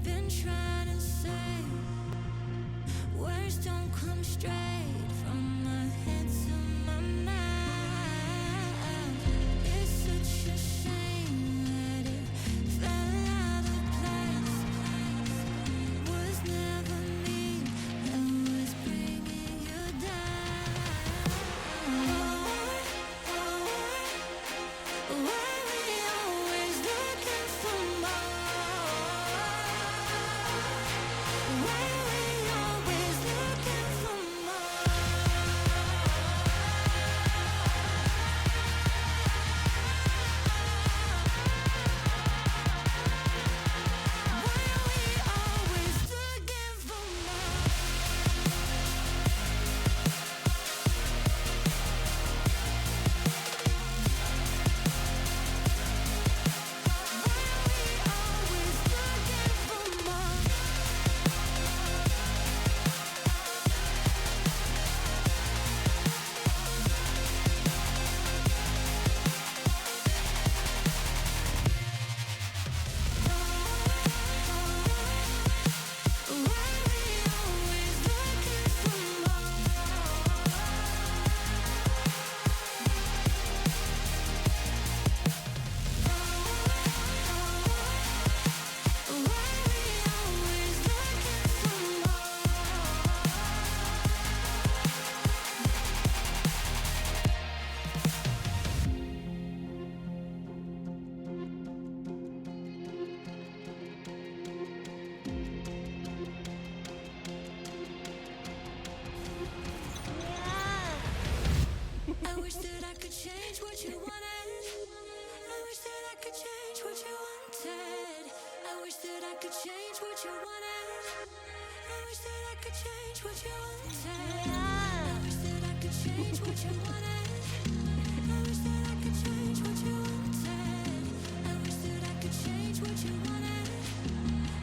been trying to say. Words don't come straight from my head to my mouth. It's such a shame that it fell out of place. Was never me that was bringing you down. Why we always looking for more? Why we always looking for more? Why we always looking for more? Always looking for more. Why we always looking for more? Why we always looking for I wish that I could change what you wanted. I wish that I could change what you wanted. I wish that I could change what you wanted. I wish that I could change what you wanted. I wish that I could change what you wanted. I wish that I could change what you wanted. I wish that I could change what you wanted.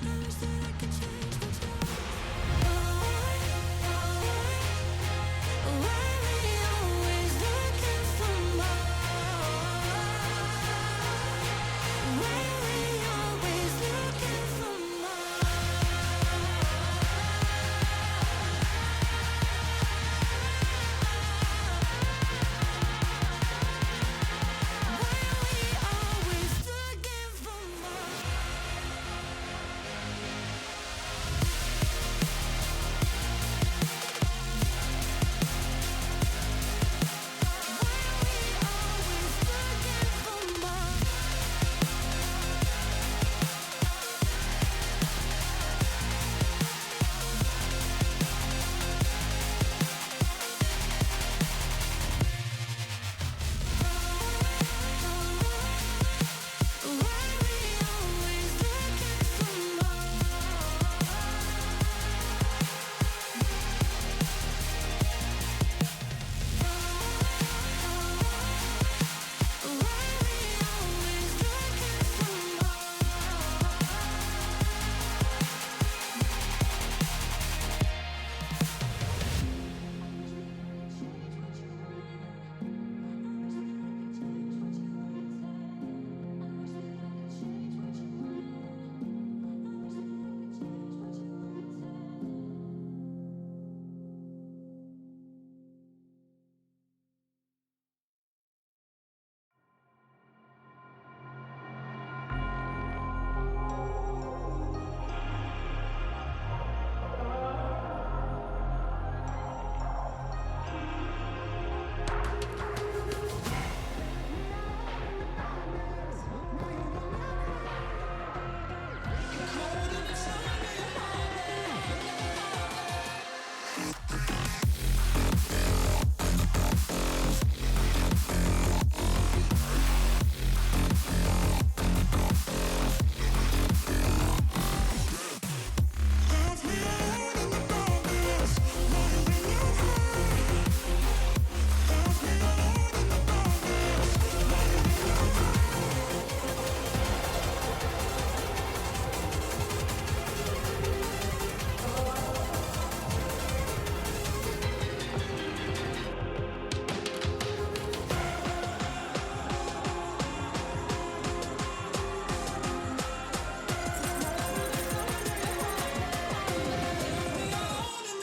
I wish that I could change what you Why we always looking for more? Why we always looking for more?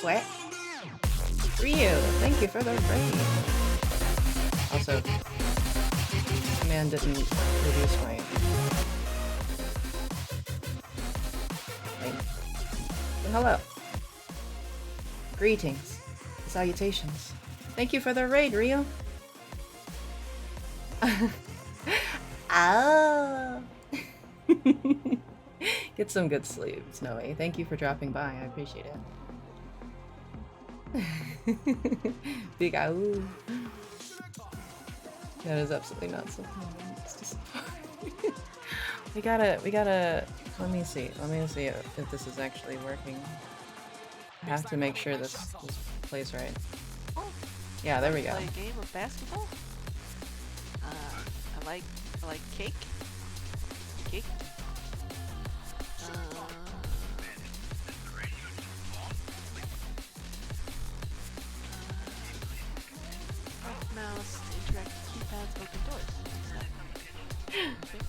What? Ryu, thank you for the raid. Also, man didn't reduce my thing. But hello. Greetings. Salutations. Thank you for the raid, Ryu. Oh. Get some good sleep, Snowy. Thank you for dropping by. I appreciate it. Big ow. That is absolutely not something it's just we gotta let me see if this is actually working. I have to make sure this plays right. Yeah, there we go. Play a game of basketball. I like cake. Cake. Right mouse, interactive keypads, open doors. Okay.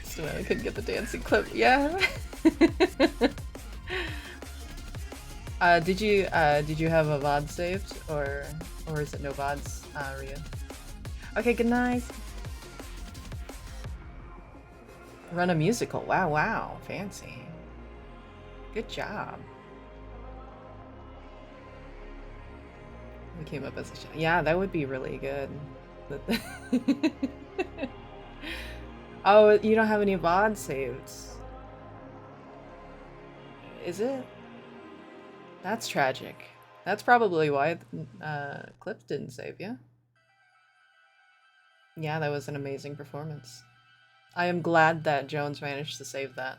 So I couldn't get the dancing clip. Yeah. Did you have a VOD saved or is it no VODs, Rhea? Okay, good night. Run a musical. Wow, fancy. Good job. We came up as a show. Yeah, that would be really good. Oh, you don't have any VOD saved. Is it? That's tragic. That's probably why Clips didn't save you. Yeah, that was an amazing performance. I am glad that Jones managed to save that.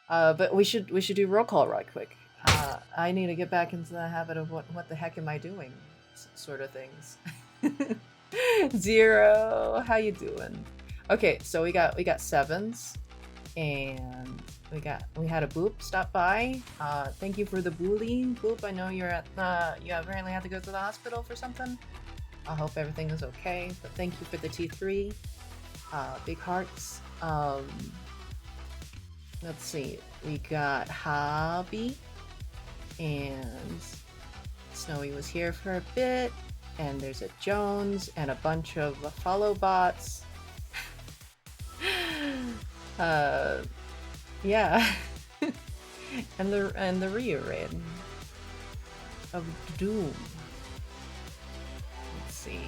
But we should do roll call right quick. I need to get back into the habit of what the heck am I doing, sort of things. Zero, how you doing? Okay, so we got sevens, and we had a Boop stop by. Thank you for the bullying, Boop. I know you're at you apparently had to go to the hospital for something. I hope everything is okay. But thank you for the T3. Big hearts. Let's see. We got Hobby, and Snowy was here for a bit, and there's a Jones and a bunch of follow bots. Yeah. and the Ryu raid of Doom. Let's see.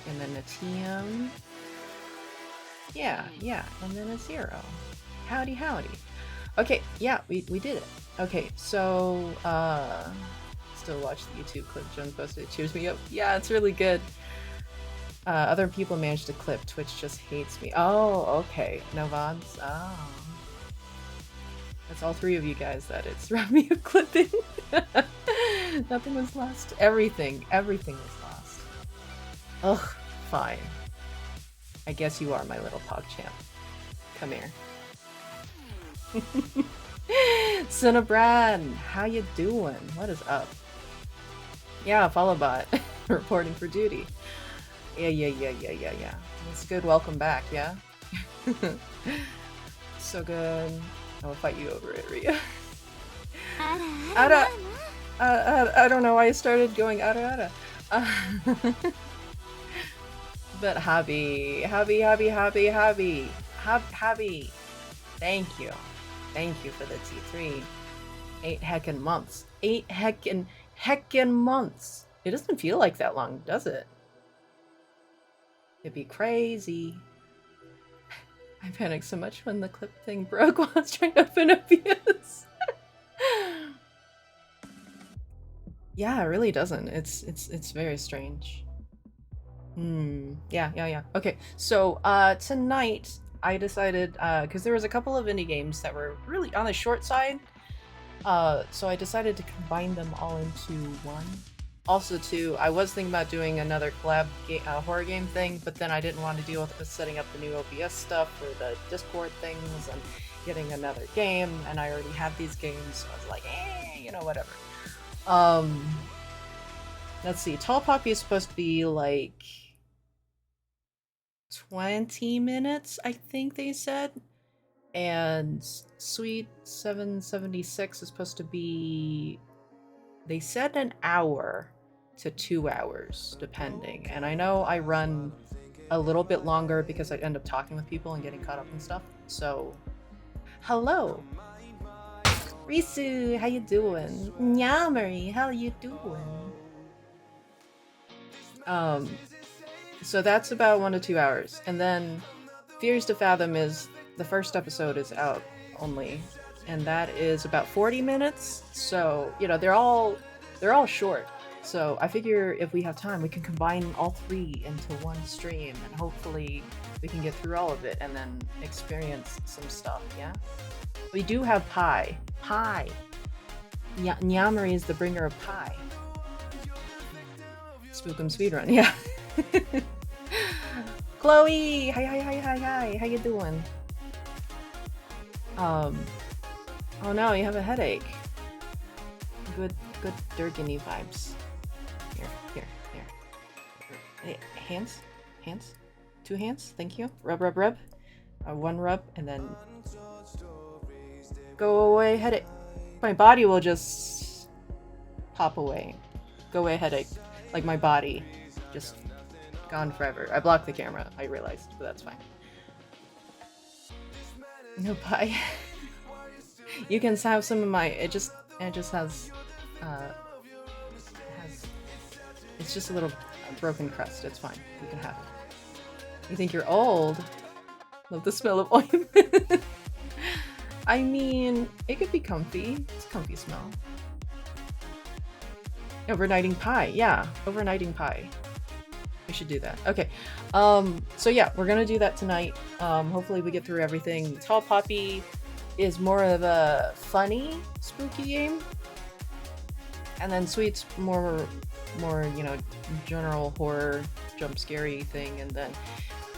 And then a TM. Yeah, and then a 0. Howdy. Okay, yeah, we did it. Okay, so still watch the YouTube clip Jones posted. It cheers me up. Yeah, it's really good. Other people managed to clip. Twitch just hates me. Oh, okay. No VODs? Oh. That's all 3 of you guys that it's robbed me of clipping. Nothing was lost. Everything was lost. Ugh, fine. I guess you are my little PogChamp. Come here. Cinnabran, how you doing? What is up? Yeah, Followbot. Reporting for duty. Yeah. That's good. Welcome back, yeah? So good. I will fight you over it, Rhea. Ara! I don't know why I started going Ara. But Hobby. Thank you for the T3. 8 heckin' months. 8 heckin' months. It doesn't feel like that long, does it? It'd be crazy. I panicked so much when the clip thing broke while I was trying to open OBS. Yeah, it really doesn't. It's very strange. Yeah. Okay, so tonight I decided, because there was a couple of indie games that were really on the short side, so I decided to combine them all into one. Also, too, I was thinking about doing another collab horror game thing, but then I didn't want to deal with setting up the new OBS stuff for the Discord things and getting another game, and I already had these games, so I was like, whatever. Let's see, Tall Poppy is supposed to be like 20 minutes, I think they said. And Suite 776 is supposed to be, they said an hour to 2 hours, depending. And I know I run a little bit longer because I end up talking with people and getting caught up and stuff. So, hello. Risu, how you doing? Nyamari, how you doing? So that's about 1 to 2 hours. And then Fears to Fathom is, the first episode is out only. And that is about 40 minutes. So, you know, they're all short. So I figure if we have time, we can combine all 3 into one stream, and hopefully we can get through all of it and then experience some stuff, yeah? We do have pie. Pie! Nyamari is the bringer of pie. Spookum speedrun, yeah. Chloe! Hi, how you doing? Oh no, you have a headache. Good Durgany vibes. Here. Hey, hands? 2 hands, thank you. Rub. 1 rub, and then go away headache. My body will just pop away. Go away headache. Like my body just gone forever. I blocked the camera, I realized, but that's fine. No pie. You can have some of my, it just has it's just a little broken crust. It's fine. You can have it. You think you're old? Love the smell of ointment. I mean, it could be comfy. It's a comfy smell. Overnighting pie. Yeah, overnighting pie. We should do that. Okay. So yeah, we're gonna do that tonight. Hopefully we get through everything. Tall Poppy is more of a funny, spooky game. And then Sweet's more, you know, general horror, jump scary thing. And then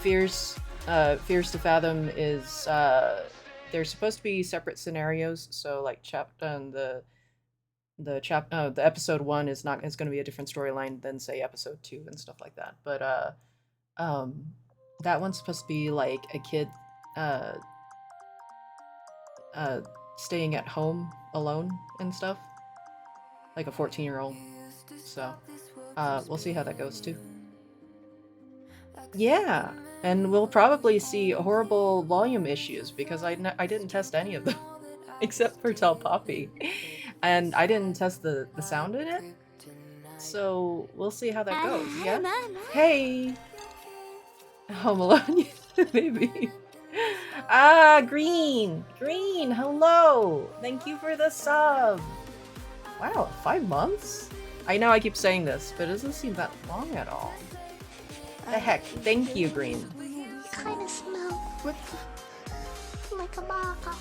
Fears to Fathom is, they're supposed to be separate scenarios. So like the episode 1 is going to be a different storyline than say episode 2 and stuff like that. But that one's supposed to be like a kid staying at home alone and stuff, like a 14-year-old. So we'll see how that goes too. Yeah, and we'll probably see horrible volume issues because I didn't test any of them except for Tall Poppy. And I didn't test the sound in it, so we'll see how that goes. Yeah. Hey. Home Alone, maybe. Ah, Green. Hello. Thank you for the sub. Wow, 5 months. I know I keep saying this, but it doesn't seem that long at all. The heck. Thank you, Green. You kind of smell like a baka.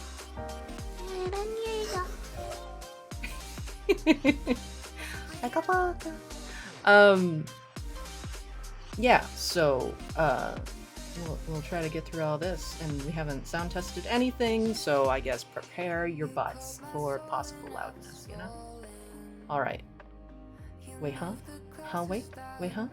Like a baka. Yeah, so we'll try to get through all this, and we haven't sound tested anything, so I guess prepare your butts for possible loudness, you know? Alright. Wait, huh? Wait, huh?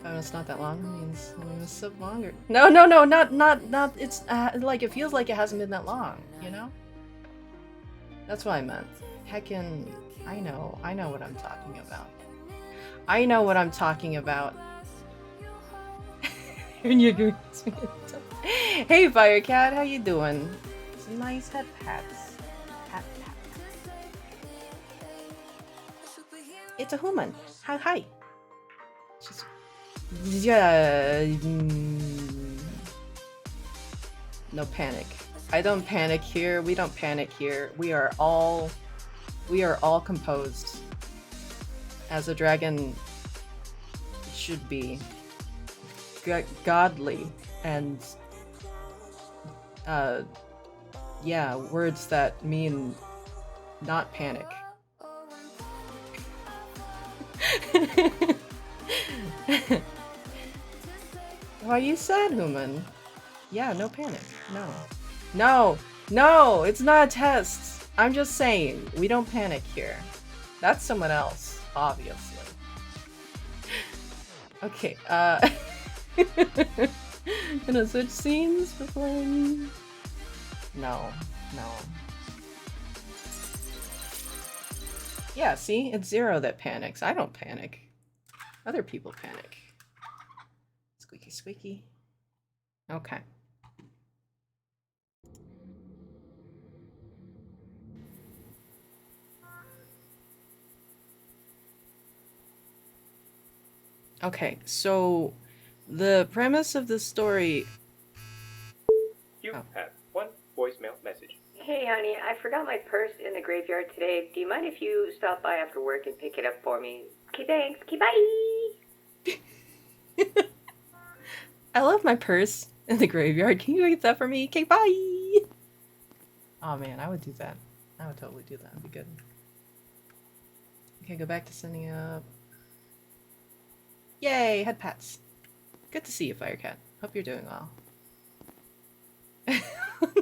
Oh, it's not that long. It means it's longer. No, not. It's like it feels like it hasn't been that long, you know? That's what I meant. Heckin', I know what I'm talking about. I know what I'm talking about. Hey, Firecat, how you doing? Some nice head pats. Pat. It's a human. Hi. She's... Yeah. No panic. I don't panic here. We don't panic here. We are all composed. As a dragon should be. Godly and yeah, words that mean not panic. Why are you sad, human? Yeah, no panic. No, it's not a test. I'm just saying, we don't panic here. That's someone else, obviously. Okay, gonna switch scenes before I leave? No, no. Yeah, see? It's Zero that panics. I don't panic. Other people panic. Squeaky, squeaky. Okay. Okay, so the premise of the story... You have one voicemail message. Hey, honey, I forgot my purse in the graveyard today. Do you mind if you stop by after work and pick it up for me? Okay, thanks. Okay, bye! I love my purse in the graveyard. Can you get that for me? Okay, bye! Oh man, I would do that. I would totally do that. That'd be good. Okay, go back to sending up. Yay, head pats. Good to see you, Firecat. Hope you're doing well.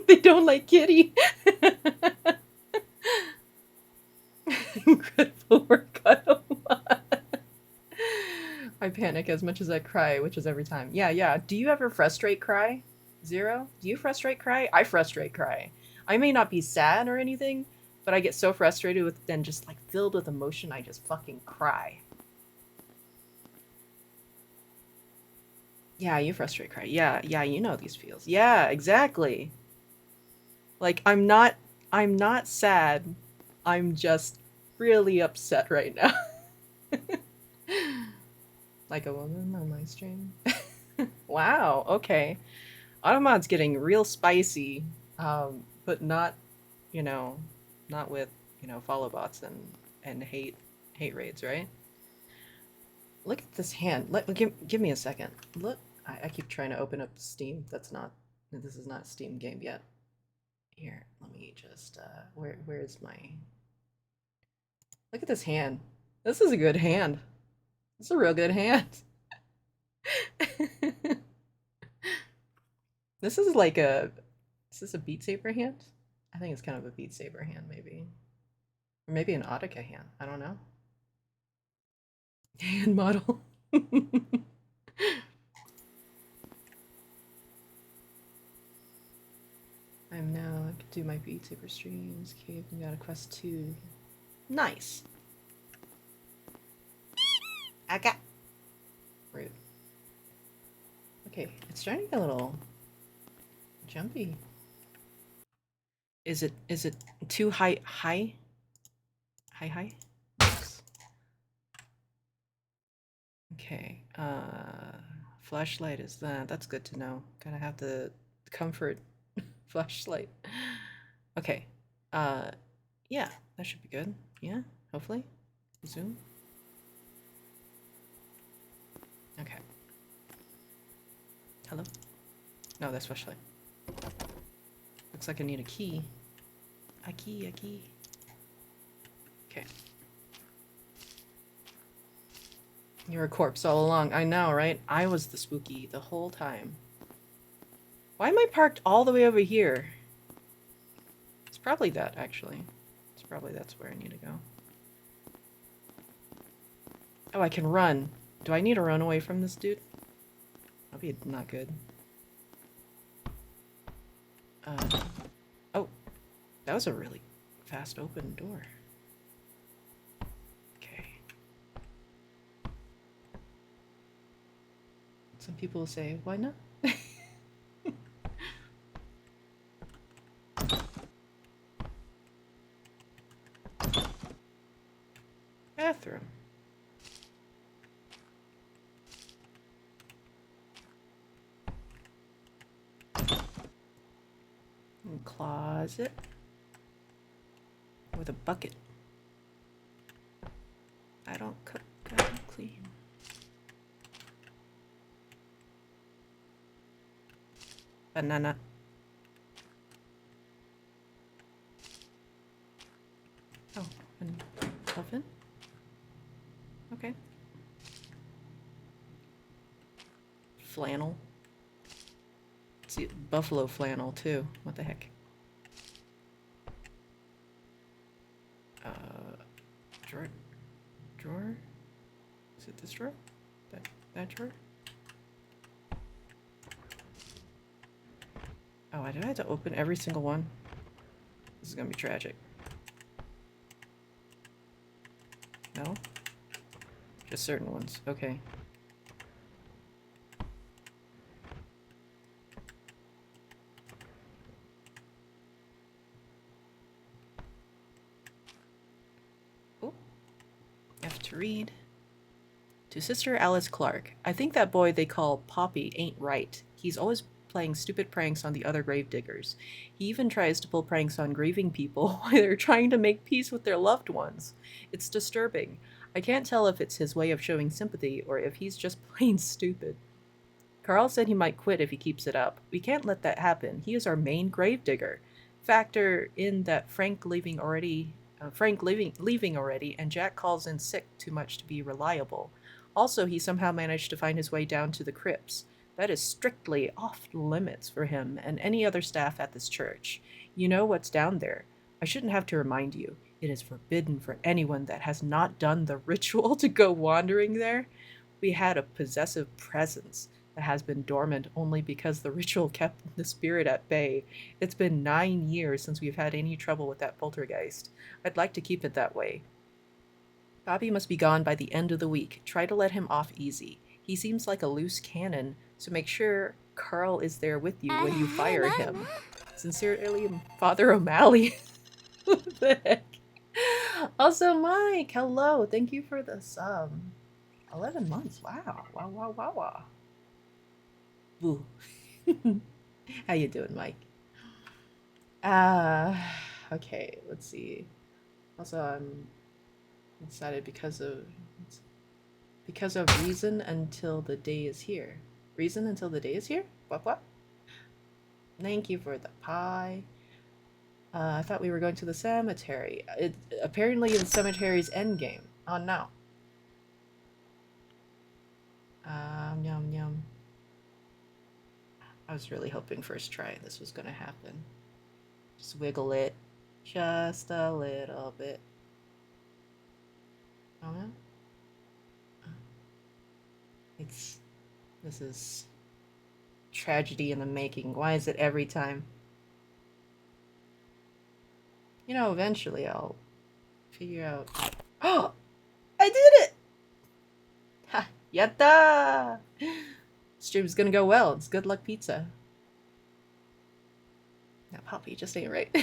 They don't like Kitty. Incredible work on a lot. I panic as much as I cry, which is every time. Yeah. Do you ever frustrate cry? Zero? Do you frustrate cry? I frustrate cry. I may not be sad or anything, but I get so frustrated with then just like filled with emotion, I just fucking cry. Yeah, you frustrate cry. Yeah, you know these feels. Yeah, exactly. Like I'm not sad. I'm just really upset right now. Like a woman on my stream. Wow, okay. Automod's getting real spicy, but not, not with, follow bots and hate raids, right? Look at this hand. Give me a second. Look, I keep trying to open up Steam. This is not a Steam game yet. Here, let me just, where's my... Look at this hand. This is a good hand. It's a real good hand. This is like is this a Beat Saber hand? I think it's kind of a Beat Saber hand, maybe. Or maybe an Audica hand. I don't know. Hand model. I could do my Beat Saber streams. Cave and got a quest 2. Nice. I got rude. Okay, it's starting to get a little jumpy. Is it too high? High? Yes. Okay. Flashlight is that. That's good to know. Gotta have the comfort flashlight. Okay. Yeah, that should be good. Yeah, hopefully. Zoom. Okay. Hello? No, that's flashlight. Looks like I need a key. A key. Okay. You're a corpse all along. I know, right? I was the spooky the whole time. Why am I parked all the way over here? It's probably that, actually. That's where I need to go. Oh, I can run. Do I need to run away from this dude? That'd be not good. Oh. That was a really fast open door. Okay. Some people will say, why not? Bathroom. Closet. With a bucket. I don't cook, I don't clean. Banana. Oh, and oven? Okay. Flannel. See, buffalo flannel too. What the heck? Drawer? Is it this drawer? That That drawer? Oh, do I have to open every single one? This is gonna be tragic. No? Just certain ones. Okay. Oh. I have to read. To Sister Alice Clark. I think that boy they call Poppy ain't right. He's always playing stupid pranks on the other gravediggers. He even tries to pull pranks on grieving people while they're trying to make peace with their loved ones. It's disturbing. I can't tell if it's his way of showing sympathy or if he's just plain stupid. Carl said he might quit if he keeps it up. We can't let that happen. He is our main gravedigger. Factor in that Frank leaving already, and Jack calls in sick too much to be reliable. Also, he somehow managed to find his way down to the crypts. That is strictly off limits for him and any other staff at this church. You know what's down there. I shouldn't have to remind you. It is forbidden for anyone that has not done the ritual to go wandering there. We had a possessive presence that has been dormant only because the ritual kept the spirit at bay. It's been 9 years since we've had any trouble with that poltergeist. I'd like to keep it that way. Bobby must be gone by the end of the week. Try to let him off easy. He seems like a loose cannon, so make sure Carl is there with you when you fire him. Sincerely, Father O'Malley. What the heck? Also, Mike, hello. Thank you for the sub. 11 months. Wow. Wow. Woo. How you doing, Mike? Okay, let's see. Also, I'm excited because of reason until the day is here. Reason until the day is here? What? Thank you for the pie. I thought we were going to the cemetery. Apparently the cemetery's endgame. Oh no. Yum. I was really hoping first try this was gonna happen. Just wiggle it. Just a little bit. Oh no? This is tragedy in the making. Why is it every time? You know, eventually I'll figure out. Oh! I did it! Ha! Yatta! Stream's gonna go well. It's good luck pizza. That Poppy just ain't right.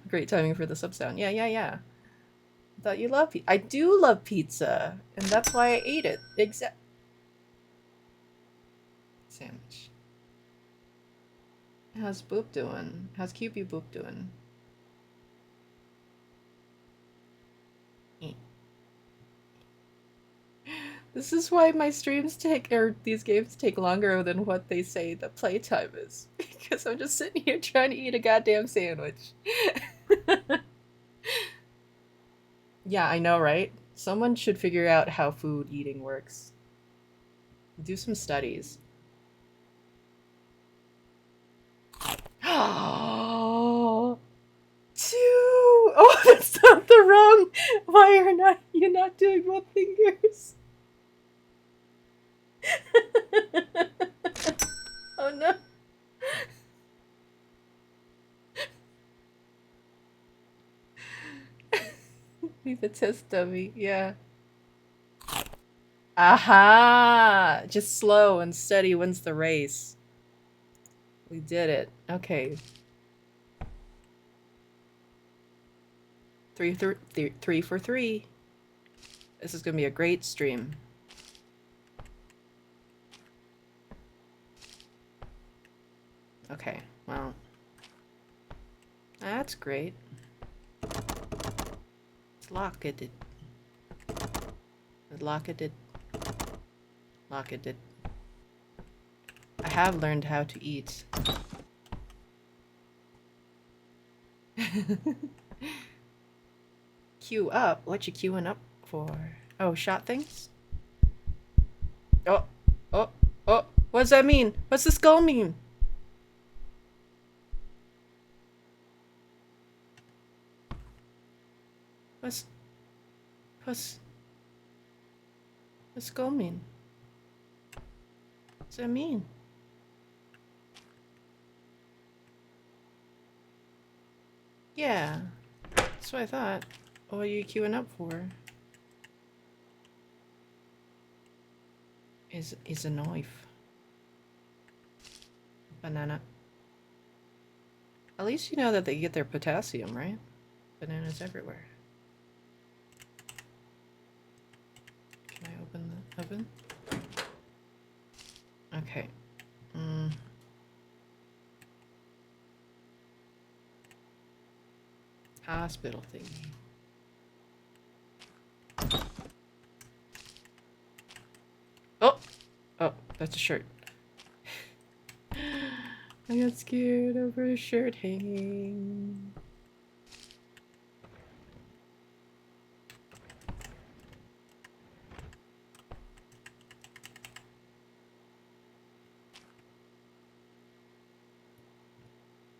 Great timing for the sub sound. Yeah. I thought you loved pizza. I do love pizza, and that's why I ate it. Sandwich. How's Boop doing? How's QB Boop doing? This is why my streams these games take longer than what they say the playtime is. Because I'm just sitting here trying to eat a goddamn sandwich. Yeah, I know, right? Someone should figure out how food eating works. Do some studies. Oh, 2! Oh, that's not the wrong. Why are you not doing both fingers? Oh no. Leave a test dummy, yeah. Aha! Just slow and steady wins the race. We did it. Okay. 3 for 3. This is gonna be a great stream. Okay, well. That's great. Let's lock it. I have learned how to eat. Queue up? What you queuing up for? Oh, shot things? Oh. What does that mean? What's the skull mean? What's... What's skull mean? What's that mean? Yeah, that's what I thought. What are you queuing up for? Is a knife. Banana. At least you know that they get their potassium, right? Bananas everywhere. Can I open the oven? Okay. Hospital thingy. Oh! Oh, that's a shirt. I got scared over a shirt hanging.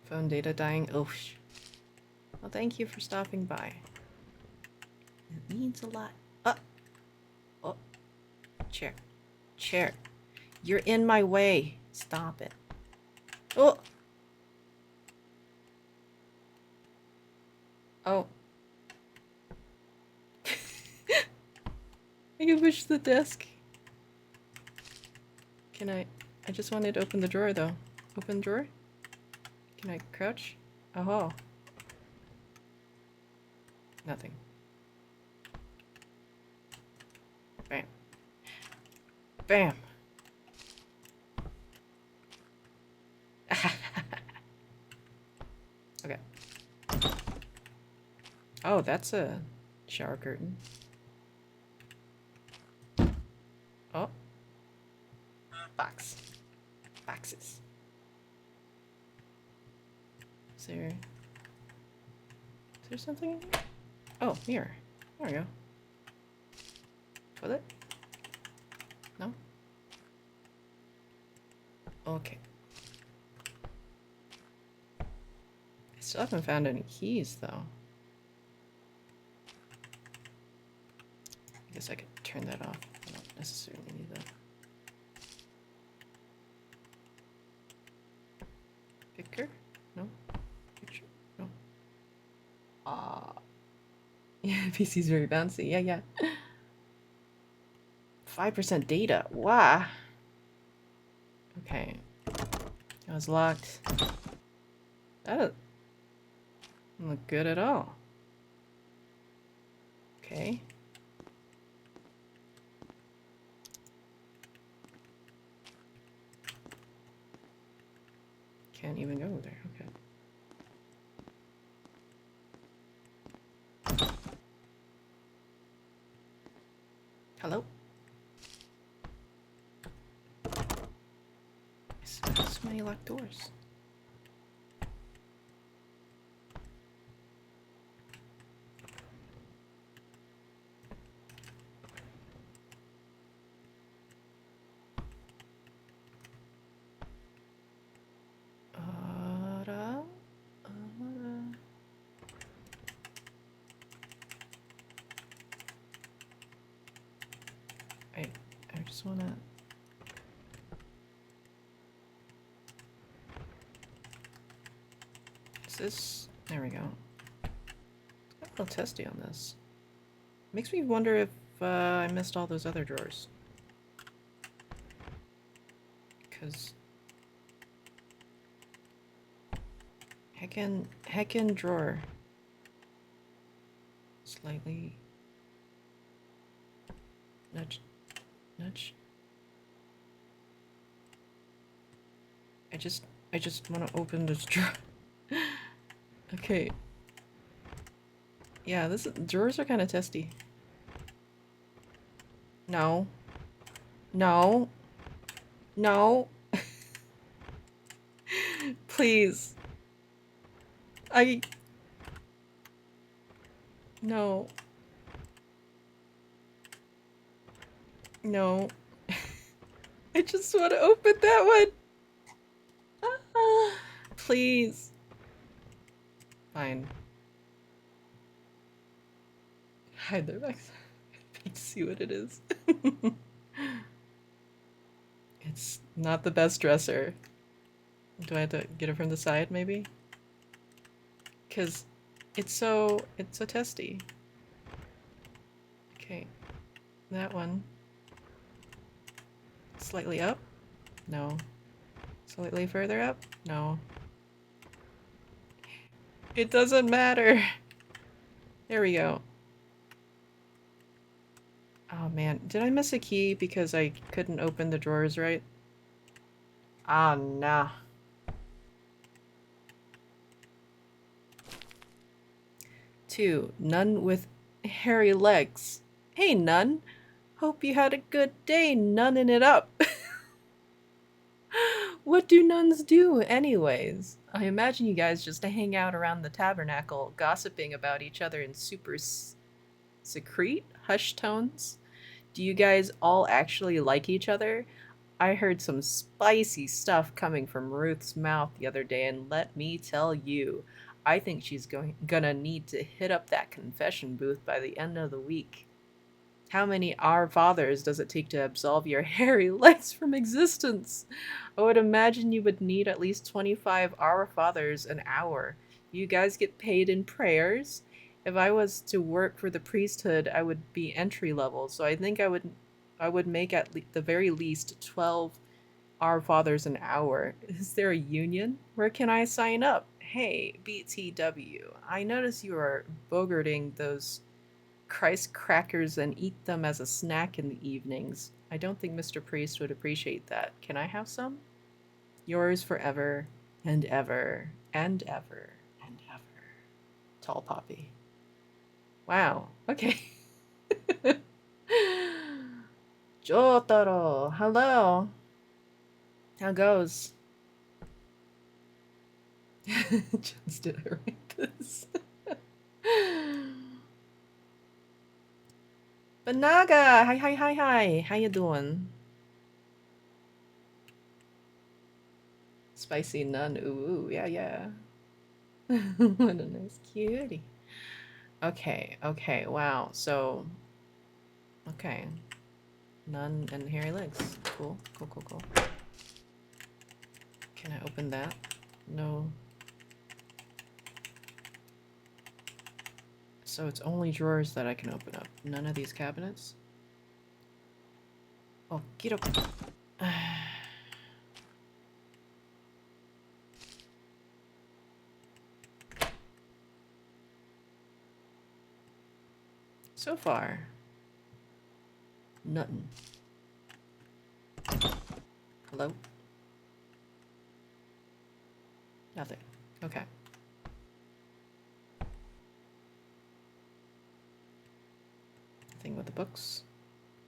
Phone data dying. Oh, well, thank you for stopping by. It means a lot. Oh, chair. Chair. You're in my way. Stop it. Oh! Oh. I can push the desk. Can I just wanted to open the drawer though. Open drawer? Can I crouch? Oh. Nothing. Bam. Bam. Okay. Oh, that's a shower curtain. Oh. Box. Boxes. Is there something in here? Oh, mirror. There we go. Toilet? No? Okay. I still haven't found any keys, though. I guess I could turn that off. I don't necessarily need that. Picker? No? Picture? No. Yeah, PC's very bouncy. Yeah, yeah. 5% data. Wow. Okay. That was locked. That doesn't look good at all. Okay. Can't even go there. Okay. Hello? So many locked doors. I just wanna... Is this... There we go. It's got a little testy on this. Makes me wonder if I missed all those other drawers. Because... Heckin' drawer. Slightly... Nudge. I just want to open this drawer. Okay. Yeah, drawers are kind of testy. No. No. No. Please. No. No. I just want to open that one. Please. Fine. Hide their backside. I see what it is. It's not the best dresser. Do I have to get it from the side, maybe? Because it's so testy. Okay. That one. Slightly up? No. Slightly further up? No. It doesn't matter. There we go. Oh man, did I miss a key because I couldn't open the drawers right? Ah, nah. Two, none with hairy legs. Hey, Nun. Hope you had a good day nunning it up. What do nuns do, anyways? I imagine you guys just hang out around the tabernacle, gossiping about each other in super secrete hushed tones. Do you guys all actually like each other? I heard some spicy stuff coming from Ruth's mouth the other day, and let me tell you, I think she's gonna need to hit up that confession booth by the end of the week. How many Our Fathers does it take to absolve your hairy legs from existence? I would imagine you would need at least 25 Our Fathers an hour. You guys get paid in prayers? If I was to work for the priesthood, I would be entry level, so I think I would make at the very least 12 Our Fathers an hour. Is there a union? Where can I sign up? Hey, BTW, I notice you are bogarting those Christ crackers and eat them as a snack in the evenings. I don't think Mr. Priest would appreciate that. Can I have some? Yours forever and ever and ever and ever. Tall Poppy. Wow. Okay. Jotaro, hello. How goes? Just did I write this? Banaga! Hi. How you doing? Spicy nun. Ooh, yeah. What a nice cutie. Okay, wow. So, okay. Nun and hairy legs. Cool. Can I open that? No. So it's only drawers that I can open up. None of these cabinets? Oh, get up. So far, nothing. Hello? Nothing. Okay. Thing with the books?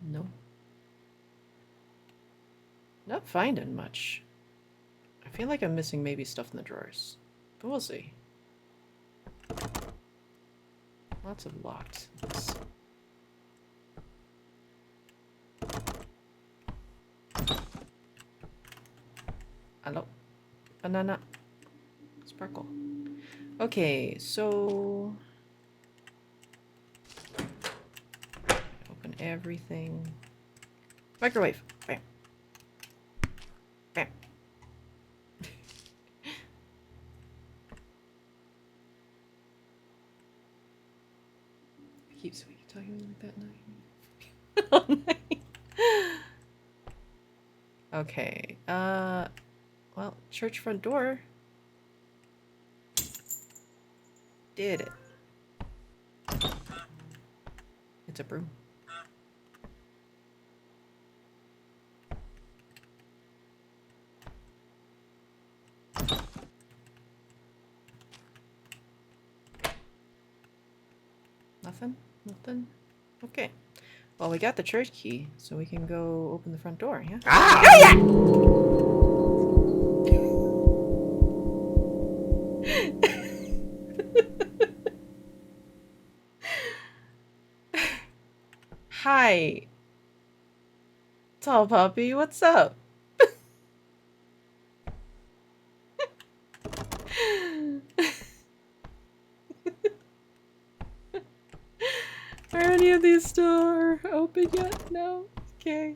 No. Not finding much. I feel like I'm missing maybe stuff in the drawers. But we'll see. Lots of locked. Hello? Banana. Sparkle. Okay, so... Open everything. Microwave. Bam. Bam. Keeps talking like that now. All night. Okay. Well, church front door. Did it. It's a broom. Nothing? Okay. Well, we got the church key, so we can go open the front door, yeah? Hi. Tall Puppy, what's up? Are any of these still open yet? No? Okay.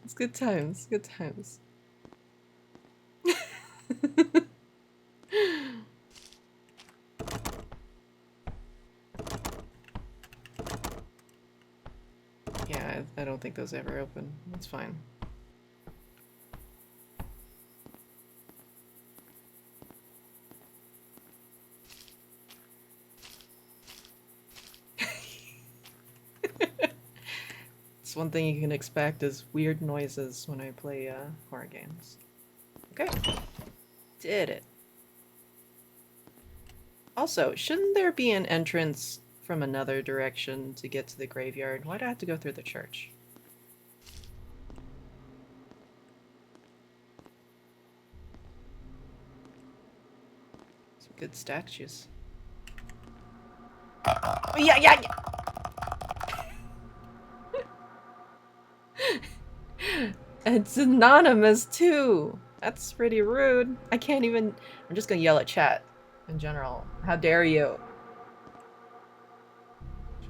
It's good times, good times. Yeah, I don't think those ever open. That's fine. It's one thing you can expect is weird noises when I play horror games. Okay. Did it. Also, shouldn't there be an entrance from another direction to get to the graveyard? Why do I have to go through the church? Some good statues. Oh, yeah, yeah, yeah! It's anonymous too! That's pretty rude. I can't even... I'm just gonna yell at chat in general. How dare you?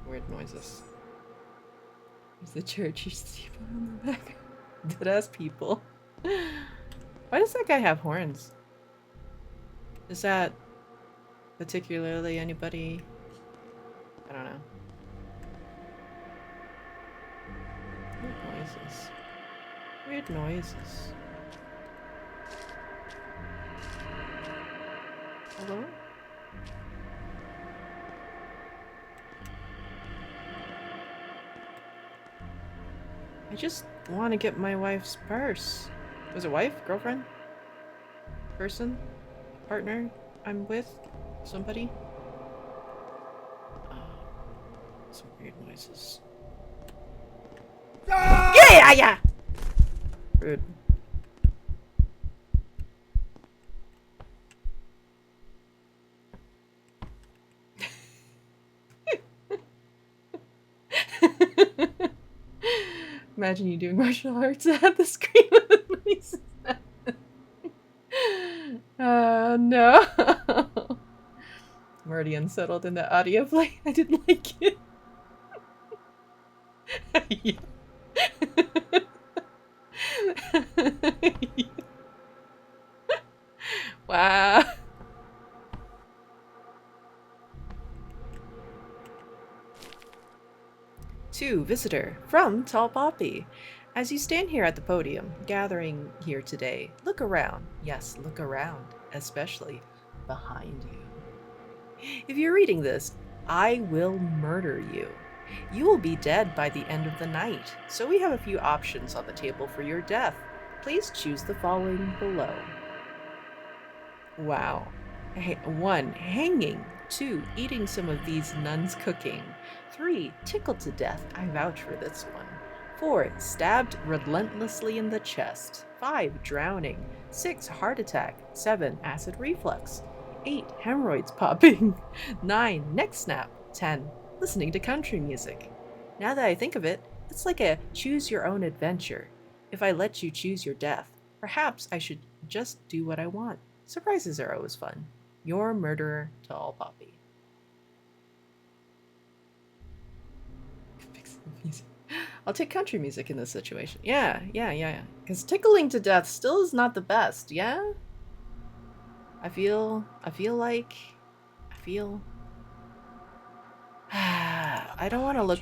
Weird noises. There's the church you see on the back. Deadass people. Why does that guy have horns? Is that particularly anybody? I don't know. Weird noises. Weird noises. Hello? I just want to get my wife's purse. Was it wife? Girlfriend? Person? Partner? I'm with? Somebody? Some weird noises. Yeah, yeah! Rude. Imagine you doing martial arts at the screen with the noises. No. I'm already unsettled in the audio play. I didn't like it. Wow. 2. Visitor from Tall Poppy. As you stand here at the podium, gathering here today, look around. Yes, look around, especially behind you. If you're reading this, I will murder you. You will be dead by the end of the night, so we have a few options on the table for your death. Please choose the following below. Wow. 1. Hanging. 2. Eating some of these nuns' cooking. 3. Tickled to death. I vouch for this one. 4. Stabbed relentlessly in the chest. 5. Drowning. 6. Heart attack. 7. Acid reflux. 8. Hemorrhoids popping. 9. Neck snap. 10. Listening to country music. Now that I think of it, it's like a choose your own adventure. If I let you choose your death, perhaps I should just do what I want. Surprises are always fun. Your murderer, Tall Poppy. I'll take country music in this situation. Yeah. Because tickling to death still is not the best, yeah? I feel... I don't want to look...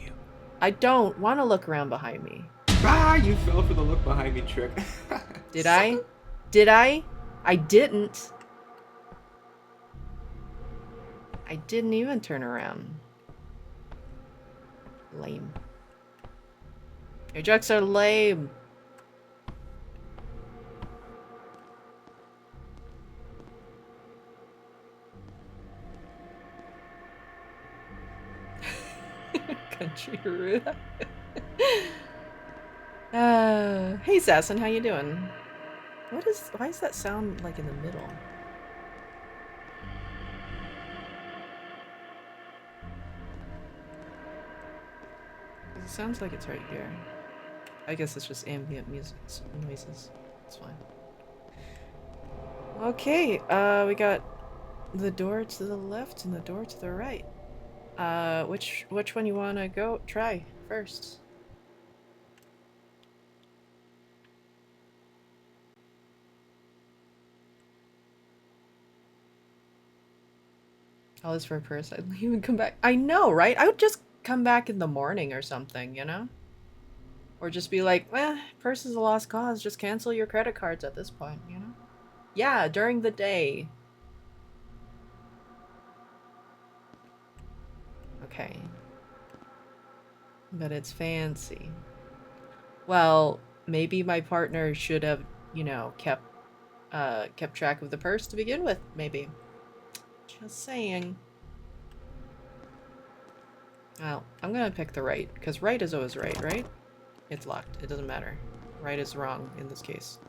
I don't want to look around behind me. Ah, you fell for the look behind me trick. Did I? Did I? I didn't. I didn't even turn around. Lame. Your jokes are lame. Country root. Hey Sasson, how you doing? Why is that sound like in the middle? It sounds like it's right here. I guess it's just ambient music noises. It's fine. Okay, we got the door to the left and the door to the right. Which one you wanna go try first? All this for a purse. I'd leave and come back. I know, right? I would just come back in the morning or something, you know? Or just be like, purse is a lost cause. Just cancel your credit cards at this point, you know? Yeah, during the day. Okay. But it's fancy. Well, maybe my partner should have, you know, kept track of the purse to begin with, maybe. Just saying. Well, I'm gonna pick the right, because right is always right, right? It's locked. It doesn't matter. Right is wrong in this case.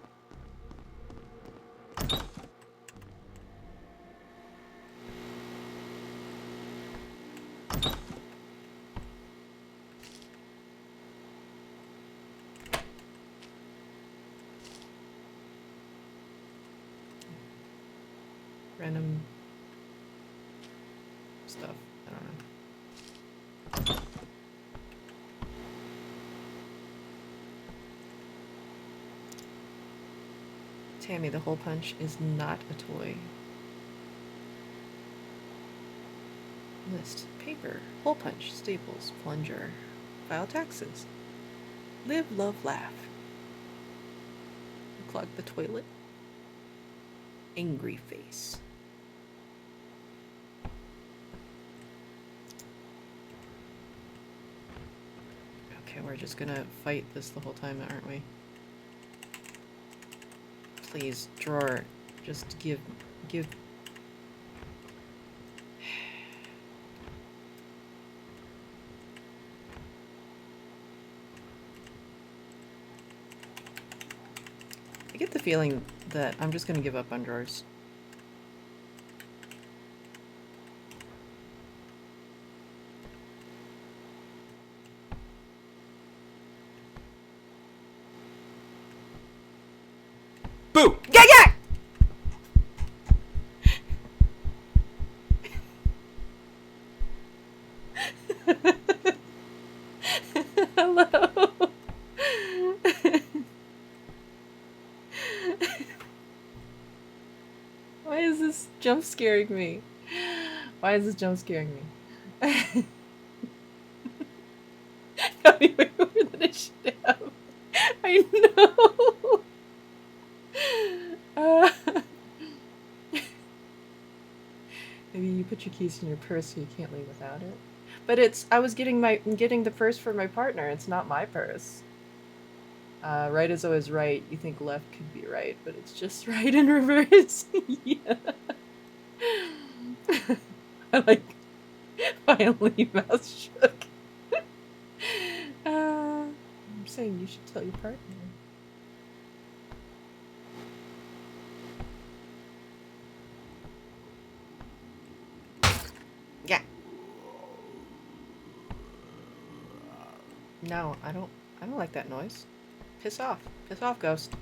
Random stuff. I don't know. Tammy, the hole punch is not a toy. List. Paper. Hole punch. Staples. Plunger. File taxes. Live, love, laugh. Clog the toilet. Angry face. Okay, we're just gonna fight this the whole time, aren't we? Please, drawer, just give. I get the feeling that I'm just gonna give up on drawers. Boo! Yeah! Hello. Why is this jump scaring me? Why is this jump scaring me? Got me way more than it should have. I know. Maybe you put your keys in your purse so you can't leave without it. But I was getting the purse for my partner. It's not my purse. Right is always right. You think left could be right, but it's just right in reverse. Yeah. I like finally mouth shook. I'm saying you should tell your partner. Yeah. No, I don't like that noise. Piss off. Piss off, ghost.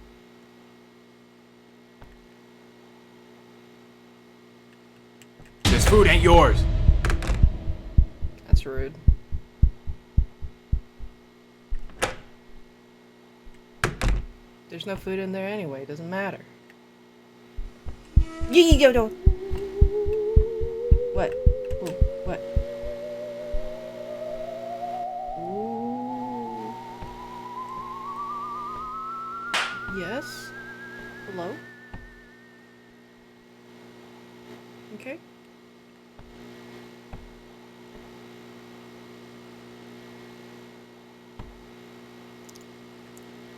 This food ain't yours. That's rude. There's no food in there anyway, doesn't matter. What? Ooh, what? Ooh. Yes? Hello? Okay.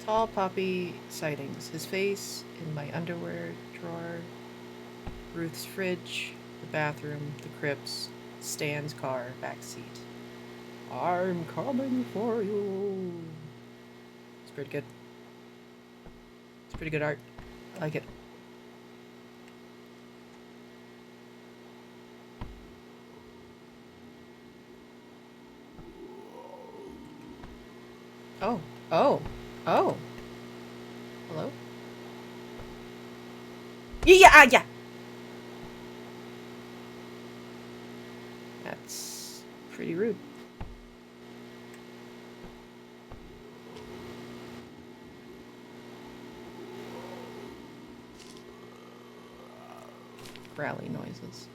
Tall poppy sightings. His face in my underwear drawer. Ruth's fridge. The bathroom. The crypts. Stan's car. Backseat. I'm coming for you. It's pretty good. It's pretty good art. I like it. Oh. Oh. Oh. Hello? Yeah. That's pretty rude. Growly noises.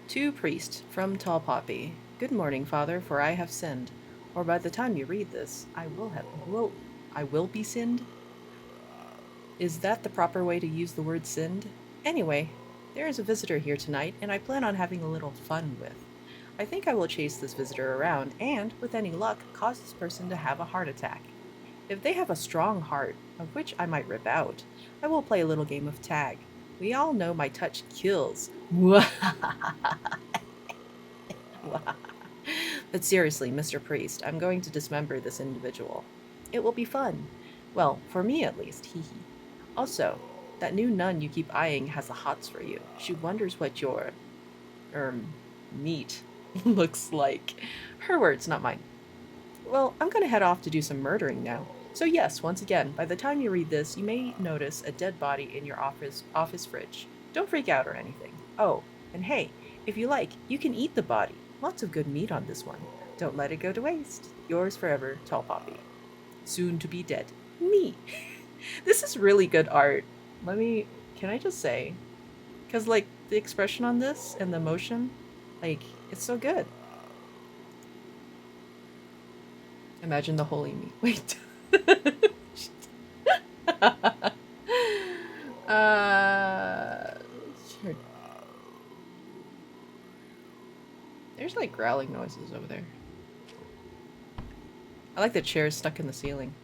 To Priest from Tall Poppy. Good morning, Father, for I have sinned. Or by the time you read this, I will be sinned? Is that the proper way to use the word sinned? Anyway, there is a visitor here tonight, and I plan on having a little fun with. I think I will chase this visitor around and, with any luck, cause this person to have a heart attack. If they have a strong heart, of which I might rip out, I will play a little game of tag. We all know my touch kills. But seriously, Mr. Priest, I'm going to dismember this individual. It will be fun. Well, for me at least, hee hee. Also, that new nun you keep eyeing has the hots for you. She wonders what your, meat looks like. Her words, not mine. Well, I'm gonna head off to do some murdering now. So yes, once again, by the time you read this, you may notice a dead body in your office fridge. Don't freak out or anything. Oh, and hey, if you like, you can eat the body. Lots of good meat on this one. Don't let it go to waste. Yours forever, Tall Poppy. Soon to be dead. Me. This is really good art. Can I just say? Because, like, the expression on this and the emotion, like, it's so good. Imagine the holy meat. Wait. Sure. There's like growling noises over there. I like the chairs stuck in the ceiling.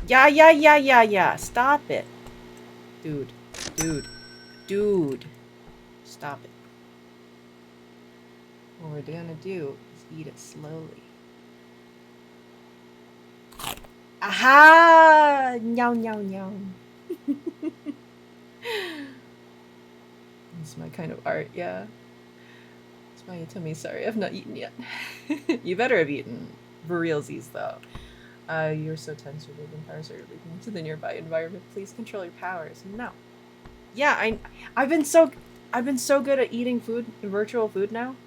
Yeah. Stop it. Dude. Stop it. What we're gonna do is eat it slowly. Aha! Nyao. It's my kind of art, yeah. It's my tummy, sorry, I've not eaten yet. You better have eaten. For realsies, though. You're so tense, your moving powers are leaking to the nearby environment. Please control your powers. No. Yeah, I've been so good at eating food, virtual food now.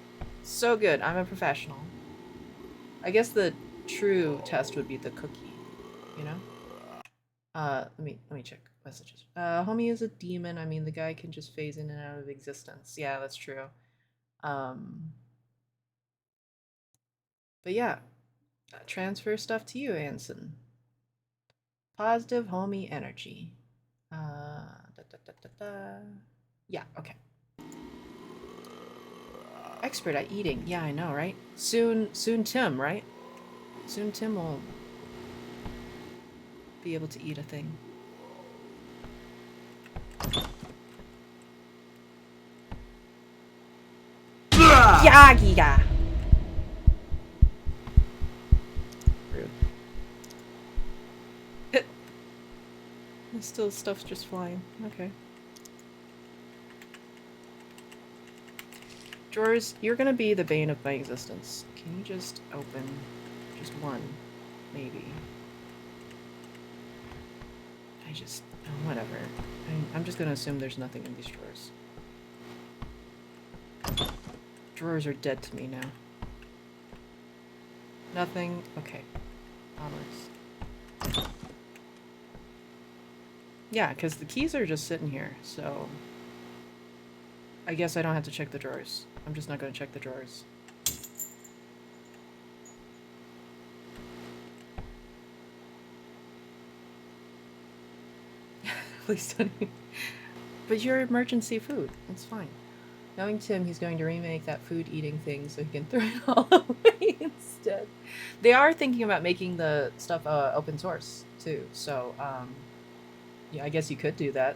So good. I'm a professional. I guess the true test would be the cookie, you know? Let me check messages. Homie is a demon. I mean, the guy can just phase in and out of existence. Yeah, that's true. But yeah, transfer stuff to you, Anson. Positive homie energy. Yeah, okay. Expert at eating. Yeah, I know, right? Soon Tim, right? Soon Tim will be able to eat a thing. Yagiga! Rude. Still stuff's just flying. Okay. Drawers, you're gonna be the bane of my existence. Can you just open just one? Maybe. Whatever. I'm just gonna assume there's nothing in these drawers. Drawers are dead to me now. Nothing? Okay. Onwards. Yeah, because the keys are just sitting here, so... I guess I don't have to check the drawers. I'm just not gonna check the drawers. Please don't. But you're emergency food. It's fine. Knowing Tim, he's going to remake that food-eating thing so he can throw it all away instead. They are thinking about making the stuff open source, too. So, yeah, I guess you could do that.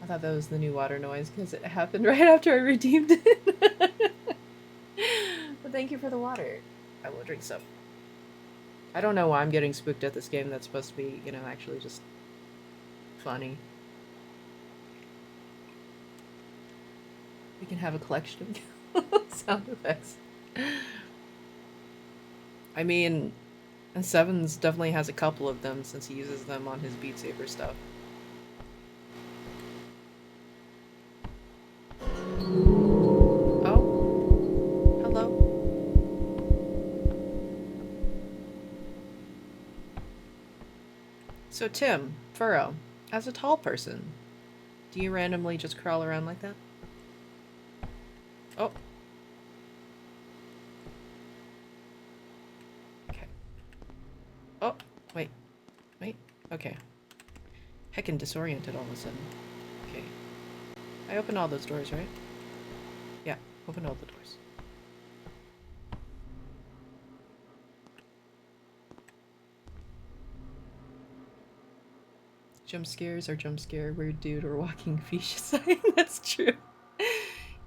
I thought that was the new water noise because it happened right after I redeemed it. But thank you for the water. I will drink some. I don't know why I'm getting spooked at this game that's supposed to be, you know, actually just funny. We can have a collection of sound effects. I mean, and Sevens definitely has a couple of them since he uses them on his Beat Saber stuff. Oh, hello. So Tim, Furrow, as a tall person, do you randomly just crawl around like that? Oh. Okay. Oh, wait. Wait. Okay. Heckin' disoriented all of a sudden. Okay. I opened all those doors, right? Yeah, opened all the doors. Jump scares are jump scare, weird dude, or walking fish sign. That's true.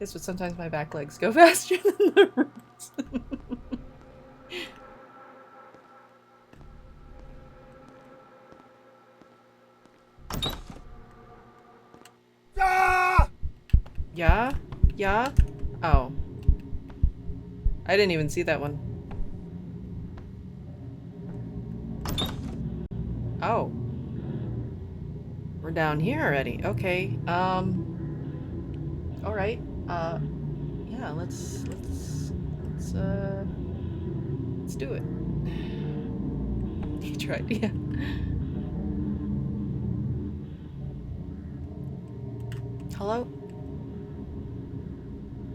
Yes, but sometimes my back legs go faster than the roots. Yeah? Yeah? Oh. I didn't even see that one. Oh. We're down here already. Okay. Alright. Yeah, let's do it. He tried, yeah. Hello?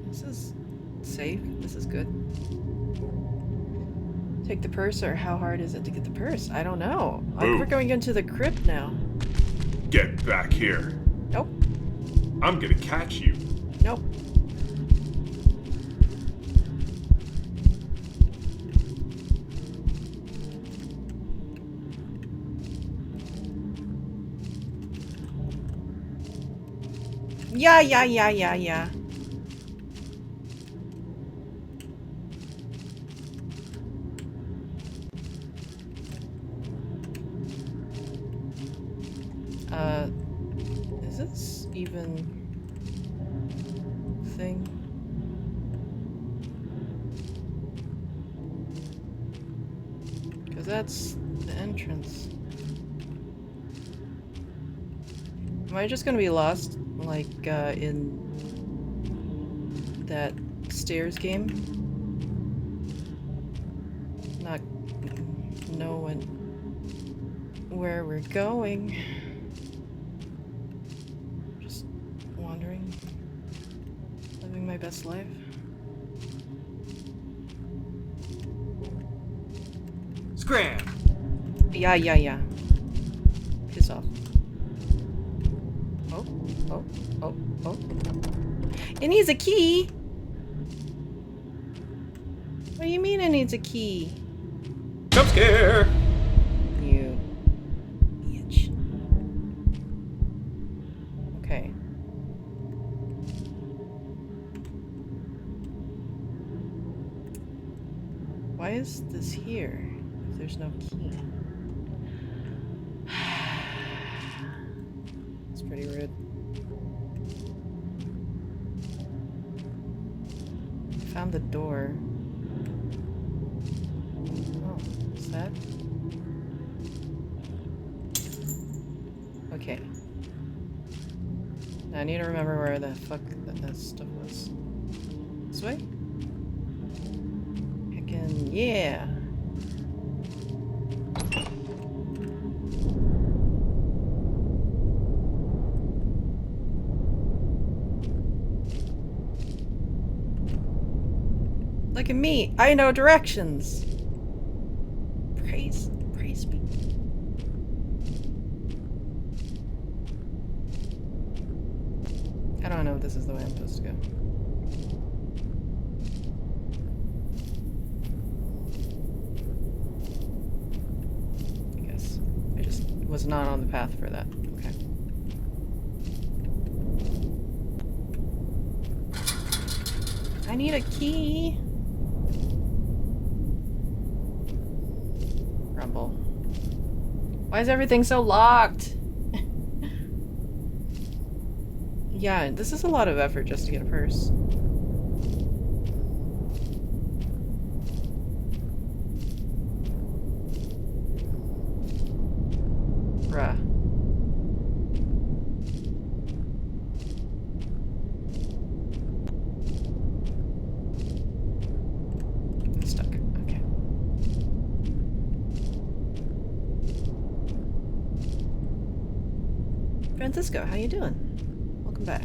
This is safe. This is good. Take the purse, or how hard is it to get the purse? I don't know. We're going into the crypt now. Get back here. Nope. I'm gonna catch you. Nope. Yeah. Is this even thing? Because that's the entrance. Am I just gonna be lost, like, in that stairs game? Not knowing where we're going. Just wandering. Living my best life. Scram! Yeah. Piss off. Oh. It needs a key! What do you mean it needs a key? Jump scare! You bitch. Okay. Why is this here if there's no key? It's pretty rude. Found the door. Oh, is that? Okay. Now I need to remember where the fuck that stuff was. This way? Heckin' yeah! Look at me! I know directions! Praise me. I don't know if this is the way I'm supposed to go. I guess. I just was not on the path for that. Okay. I need a key! Rumble. Why is everything so locked? Yeah, this is a lot of effort just to get a purse. Bruh. I'm stuck. Okay. Francisco, how you doing? Welcome back.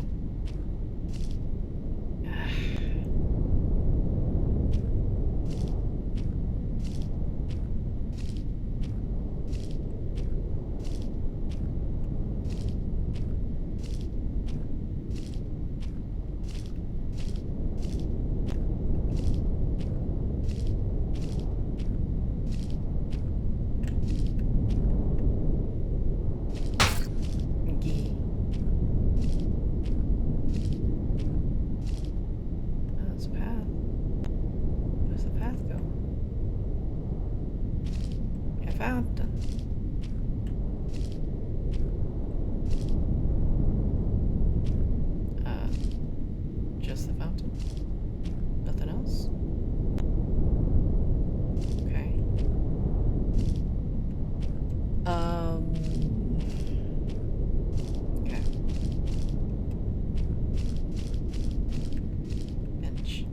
Fountain. Just the fountain? Nothing else? Okay. Okay. Bench.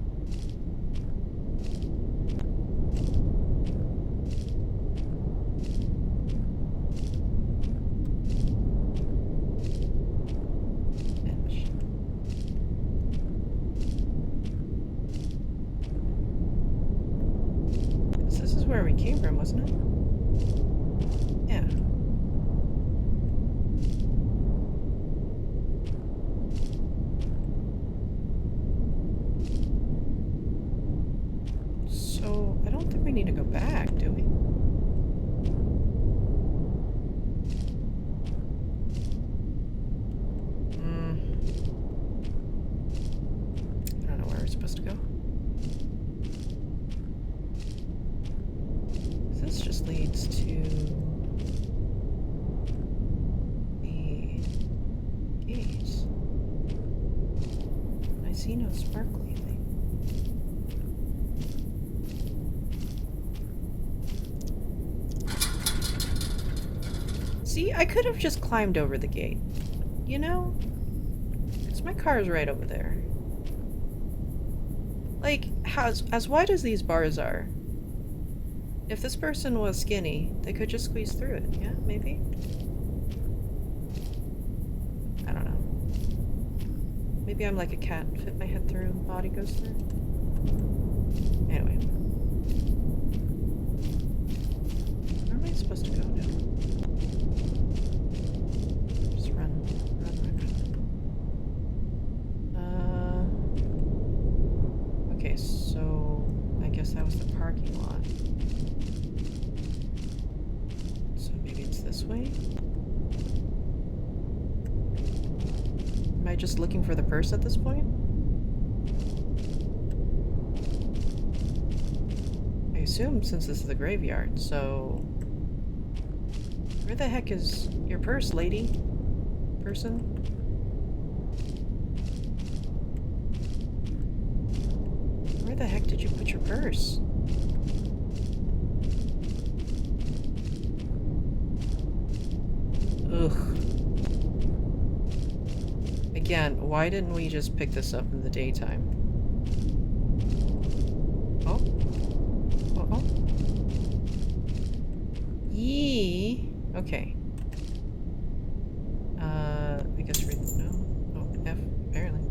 Where we came from, wasn't it? Yeah. So, I don't think we need to go back, do we? I don't know where we're supposed to go. This just leads to the gates. I see no sparkly thing. See, I could have just climbed over the gate. You know? Because my car's right over there. Like, as wide as these bars are, if this person was skinny, they could just squeeze through it. Yeah, maybe? I don't know. Maybe I'm like a cat. Fit my head through, body goes through. Anyway. Where am I supposed to go now? Just run. Okay, so I guess that was the parking lot. This way? Am I just looking for the purse at this point? I assume since this is the graveyard, so... Where the heck is your purse, lady? Person? Where the heck did you put your purse? Ugh. Again, why didn't we just pick this up in the daytime? Oh. Uh-oh. Yee. Okay. I guess we're... No. Oh, F, apparently.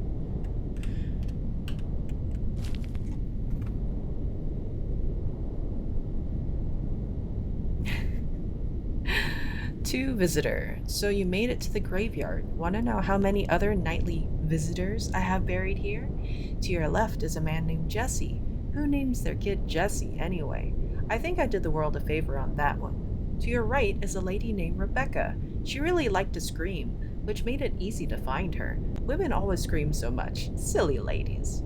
To visitor. So you made it to the graveyard. Want to know how many other nightly visitors I have buried here? To your left is a man named Jesse. Who names their kid Jesse anyway? I think I did the world a favor on that one. To your right is a lady named Rebecca. She really liked to scream, which made it easy to find her. Women always scream so much. Silly ladies.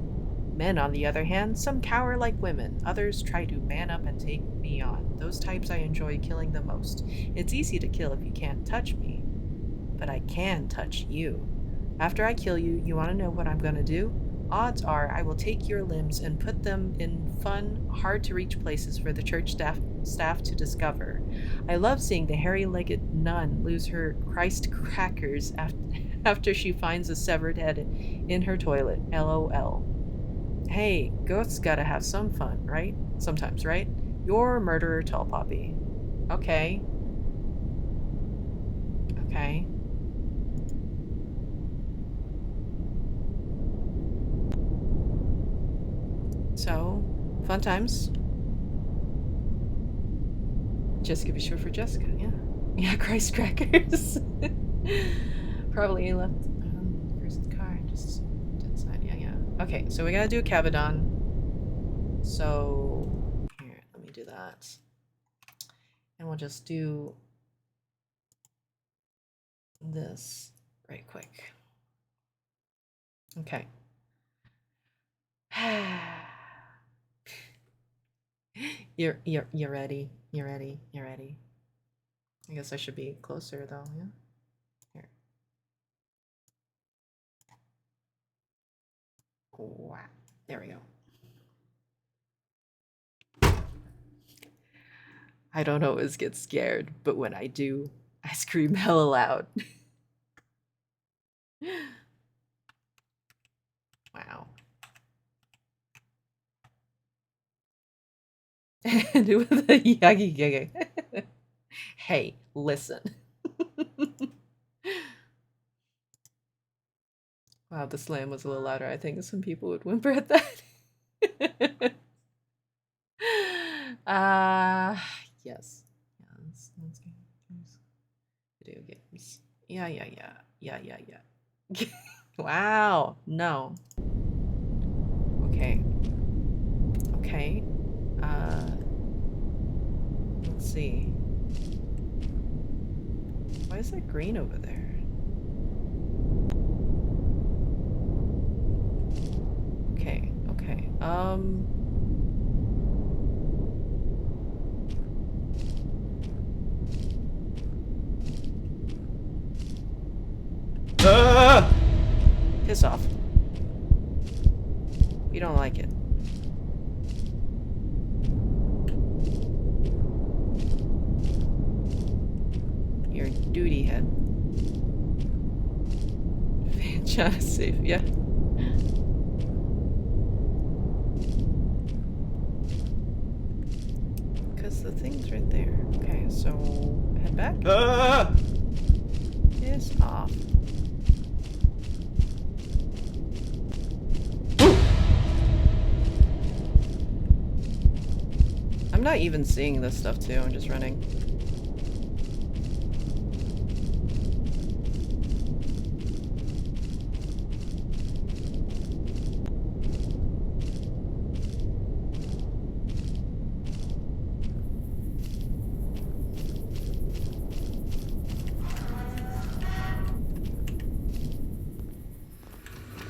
Men, on the other hand, some cower like women, others try to man up and take me on. Those types I enjoy killing the most. It's easy to kill if you can't touch me. But I can touch you. After I kill you, you want to know what I'm going to do? Odds are I will take your limbs and put them in fun, hard-to-reach places for the church staff to discover. I love seeing the hairy-legged nun lose her Christ crackers after she finds a severed head in her toilet. LOL. Hey, ghosts gotta have some fun, right? Sometimes, right? You're murderer tall poppy. Okay. Okay. Fun times. Jessica be short for Jessica, yeah. Yeah, Christ crackers. Probably left person's car just inside. Yeah, yeah. Okay, so we gotta do a Cabadon. So here, let me do that. And we'll just do this right quick. Okay. You're ready. You're ready. You're ready. I guess I should be closer though, yeah? Here. Wow. There we go. I don't always get scared, but when I do, I scream hella loud. Wow. Do with the yagi giga. Hey, listen. Wow, the slam was a little louder. I think some people would whimper at that. Yes. Yes. Video games. Yeah. Wow. No. Okay. Okay. Let's see. Why is that green over there? Okay. Okay. Ah! Piss off. You don't like it. Your duty head. Fan safe, yeah. Because the thing's right there. Okay, so head back. Ah! Piss off. I'm not even seeing this stuff too, I'm just running.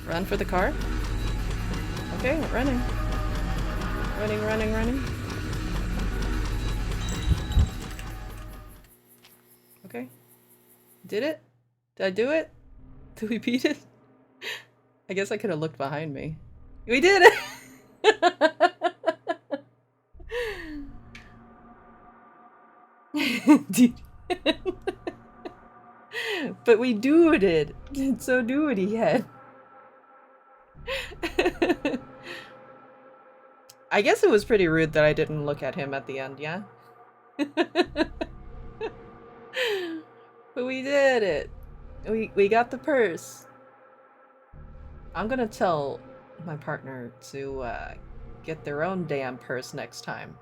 Run for the car? Okay, running. Running. Okay. Did it? Did I do it? Did we beat it? I guess I could have looked behind me. We did it! Dude. But we doed it! So do it, he had. I guess it was pretty rude that I didn't look at him at the end, yeah? But we did it! We got the purse. I'm gonna tell my partner to get their own damn purse next time.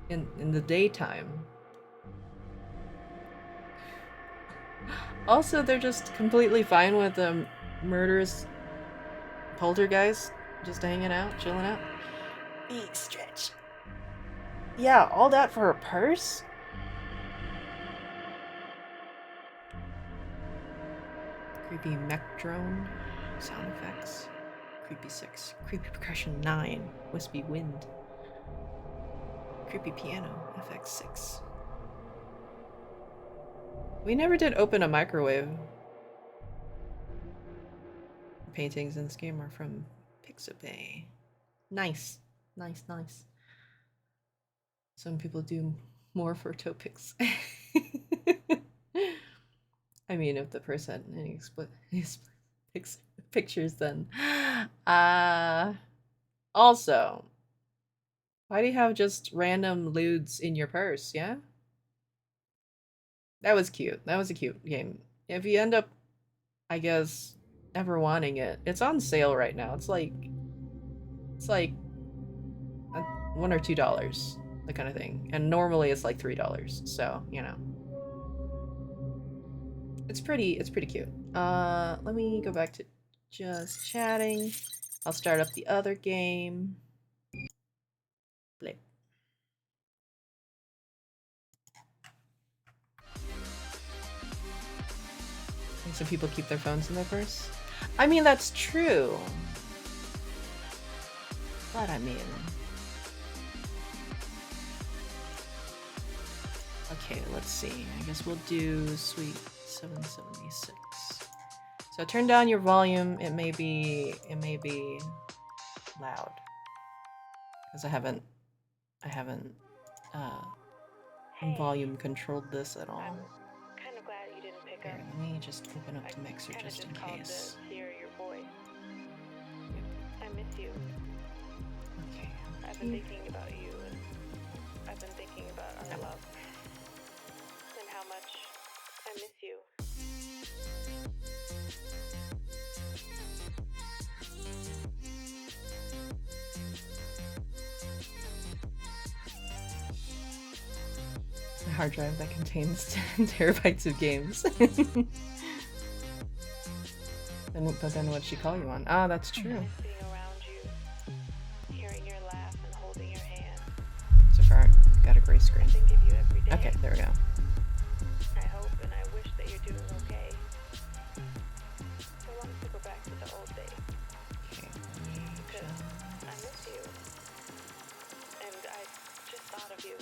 In the daytime. Also, they're just completely fine with the murderous poltergeist just hanging out, chilling out. Big stretch. Yeah, all that for a purse? Creepy mech drone. Sound effects. Creepy 6. Creepy percussion 9. Wispy wind. Creepy piano. FX 6. We never did open a microwave. Paintings in this game are from Pixabay. Nice. Nice. Some people do more for Topics. I mean, if the person had any pictures, then. Also, why do you have just random lewds in your purse, yeah? That was cute. That was a cute game. If you end up, I guess, ever wanting it, it's on sale right now. It's like $1 or $2, that kind of thing. And normally it's like $3, so you know. It's pretty cute. Let me go back to just chatting. I'll start up the other game. Play. think some people keep their phones in their purse. I mean, that's true. But I mean... Okay, let's see. I guess we'll do Suite 776. So turn down your volume. It may be loud. Because I haven't volume controlled this at all. Kind of glad you didn't pick Here, up. let me just open up the mixer just in case. To hear your voice. I miss you. Okay. I've been thinking about you, and I've been thinking about our love. And how much I miss you. A hard drive that contains 10 terabytes of games. But then what'd she call you on? Ah, that's true. Being around you, hearing your laugh and holding your hand. So far, got a gray screen. I think of you every day. Okay, there we go. I hope and I wish that you're doing okay. I want us to go back to the old days. Okay, let me Because I just... miss you. And I just thought of you.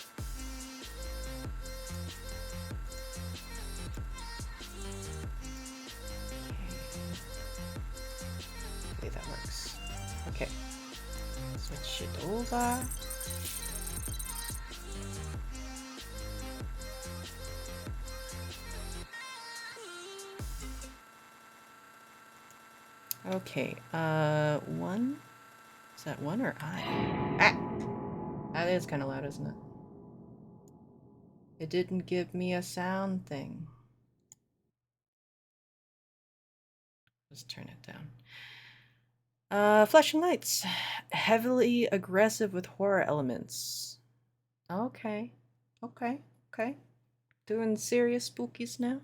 Okay, that works. Okay. Switch it over. Okay, one? Is that one or I? Ah! That is kind of loud, isn't it? It didn't give me a sound thing. Let's turn it down. Flashing lights. Heavily aggressive with horror elements. Okay. Okay. Okay. Doing serious spookies now?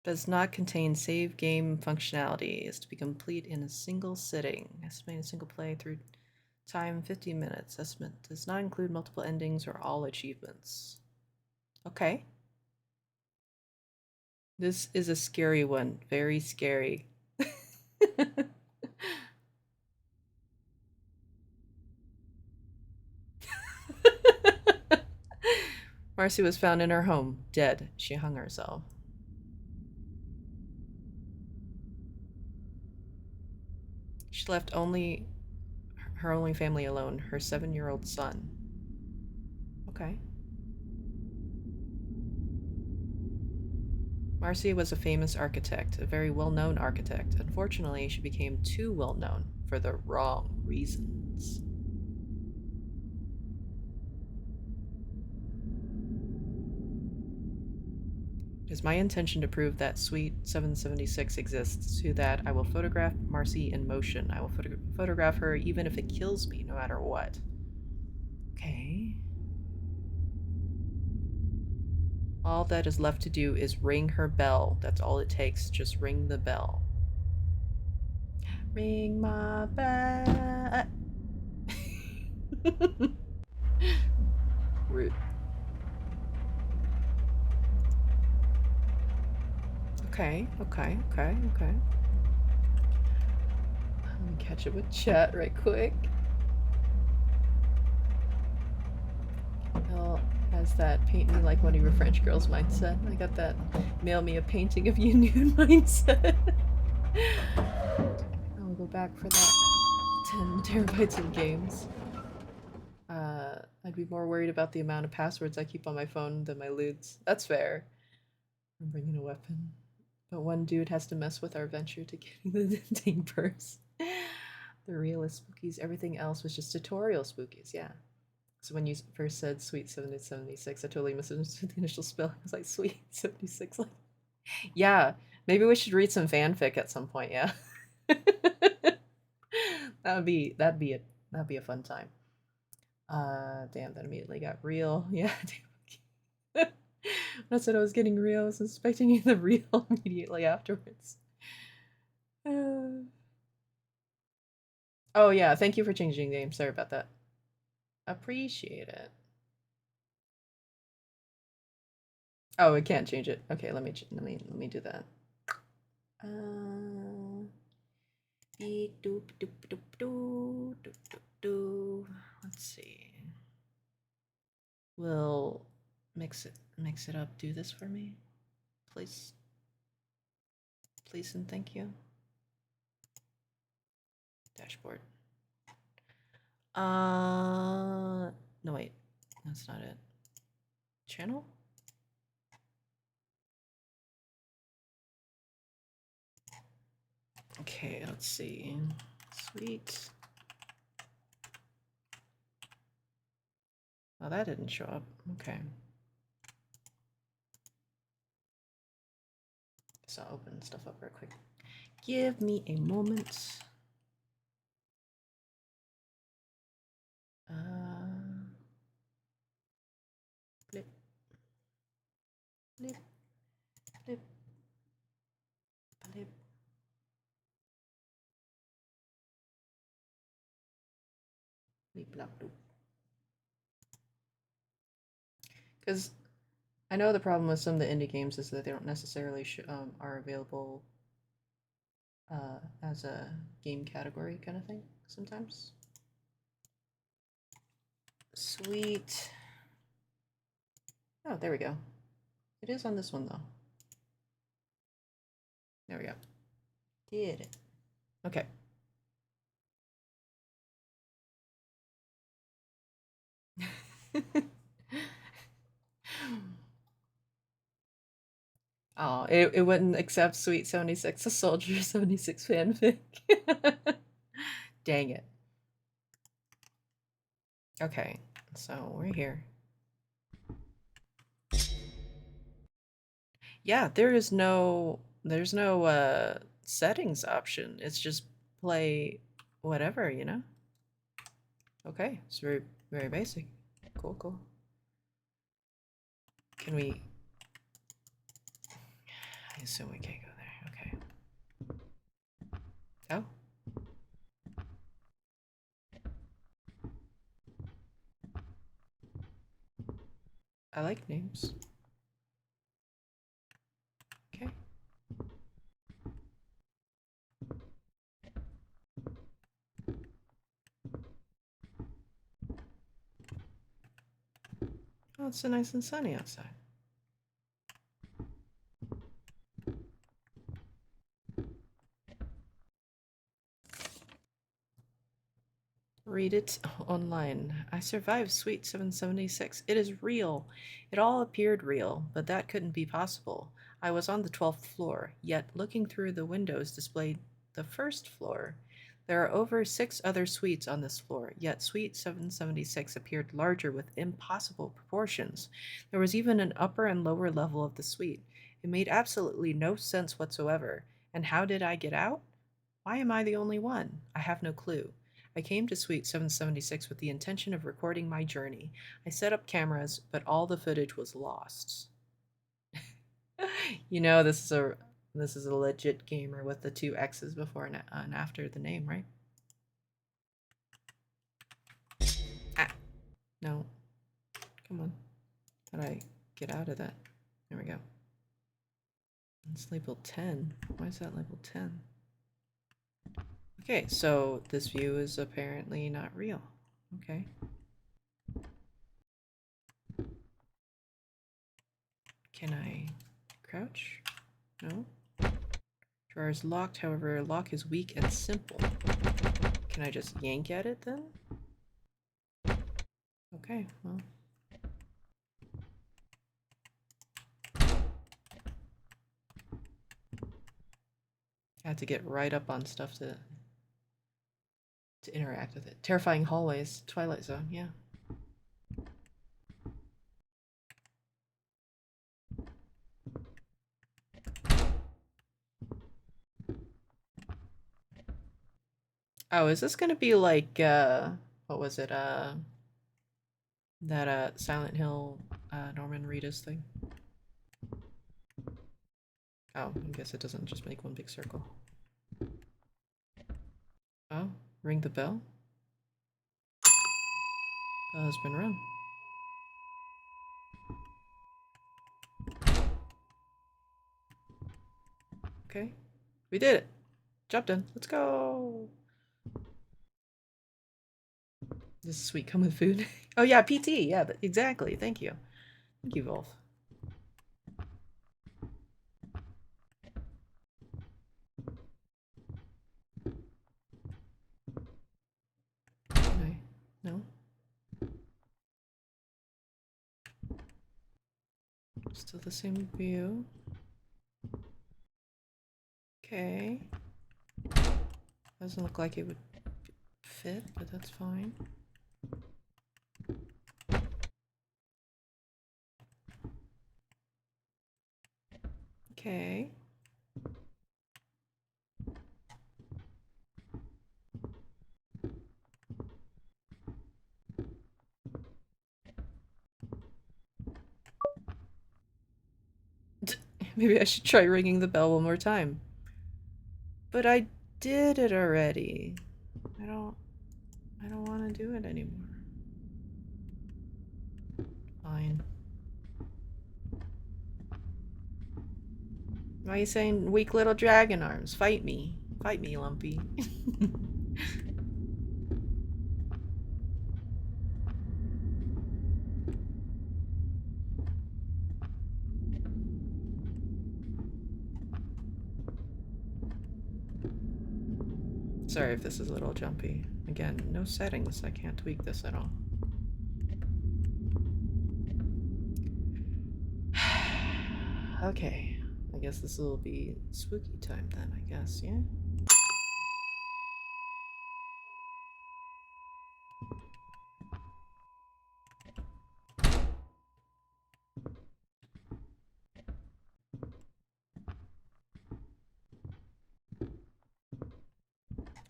Does not contain save game functionality. Is to be complete in a single sitting. Estimated single play through time 50 minutes. Estimate does not include multiple endings or all achievements. Okay. This is a scary one. Very scary. Marcy was found in her home, dead. She hung herself. She left her only family alone, her 7-year-old son. Okay. Marcy was a famous architect, a very well-known architect. Unfortunately, she became too well-known for the wrong reasons. It is my intention to prove that Suite 776 exists. To that, I will photograph Marcy in motion. I will photograph her even if it kills me, no matter what. Okay. All that is left to do is ring her bell. That's all it takes. Just ring the bell. Ring my bell. Rude. Okay. Let me catch up with chat right quick. Bill has that paint me like one of your French girls mindset. I got that mail me a painting of you nude mindset. I'll go back for that 10 terabytes of games. I'd be more worried about the amount of passwords I keep on my phone than my lewds. That's fair. I'm bringing a weapon. But one dude has to mess with our venture to getting the denting purse. The realist spookies, everything else was just tutorial spookies, yeah. So when you first said Suite 776, I totally misunderstood the initial spell. I was like, Suite 76, like... Yeah, maybe we should read some fanfic at some point, yeah? that'd be a fun time. Damn, that immediately got real. Yeah. When I said I was getting real, I was expecting the real immediately afterwards. Oh yeah, thank you for changing the name. Sorry about that. Appreciate it. Oh, we can't change it. Okay, let me do that. Let's see. We'll mix it up. Do this for me, please. Please and thank you. Dashboard. No wait, that's not it. Channel? Okay, let's see. Sweet. Oh, that didn't show up. Okay. So I'll open stuff up real quick. Give me a moment. Blip. Blip. Blip. Blip. Blip, blop, bloop. Because I know the problem with some of the indie games is that they don't necessarily are available as a game category kind of thing sometimes. Sweet. Oh, there we go. It is on this one though. There we go. Did it. Okay. Oh, it wouldn't accept Sweet 76, a Soldier 76 fanfic. Dang it. Okay, so we're here. Yeah, there's no settings option. It's just play whatever, you know? Okay, it's very, very basic. Cool, cool. Can we... I assume we can't go there. Okay. Oh. I like names. Okay. Oh, it's so nice and sunny outside. Read it online. I survived Suite 776. It is real. It all appeared real, but that couldn't be possible. I was on the 12th floor, yet looking through the windows displayed the first floor. There are over 6 other suites on this floor, yet Suite 776 appeared larger with impossible proportions. There was even an upper and lower level of the suite. It made absolutely no sense whatsoever. And how did I get out? Why am I the only one? I have no clue. I came to Suite 776 with the intention of recording my journey. I set up cameras, but all the footage was lost. You know, this is a legit gamer with the 2 X's before and after the name, right? Ah, no. Come on. How do I get out of that? There we go. It's labeled 10. Why is that labeled 10? Okay, so this view is apparently not real. Okay. Can I crouch? No. Drawer is locked, however, lock is weak and simple. Can I just yank at it then? Okay, well. I had to get right up on stuff to interact with it. Terrifying hallways. Twilight Zone, yeah. Oh, is this gonna be like what was it? That Silent Hill Norman Reedus thing? Oh, I guess it doesn't just make one big circle. Oh, ring the bell? Bell has been rung. Okay. We did it. Job done. Let's go. This is sweet. Come with food. Oh yeah, PT. Yeah, exactly. Thank you. Thank you, Wolf. Okay. No. Still the same view. Okay. Doesn't look like it would fit, but that's fine. Okay. Maybe I should try ringing the bell one more time. But I did it already. I don't want to do it anymore. Fine. Why are you saying weak little dragon arms? Fight me. Fight me, Lumpy. Sorry if this is a little jumpy. Again, no settings. I can't tweak this at all. Okay. I guess this will be spooky time then, I guess, yeah?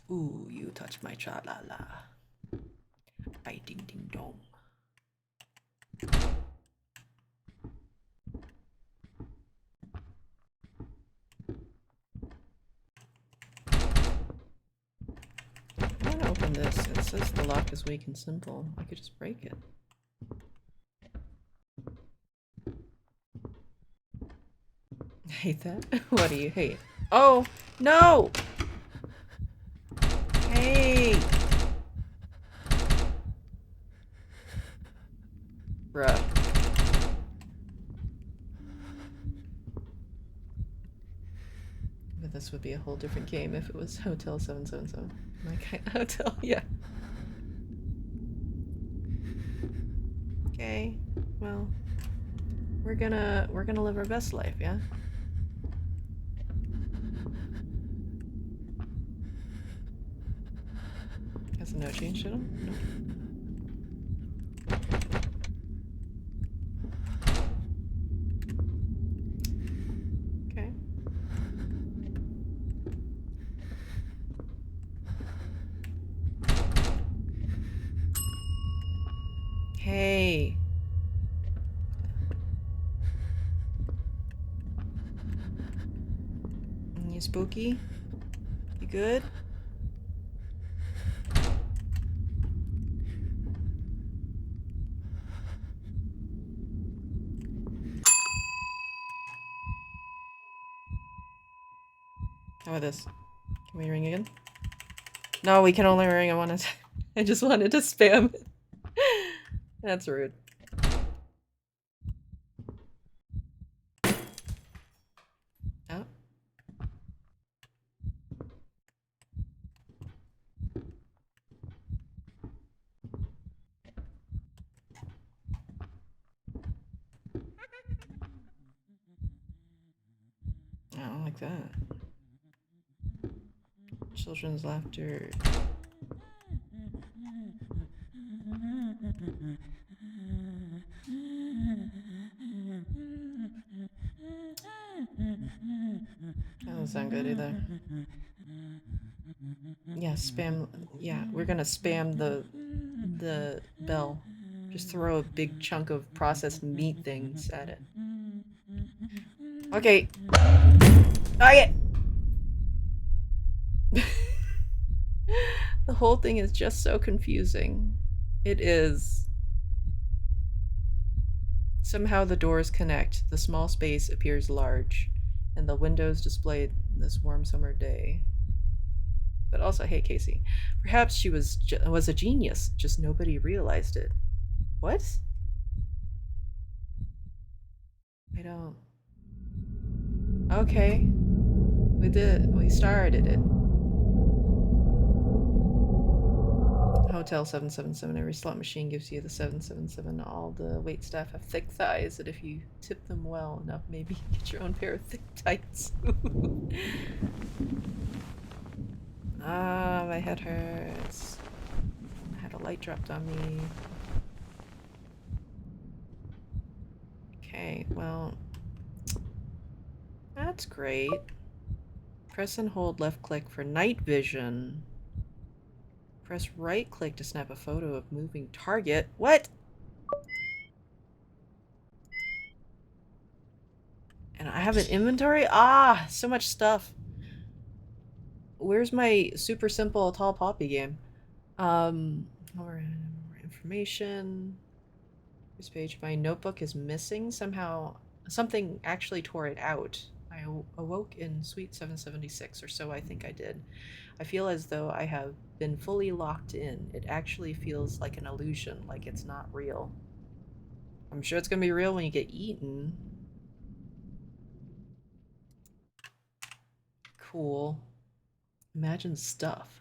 Ooh, you touch my tra-la-la. Bye ding ding dong. I want to open this. It says the lock is weak and simple. I could just break it. I hate that. What do you hate? Oh, no! Hey! Bruh. But this would be a whole different game if it was Hotel 777. Like, hotel, yeah. Okay, well, we're gonna live our best life, yeah? Has no change to them? No. Okay. Hey. You spooky? You good? How about this? Can we ring again? No, we can only ring. I just wanted to spam it. That's rude. Oh. I don't like that. Children's laughter. That doesn't sound good either. Yeah, spam. Yeah, we're gonna spam the bell. Just throw a big chunk of processed meat things at it. Okay. Okay. The whole thing is just so confusing. It is. Somehow the doors connect. The small space appears large, and the windows displayed this warm summer day. But also, hey Casey, perhaps she was a genius, just nobody realized it. What? I don't. Okay. We did. We started it. Hotel 777. Every slot machine gives you the 777. All the wait staff have thick thighs that if you tip them well enough, maybe get your own pair of thick tights. Ah, my head hurts. I had a light dropped on me. Okay, well, that's great. Press and hold left click for night vision. Press right click to snap a photo of moving target. What? And I have an inventory? Ah, so much stuff. Where's my super simple tall poppy game? More information. This page, my notebook is missing. Somehow, something actually tore it out. I awoke in Suite 776, or so I think I did. I feel as though I have been fully locked in. It actually feels like an illusion, like it's not real. I'm sure it's gonna be real when you get eaten. Cool. Imagine stuff.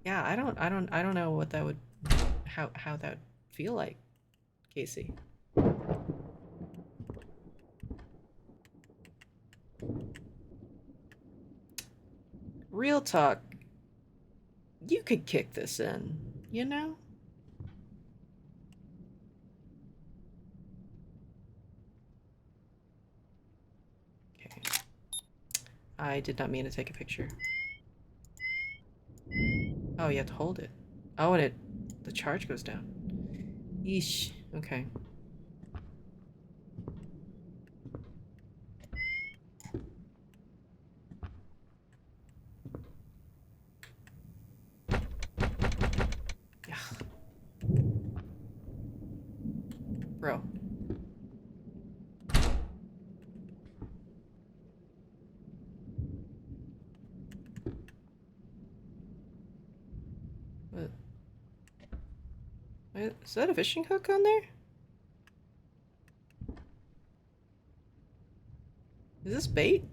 Yeah, I don't know what that would, how that would feel like, Casey. Real talk, you could kick this in, you know? Okay. I did not mean to take a picture. Oh, you have to hold it. Oh, and the charge goes down. Yeesh. Okay. Bro. What? Is that a fishing hook on there? Is this bait?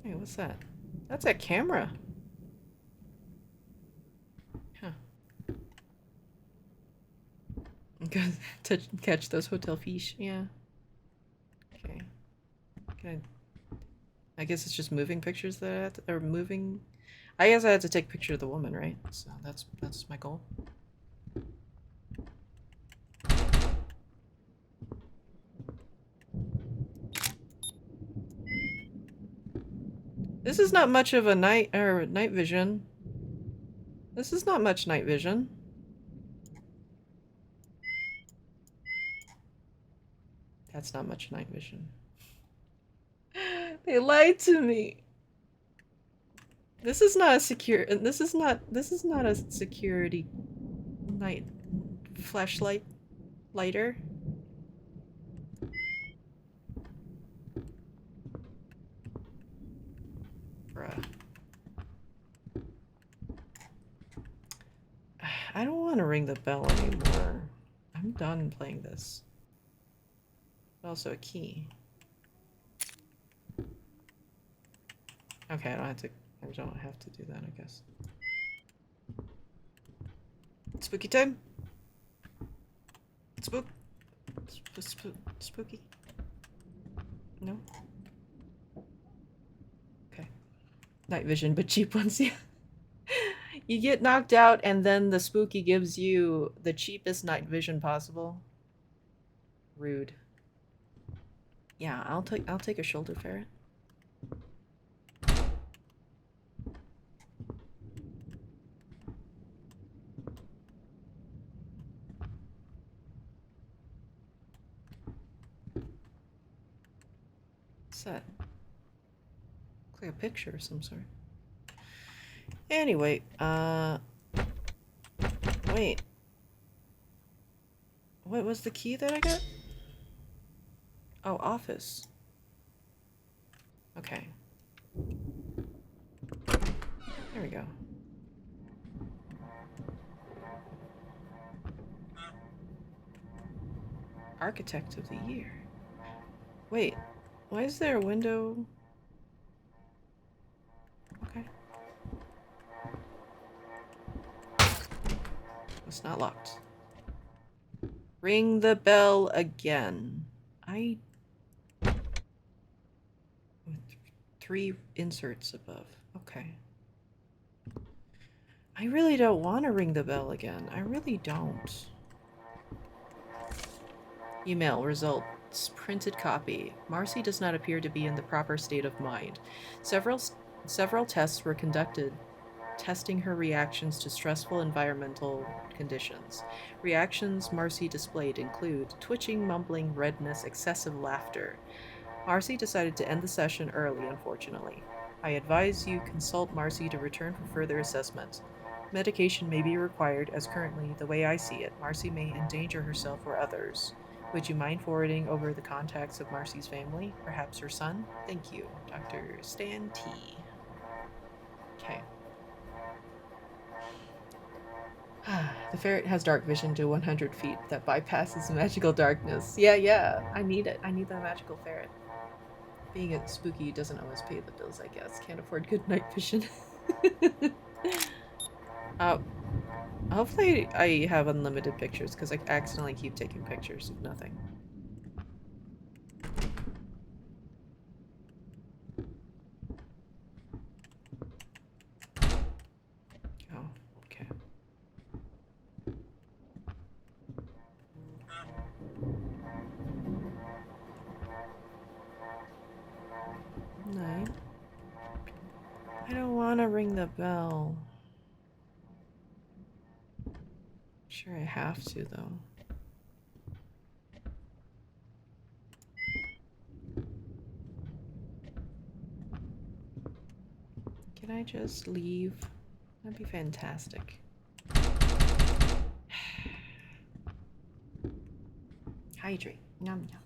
Hey, what's that? That's a camera. Huh. To catch those hotel fish, yeah. Okay. I guess it's just moving pictures that I have to, or moving. I guess I had to take a picture of the woman, right? So that's my goal. This is not much of a night vision. This is not much night vision. That's not much night vision. They lied to me. This is not a this is not a security night flashlight lighter. Bruh. I don't want to ring the bell anymore. I'm done playing this. Also a key. Okay, I don't have to do that, I guess. Spooky time. Spooky. No. Okay. Night vision, but cheap ones, yeah. You get knocked out and then the spooky gives you the cheapest night vision possible. Rude. Yeah, I'll take a shoulder ferret. What's that? Looks like a picture of some sort. Anyway, wait. What was the key that I got? Oh, office. Okay. There we go. Architect of the Year. Wait, why is there a window? Okay. It's not locked. Ring the bell again. With 3 inserts above. Okay. I really don't want to ring the bell again. I really don't. Email results. Printed copy. Marcy does not appear to be in the proper state of mind. Several tests were conducted, testing her reactions to stressful environmental conditions. Reactions Marcy displayed include twitching, mumbling, redness, excessive laughter. Marcy decided to end the session early, unfortunately. I advise you consult Marcy to return for further assessment. Medication may be required, as currently, the way I see it, Marcy may endanger herself or others. Would you mind forwarding over the contacts of Marcy's family? Perhaps her son? Thank you. Dr. Stan T. Okay. The ferret has dark vision to 100 feet that bypasses magical darkness. Yeah, I need it. I need that magical ferret. Being a spooky doesn't always pay the bills, I guess. Can't afford good night vision. Hopefully I have unlimited pictures, because I accidentally keep taking pictures of nothing. Oh, okay. Night. I don't want to ring the bell. Sure, I have to, though. Can I just leave? That'd be fantastic. Hydrate. Nom nom.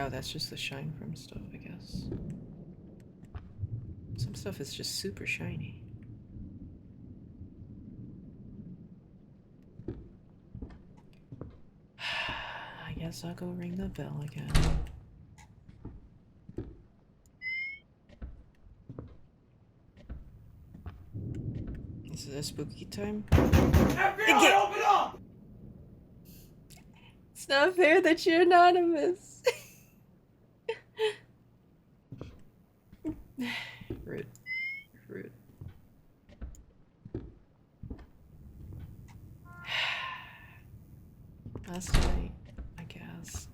Oh, that's just the shine from stuff, I guess. Some stuff is just super shiny. I guess I'll go ring the bell again. Is it a spooky time? FBI, open up! It's not fair that you're anonymous. Rude. Rude. Last night, I guess.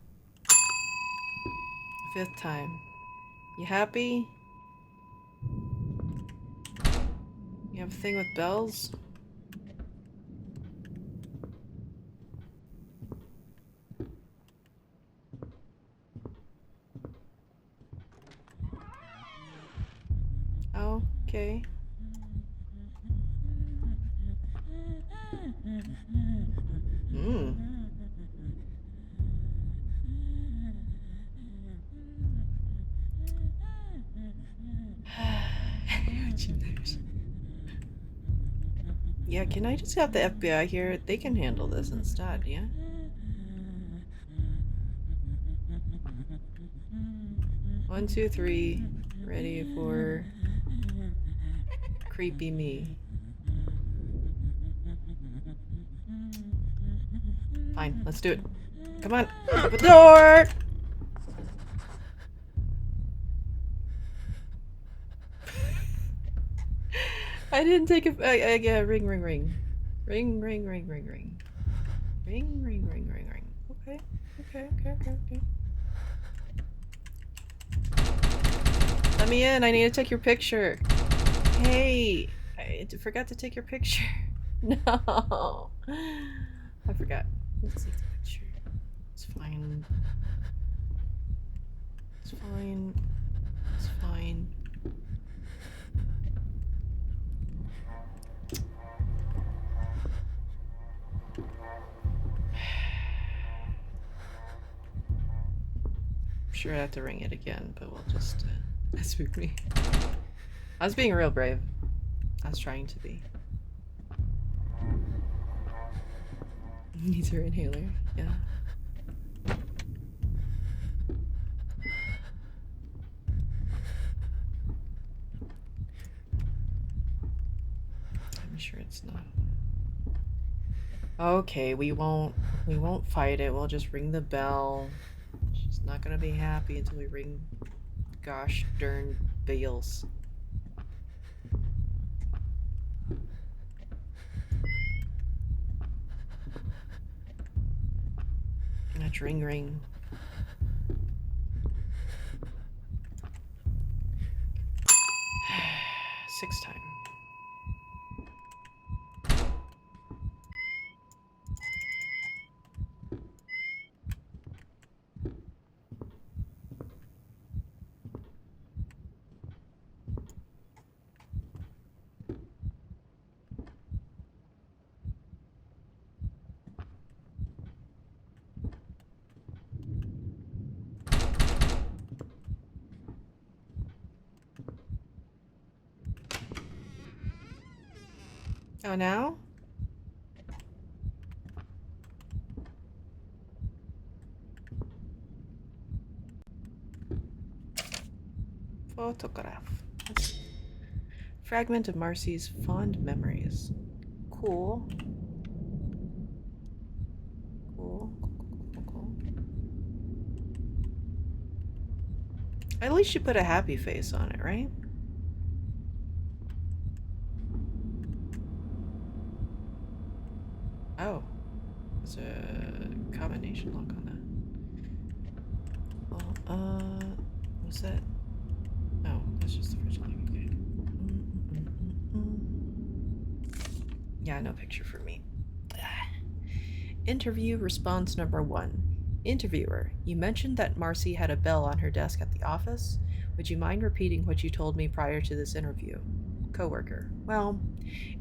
5th time. You happy? You have a thing with bells? Okay. Yeah, can I just have the FBI here? They can handle this instead, yeah? One, two, three. Ready for creepy me. Fine, let's do it. Come on, open the door! I didn't take a. Yeah, ring, ring, ring. Ring, ring, ring, ring, ring. Ring, ring, ring, ring, ring. Okay, okay, okay, okay, okay. Let me in, I need to take your picture. Hey, I forgot to take your picture. No. I forgot. Let's take the picture. It's fine. It's fine. It's fine. I'm sure I have to ring it again, but we'll just. That spooked me. I was being real brave. I was trying to be. Needs her inhaler. Yeah. I'm sure it's not. Okay, we won't fight it. We'll just ring the bell. She's not gonna be happy until we ring gosh darn bells. Let's ring ring. Sixth time. Oh, now? Photograph. Fragment of Marcy's fond memories. Cool. Cool. Cool. At least you put a happy face on it, right? Oh. There's a combination lock on that. Well, what's that? Oh, that's just the first one. Okay. Yeah, no picture for me. Interview response number 1. Interviewer, you mentioned that Marcy had a bell on her desk at the office. Would you mind repeating what you told me prior to this interview? Coworker, well,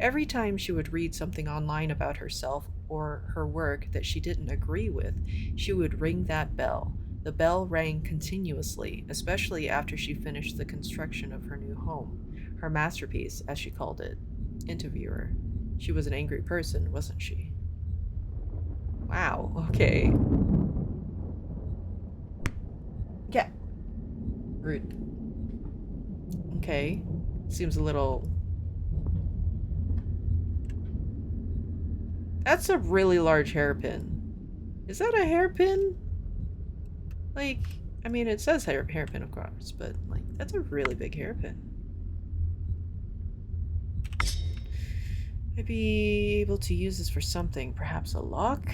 every time she would read something online about herself or her work that she didn't agree with, she would ring that bell. The bell rang continuously, especially after she finished the construction of her new home, her masterpiece, as she called it. Interviewer, she was an angry person, wasn't she? Wow, okay. Yeah. Rude. Okay. Seems a little... That's a really large hairpin. Is that a hairpin? Like, I mean, it says hairpin, of course, but, like, that's a really big hairpin. I'd be able to use this for something. Perhaps a lock?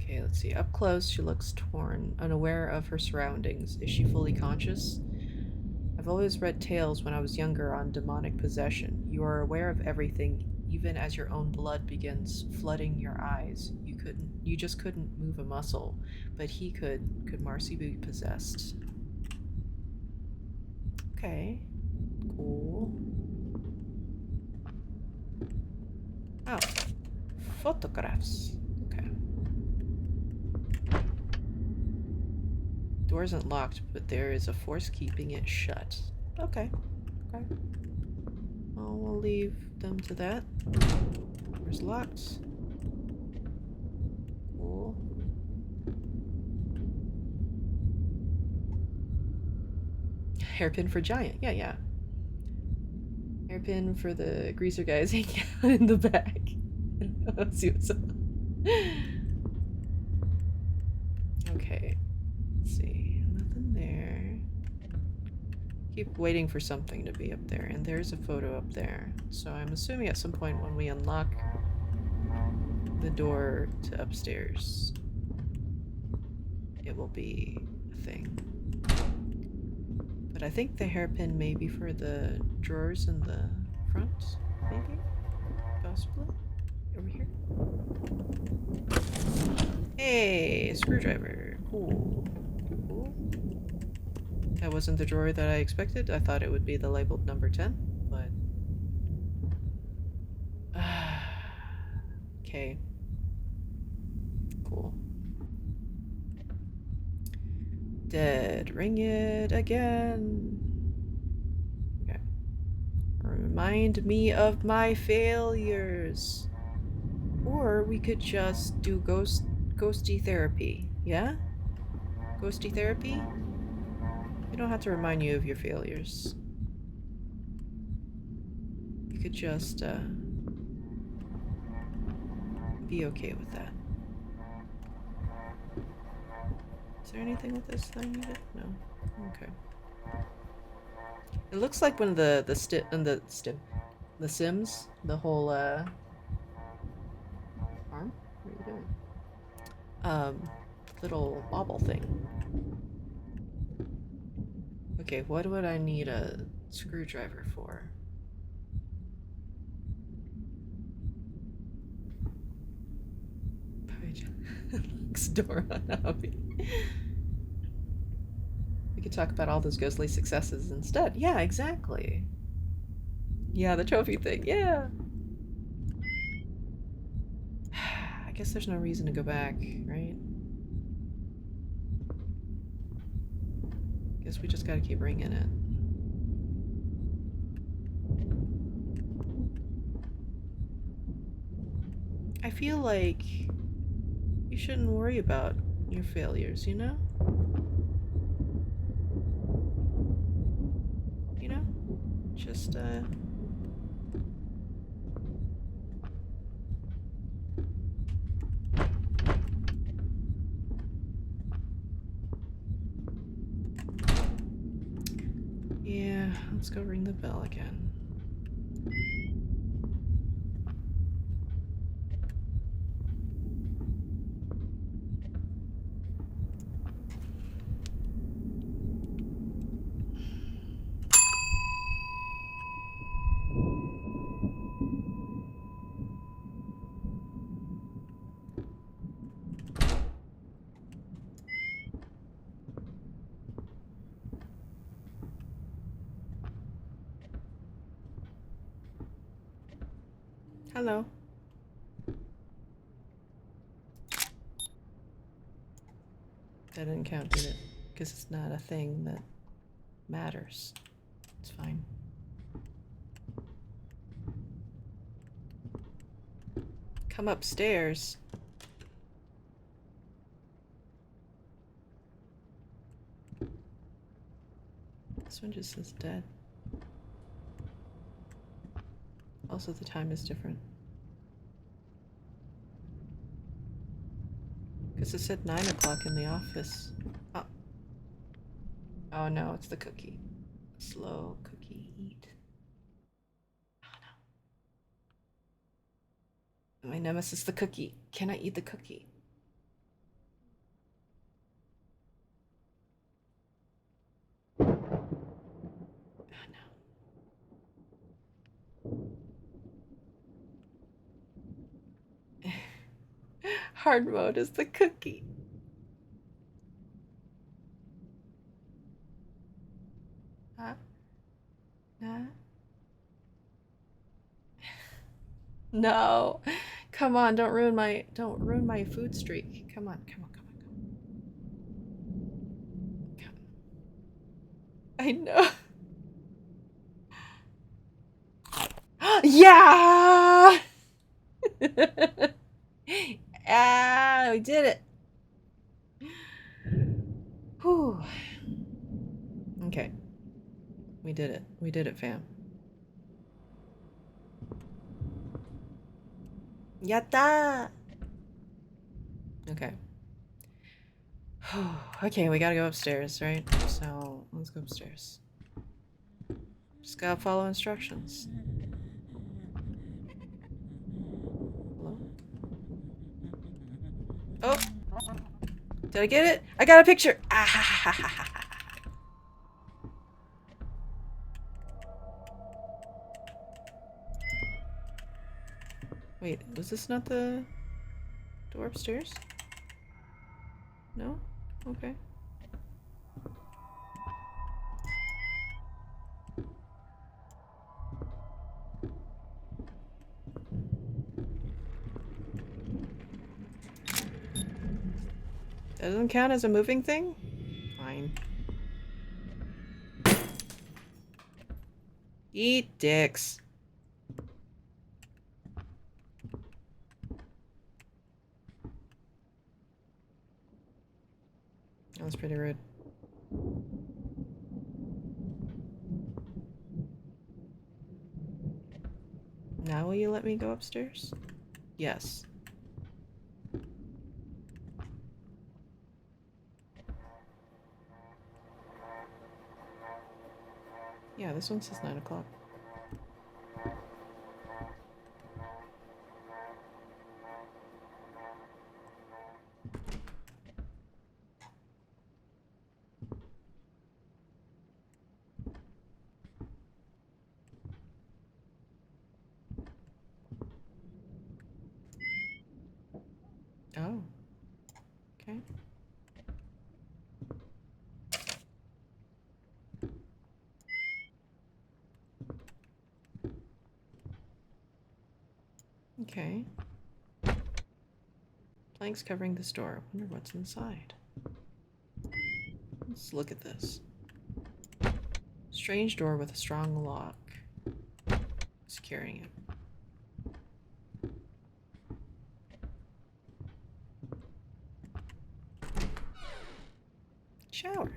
Okay, let's see. Up close, she looks torn, unaware of her surroundings. Is she fully conscious? I've always read tales when I was younger on demonic possession. You are aware of everything, even as your own blood begins flooding your eyes. You just couldn't move a muscle, but he could. Could Marcy be possessed? Okay. Cool. Oh. Photographs. Okay. Door isn't locked, but there is a force keeping it shut. Okay. Okay. Well, we'll leave them to that. Door's locked. Cool. Hairpin for giant. Yeah, yeah. Hairpin for the greaser guys hanging out in the back. Let's see what's up. Okay. Let's see. Nothing there. Keep waiting for something to be up there, and there's a photo up there. So I'm assuming at some point when we unlock the door to upstairs, it will be a thing. But I think the hairpin may be for the drawers in the front, maybe? Possibly? Over here? Hey, screwdriver. Cool. Cool. That wasn't the drawer that I expected. I thought it would be the labeled number 10, but... okay. Cool. Dead. Ring it again. Okay. Remind me of my failures. Or we could just do ghosty therapy. Yeah? Ghosty therapy? We don't have to remind you of your failures. You could just be okay with that. Is there anything with this that I needed? No. Okay. It looks like when the Sims, the whole arm? What are you doing? Little bobble thing. Okay, what would I need a screwdriver for? Looks Dora hobby. We could talk about all those ghostly successes instead. Yeah, exactly. Yeah, the trophy thing. Yeah. I guess there's no reason to go back, right? Guess we just gotta keep ringing it. I feel like you shouldn't worry about your failures, you know? You know? Just, yeah, let's go ring the bell again. Hello. That didn't count, did it? Because it's not a thing that matters. It's fine. Come upstairs. This one just says dead. Also, the time is different. Because it said 9 o'clock in the office. Oh. Oh no, it's the cookie. Slow cookie eat. Oh no. My nemesis, the cookie. Can I eat the cookie? Oh no. Hard mode is the cookie. Huh? Nah. No. Come on, don't ruin my food streak. Come on, come on, come on, come on. I know. Yeah! Ah, we did it. Whew. Okay. We did it. We did it, fam. Yatta! Okay. Okay, we gotta go upstairs, right? So, let's go upstairs. Just gotta follow instructions. Hello? Oh! Did I get it? I got a picture! Ah! Wait, was this not the door upstairs? No? Okay. That doesn't count as a moving thing? Fine. Eat dicks. That was pretty rude. Now will you let me go upstairs? Yes. Yeah, this one says 9 o'clock. Oh. Okay. Okay. Planks covering this door. I wonder what's inside. Let's look at this. Strange door with a strong lock. Securing it. Shower.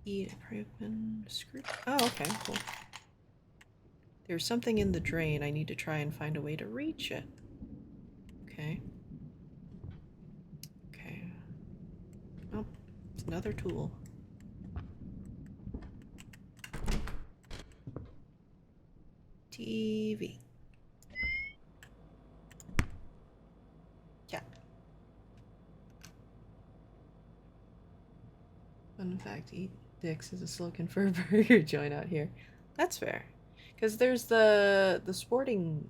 Eat improvement. Screw. Oh, okay, cool. There's something in the drain. I need to try and find a way to reach it. Okay. Okay. Oh, it's another tool. TV. Yeah. Fun fact, eat dicks is a slogan for a burger joint out here. That's fair. Because there's the sporting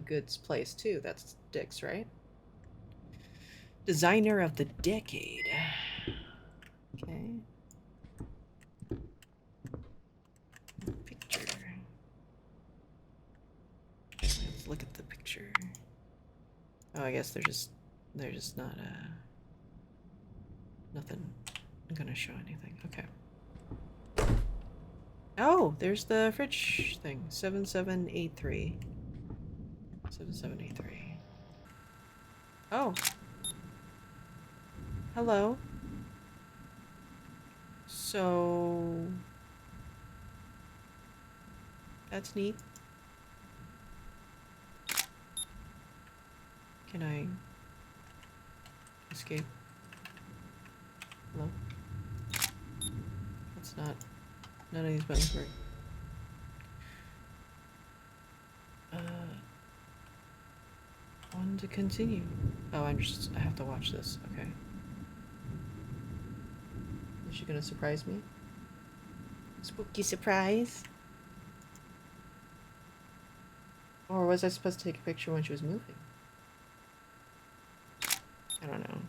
goods place too. That's Dick's, right? Designer of the decade. Okay. Picture. Let's look at the picture. Oh, I guess they're just not nothing gonna show anything. Okay. Oh, there's the fridge thing. 7783. 7783. Oh. Hello. So that's neat. Can I escape? Hello? That's not. None of these buttons work. On to continue. Oh, I have to watch this. Okay. Is she gonna surprise me? Spooky surprise? Or was I supposed to take a picture when she was moving? I don't know.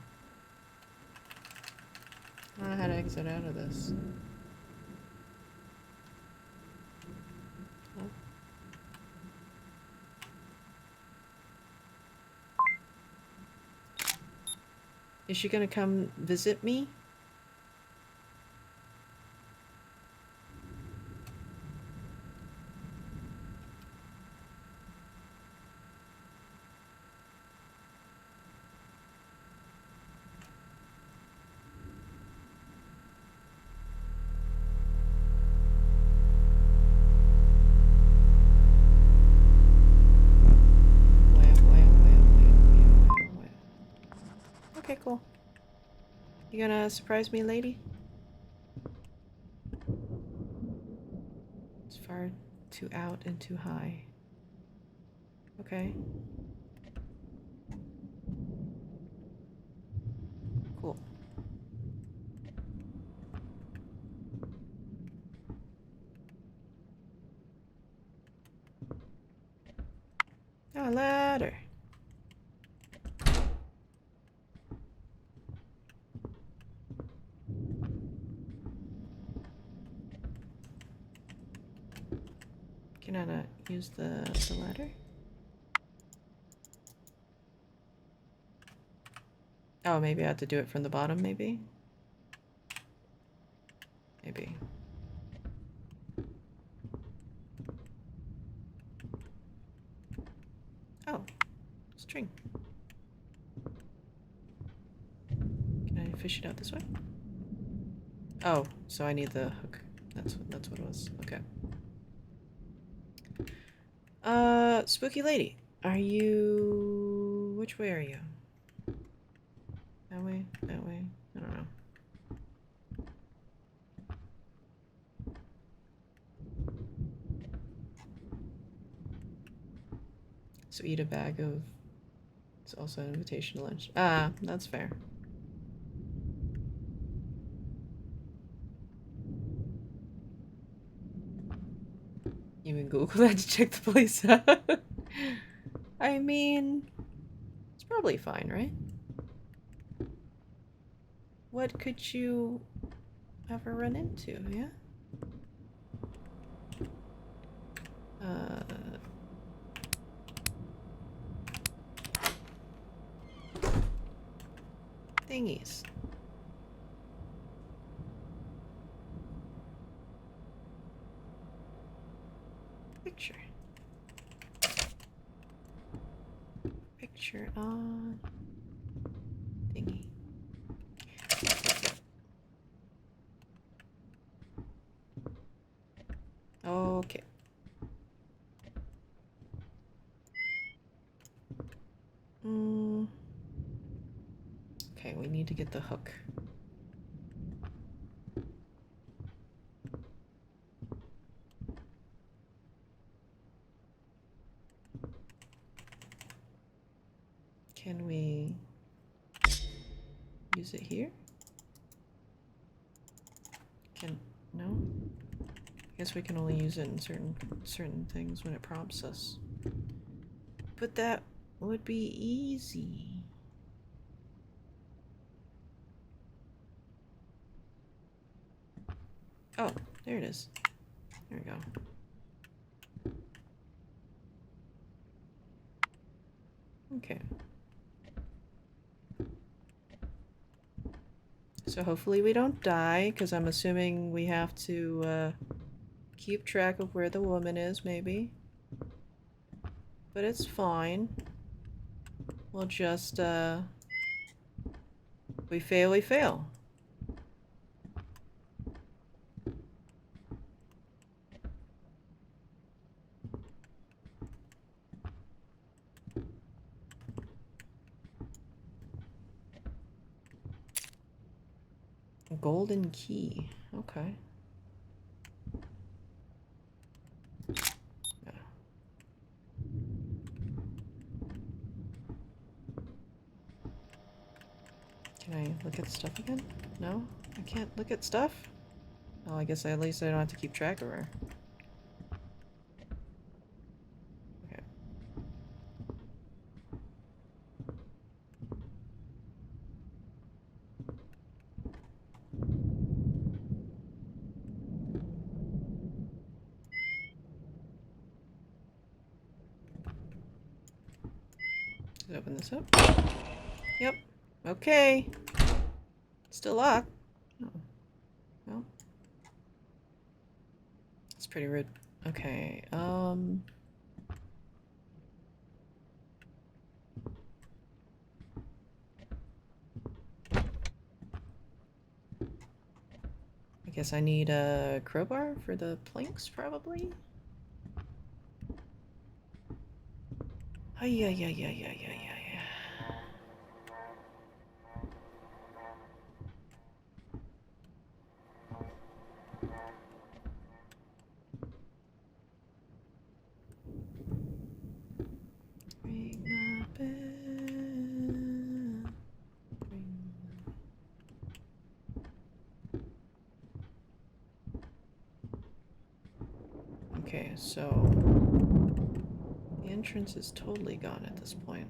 I don't know how to exit out of this. Oh. Is she gonna come visit me? You gonna surprise me, lady? It's far too out and too high. Okay. Cool. A ladder. Can I not use the ladder? Oh, maybe I have to do it from the bottom, maybe? Maybe. Oh, string. Can I fish it out this way? Oh, so I need the hook. That's what it was. Okay. Spooky lady, are you... Which way are you? That way? That way? I don't know. So eat a bag of... It's also an invitation to lunch. Ah, that's fair. You can Google that to check the place out. I mean... It's probably fine, right? What could you ever run into, yeah? Thingies. Picture. Picture on thingy. Okay. Okay, we need to get the hook. Can we use it here? No? I guess we can only use it in certain things when it prompts us. But that would be easy. Oh, there it is. There we go. Okay. So hopefully we don't die, because I'm assuming we have to keep track of where the woman is, maybe. But it's fine. We'll just, we fail, we fail. Golden key. Okay. Yeah. Can I look at stuff again? No? I can't look at stuff? Well, I guess at least I don't have to keep track of her. Okay. Let's open this up. Yep. Okay. Still locked. Oh. Well. It's pretty rude. Okay, I guess I need a crowbar for the planks, probably? Ay, ay, ay, ay, ay, ay, ay. Okay, so the entrance is totally gone at this point.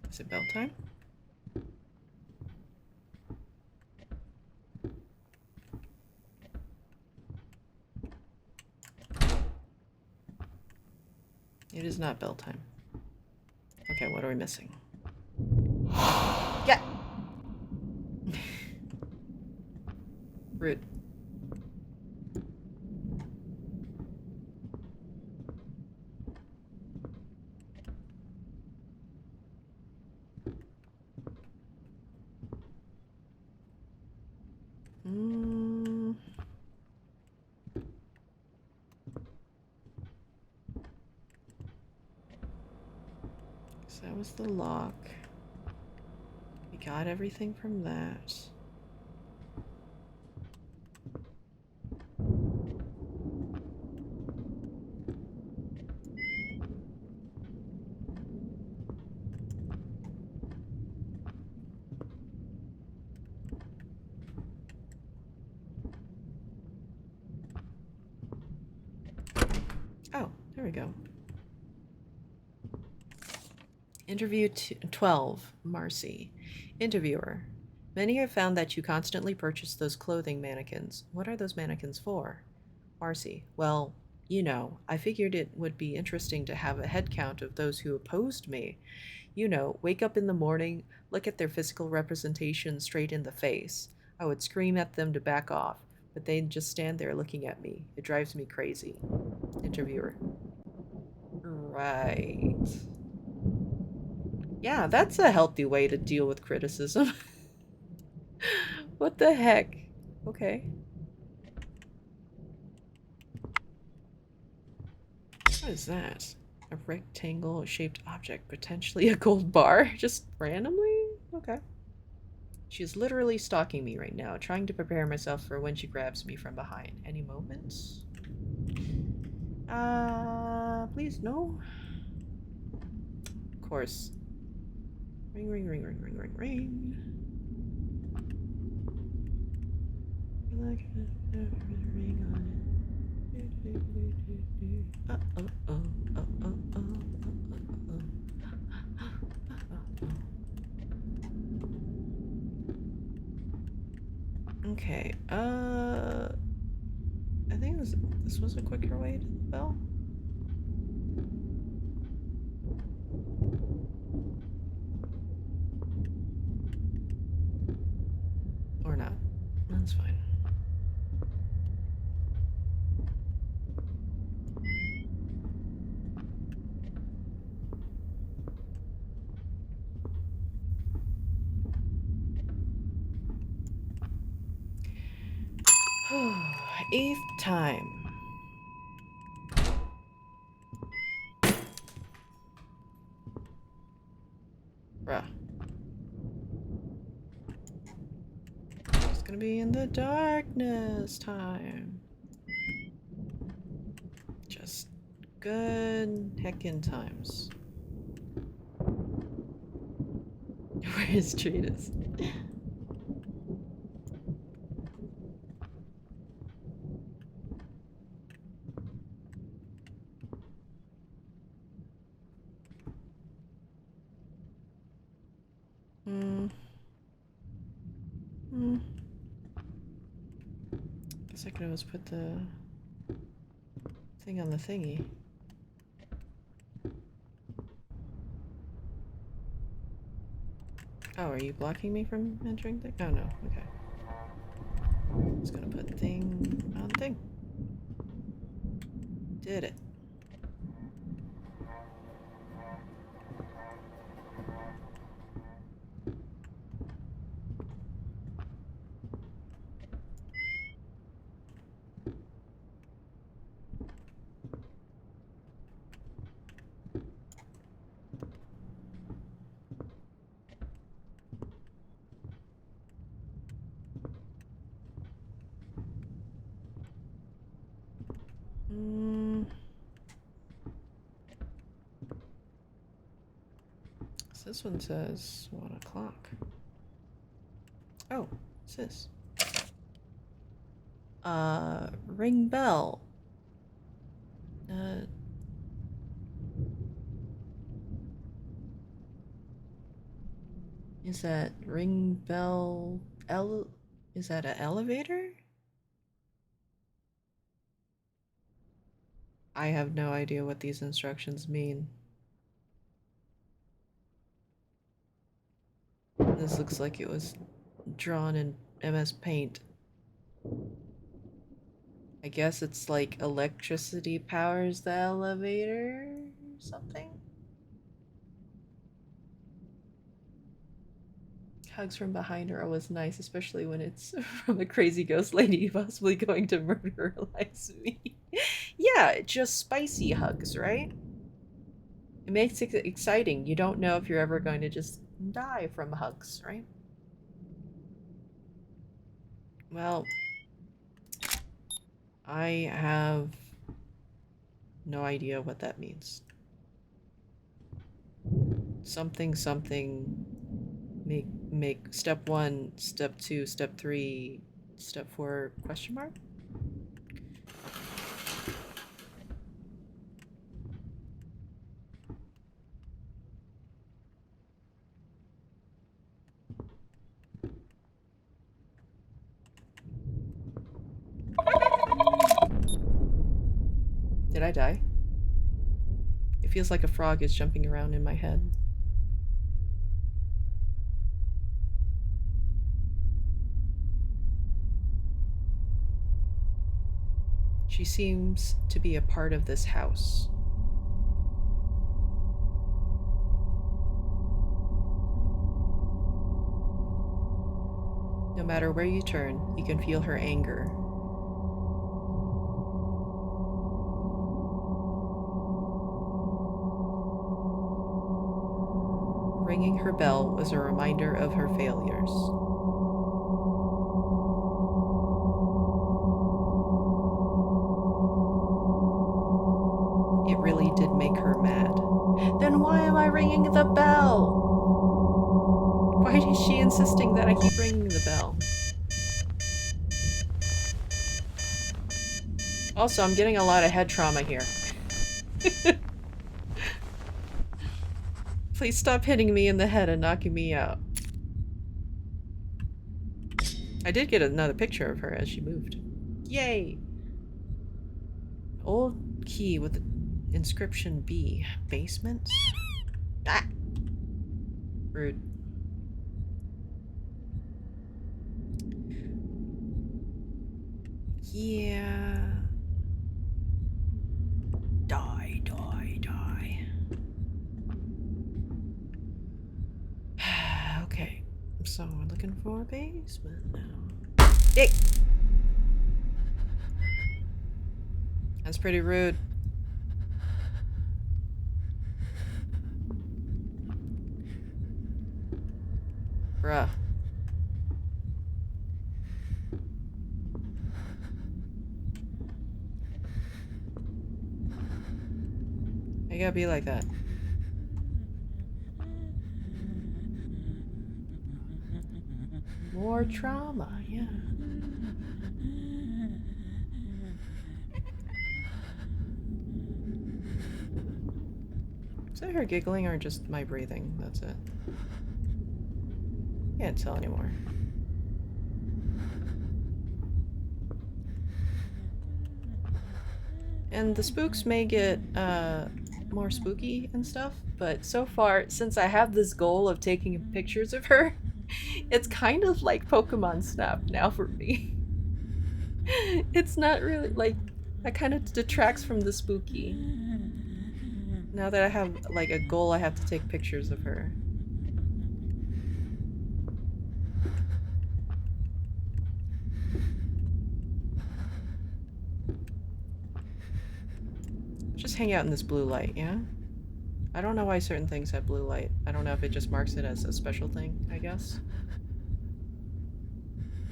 Is it bell time? It is not bell time. Okay, what are we missing? Yeah. Rude. So that was the lock. We got everything from that. Oh, there we go. Interview 12, Marcy. Interviewer. Many have found that you constantly purchase those clothing mannequins. What are those mannequins for? Marcy. Well, you know, I figured it would be interesting to have a head count of those who opposed me. You know, wake up in the morning, look at their physical representation straight in the face. I would scream at them to back off, but they'd just stand there looking at me. It drives me crazy. Interviewer. Right. Yeah, that's a healthy way to deal with criticism. What the heck? Okay. What is that? A rectangle-shaped object, potentially a gold bar? Just randomly? Okay. She is literally stalking me right now, trying to prepare myself for when she grabs me from behind. Any moments? Please, no. Of course. Ring, ring, ring, ring, ring, ring, ring. Like a ring on it. Okay, I think this was a quicker way to the bell. Or not. That's fine. Eighth time. Bruh. It's gonna be in the darkness time. Just good heckin' times. Where his treatise? Guess I could always put the thing on the thingy. Oh, are you blocking me from entering thing? Oh no, okay. Just gonna put thing on thing. Did it. This one says 1 o'clock. Oh, what's this? Ring bell. Is that ring bell is that an elevator? I have no idea what these instructions mean. This looks like it was drawn in MS Paint. I guess it's like electricity powers the elevator or something? Hugs from behind are always nice, especially when it's from a crazy ghost lady possibly going to murderize me. Yeah, just spicy hugs, right? It makes it exciting. You don't know if you're ever going to just die from hugs, right? Well, I have no idea what that means. Something, something, make step 1, step 2, step 3, step 4, question mark? Did I die? It feels like a frog is jumping around in my head. She seems to be a part of this house. No matter where you turn, you can feel her anger. Ringing her bell was a reminder of her failures. It really did make her mad. Then why am I ringing the bell? Why is she insisting that I keep ringing the bell? Also, I'm getting a lot of head trauma here. Please stop hitting me in the head and knocking me out. I did get another picture of her as she moved. Yay! Old key with the inscription B. Basement? Ah! Rude. Yeah. Die, die, die. Okay, so we're looking for a basement now. Hey! That's pretty rude. Bruh. I gotta be like that. More trauma, yeah. Is that her giggling or just my breathing? That's it. Can't tell anymore. And the spooks may get more spooky and stuff, but so far, since I have this goal of taking pictures of her, it's kind of like Pokemon Snap now for me. It's not really like, that kind of detracts from the spooky. Now that I have like a goal, I have to take pictures of her. Just hang out in this blue light, yeah? I don't know why certain things have blue light. I don't know if it just marks it as a special thing, I guess.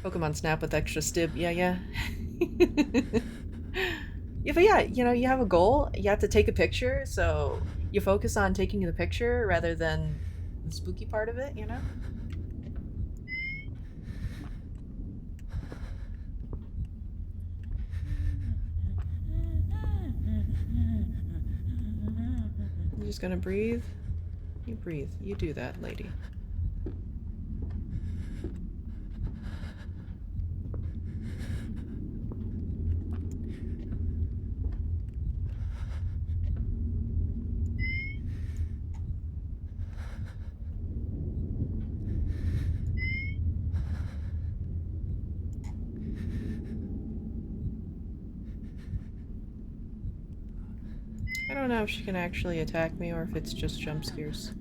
Pokemon Snap with extra stib, yeah, yeah. Yeah, but yeah, you know, you have a goal, you have to take a picture, so you focus on taking the picture rather than the spooky part of it, you know? You just gonna breathe? You breathe. You do that, lady. I don't know if she can actually attack me or if it's just jump scares.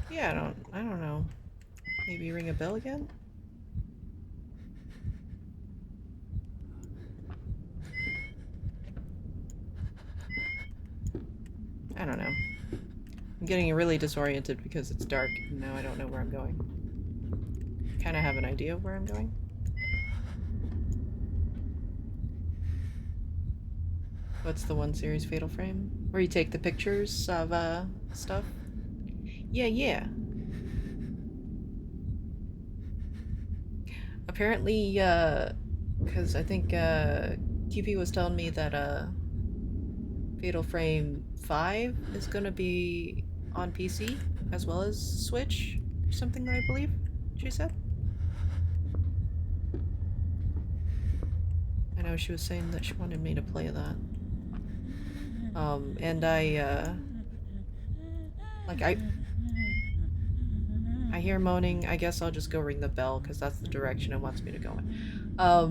Yeah, I don't know. Maybe ring a bell again? I don't know. I'm getting really disoriented because it's dark and now I don't know where I'm going. Kind of have an idea of where I'm going. What's the one series Fatal Frame? Where you take the pictures of stuff? Yeah, yeah. Apparently, because I think QP was telling me that Fatal Frame 5 is gonna be on PC as well as Switch, or something, I believe she said. I know she was saying that she wanted me to play that. And I hear moaning. I guess I'll just go ring the bell because that's the direction it wants me to go in. I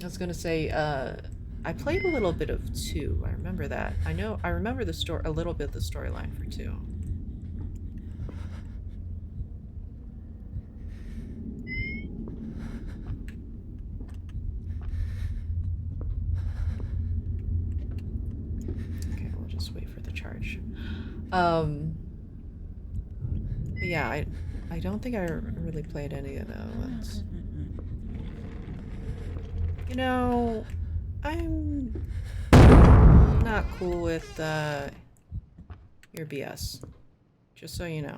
was gonna say, I played a little bit of 2. I remember that. I remember the story, a little bit of the storyline for 2. Okay, we'll just wait for the charge. But yeah, I don't think I really played any of those. You know, I'm not cool with your BS. Just so you know.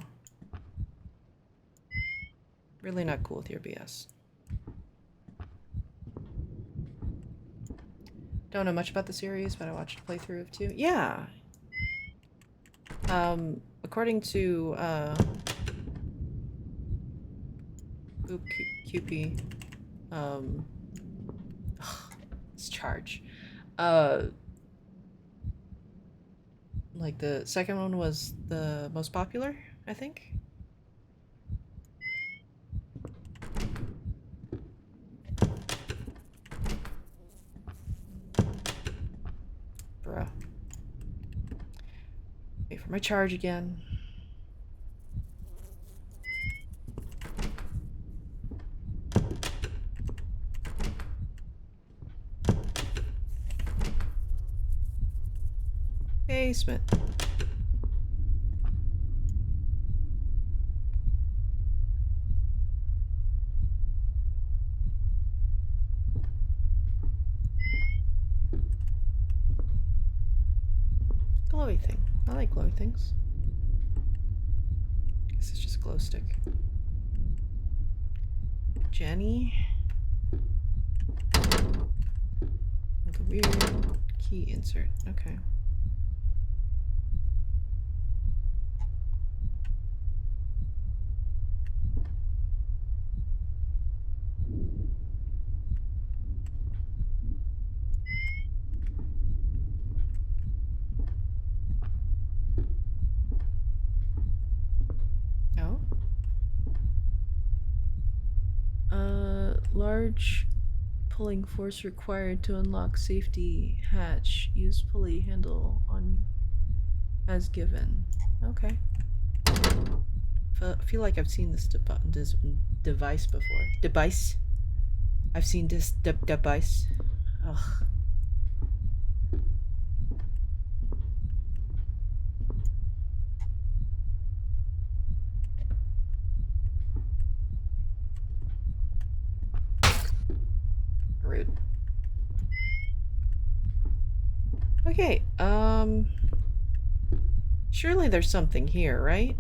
Really not cool with your BS. Don't know much about the series, but I watched a playthrough of 2. Yeah. According to QP, it's charge. Like the second one was the most popular, I think. Bruh. Wait for my charge again. Basement. Glowy thing. I like glowy things. Guess it's just a glow stick. Jenny. With a weird key insert. Okay. Oh. Large pulling force required to unlock safety hatch. Use pulley handle on as given. Okay. I feel like I've seen this device before. Device? I've seen this device. Ugh. Okay, surely there's something here, right?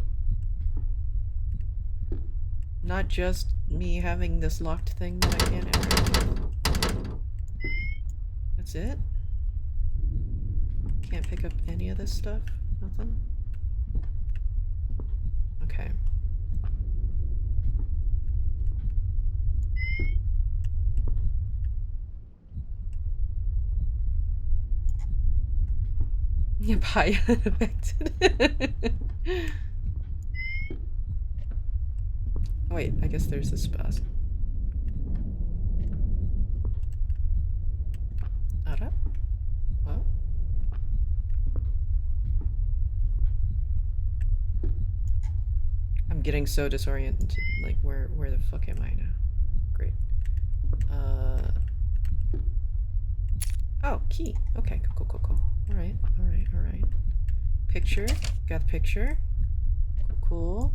Not just me having this locked thing that I can't enter. That's it? Can't pick up any of this stuff? Nothing? Okay. Yeah, pie unaffected. Oh, wait, I guess there's this bus. Ara? What? I'm getting so disoriented. Like, where the fuck am I now? Great. Oh, key. Okay, cool. Alright. Picture. Got the picture. Cool.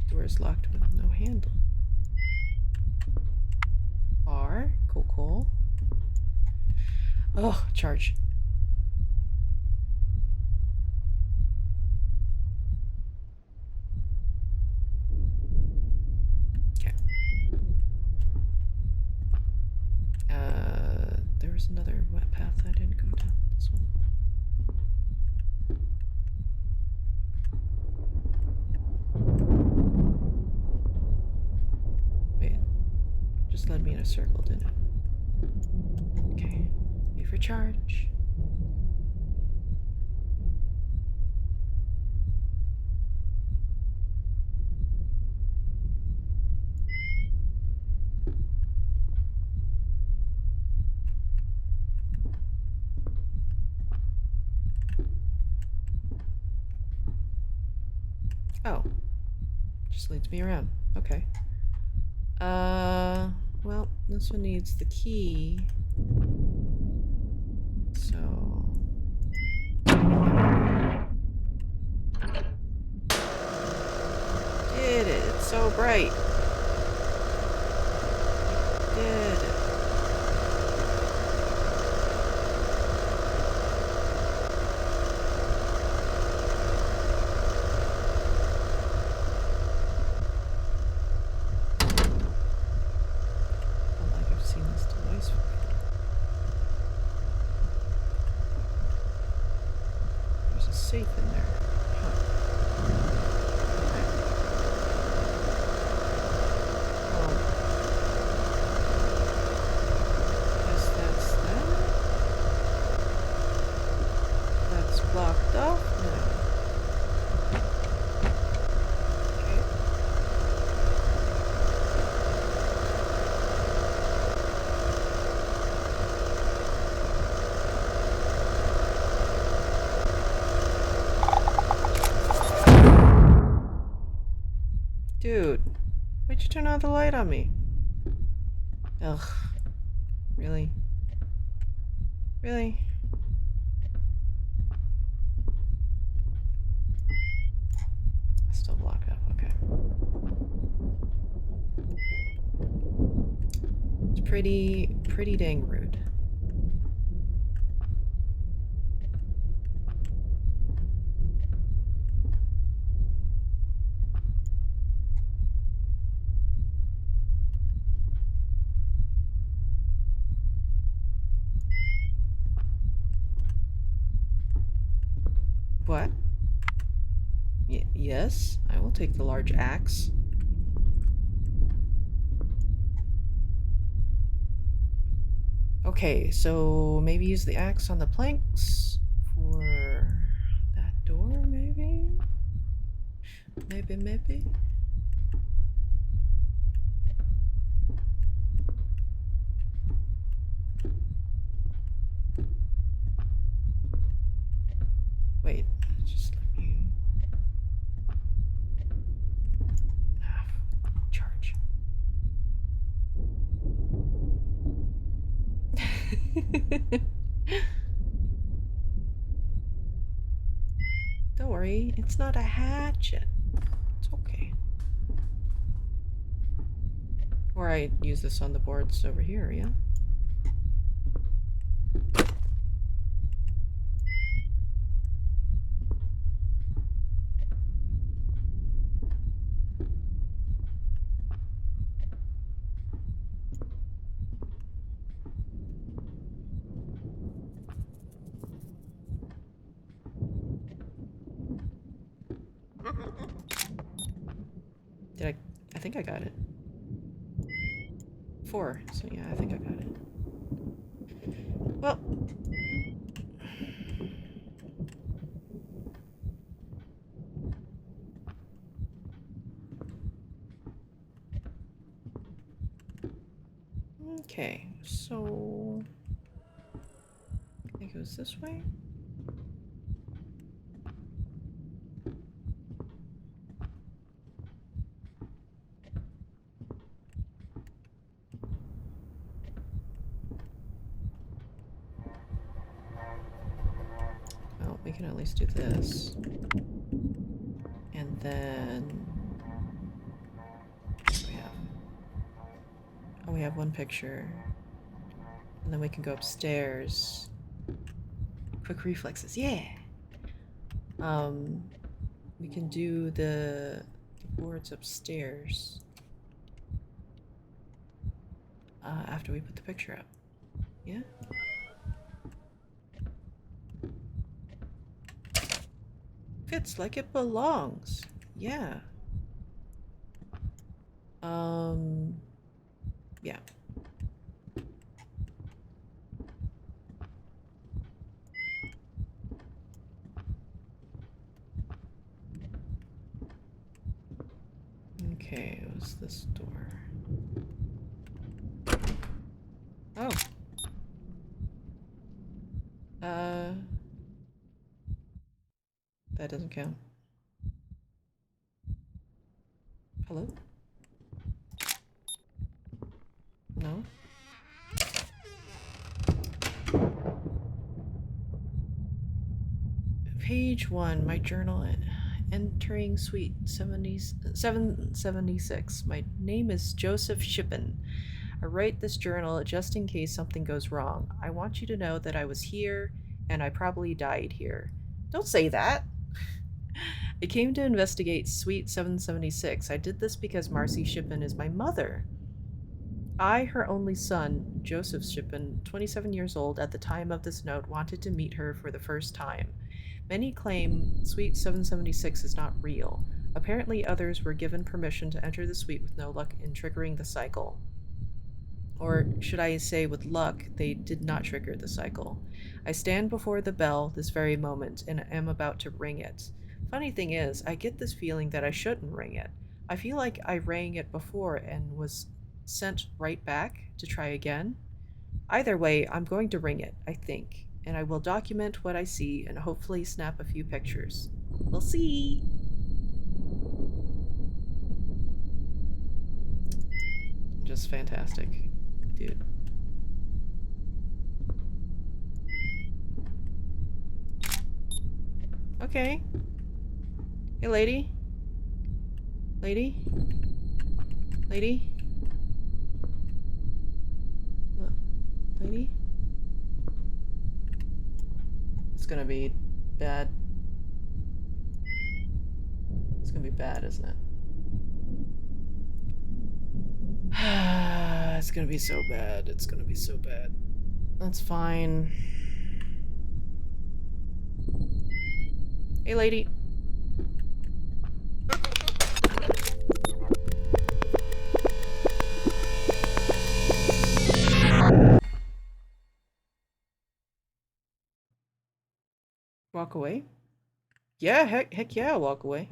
Door is locked with no handle. Bar. Cool. Oh, charge. Okay. There was another wet path I didn't go down. This one. Wait. Just led me in a circle, didn't it? Okay. Wait for charge. Oh. Just leads me around. Okay. Well, this one needs the key. So... Did it. It's so bright. Did it. Safe in there. Huh. Okay. Guess that's that. That's blocked off now. Okay. Dude, why'd you turn on the light on me? Ugh. Really? Really? Still blocked up, okay. It's pretty dang rude. What? Yes, I will take the large axe. Okay, so maybe use the axe on the planks for that door, maybe? Maybe? Wait, just let me... charge. Don't worry, it's not a hatchet. It's okay. Or I use this on the boards over here, yeah? I think I got it. 4, so yeah, I think I got it. Well. Okay, so I think it goes this way. Well, we can at least do this. And then we have, oh, we have one picture. And then we can go upstairs. Quick reflexes, yeah. We can do the boards upstairs after we put the picture up. Yeah. Fits like it belongs. Yeah. Yeah. Okay, it was this door. Oh. That doesn't count. Hello? No? Page 1, my journal, entering suite 776. My name is Joseph Shippen. I write this journal just in case something goes wrong. I want you to know that I was here and I probably died here. Don't say that. I came to investigate suite 776. I did this because Marcy Shippen is my mother. I, her only son, Joseph Shippen, 27 years old at the time of this note, wanted to meet her for the first time. Many claim Suite 776 is not real. Apparently, others were given permission to enter the suite with no luck in triggering the cycle. Or should I say, with luck, they did not trigger the cycle. I stand before the bell this very moment and am about to ring it. Funny thing is, I get this feeling that I shouldn't ring it. I feel like I rang it before and was sent right back to try again. Either way, I'm going to ring it, I think, and I will document what I see and hopefully snap a few pictures. We'll see! Just fantastic, dude. Okay. Hey, lady. Lady? Lady? Lady? It's gonna be bad. It's gonna be bad, isn't it? It's gonna be so bad. It's gonna be so bad. That's fine. Hey, lady. Walk away? Yeah, heck yeah, walk away.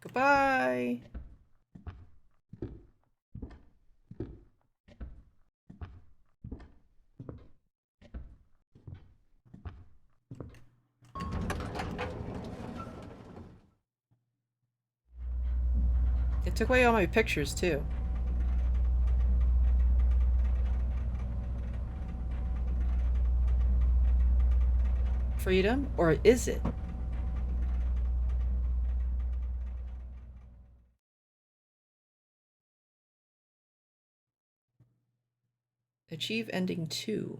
Goodbye. It took away all my pictures too. Freedom? Or is it? Achieve ending 2.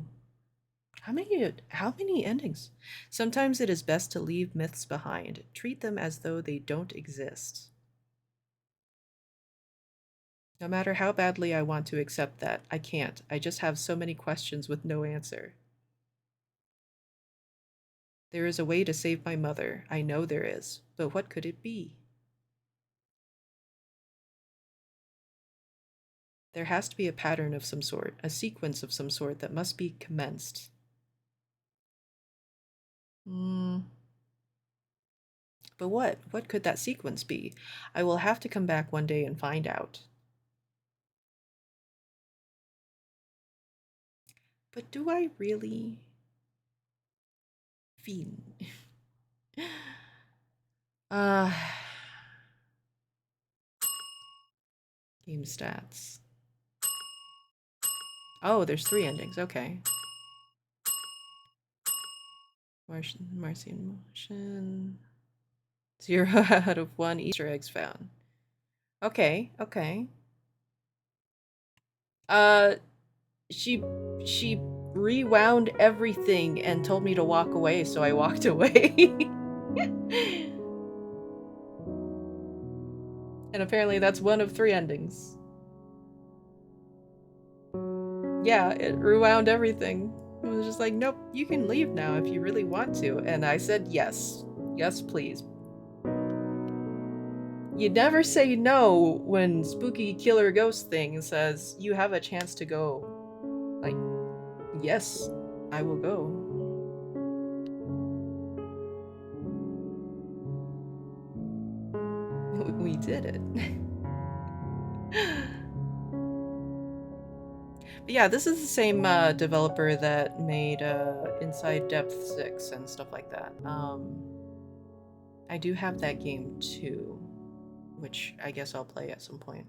How many endings? Sometimes it is best to leave myths behind. Treat them as though they don't exist. No matter how badly I want to accept that, I can't. I just have so many questions with no answer. There is a way to save my mother. I know there is. But what could it be? There has to be a pattern of some sort, a sequence of some sort that must be commenced. But what? What could that sequence be? I will have to come back one day and find out. But do I really? Fiend. Game stats. Oh, there's 3 endings. Okay. Martian motion. 0 out of 1 Easter eggs found. Okay, okay. She rewound everything and told me to walk away, so I walked away. And apparently that's one of 3 endings. Yeah, it rewound everything. It was just like, nope, you can leave now if you really want to. And I said yes. Yes, please. You never say no when spooky killer ghost thing says you have a chance to go. Like, yes, I will go. We did it. But yeah, this is the same developer that made Inside Depth 6 and stuff like that. I do have that game too, which I guess I'll play at some point.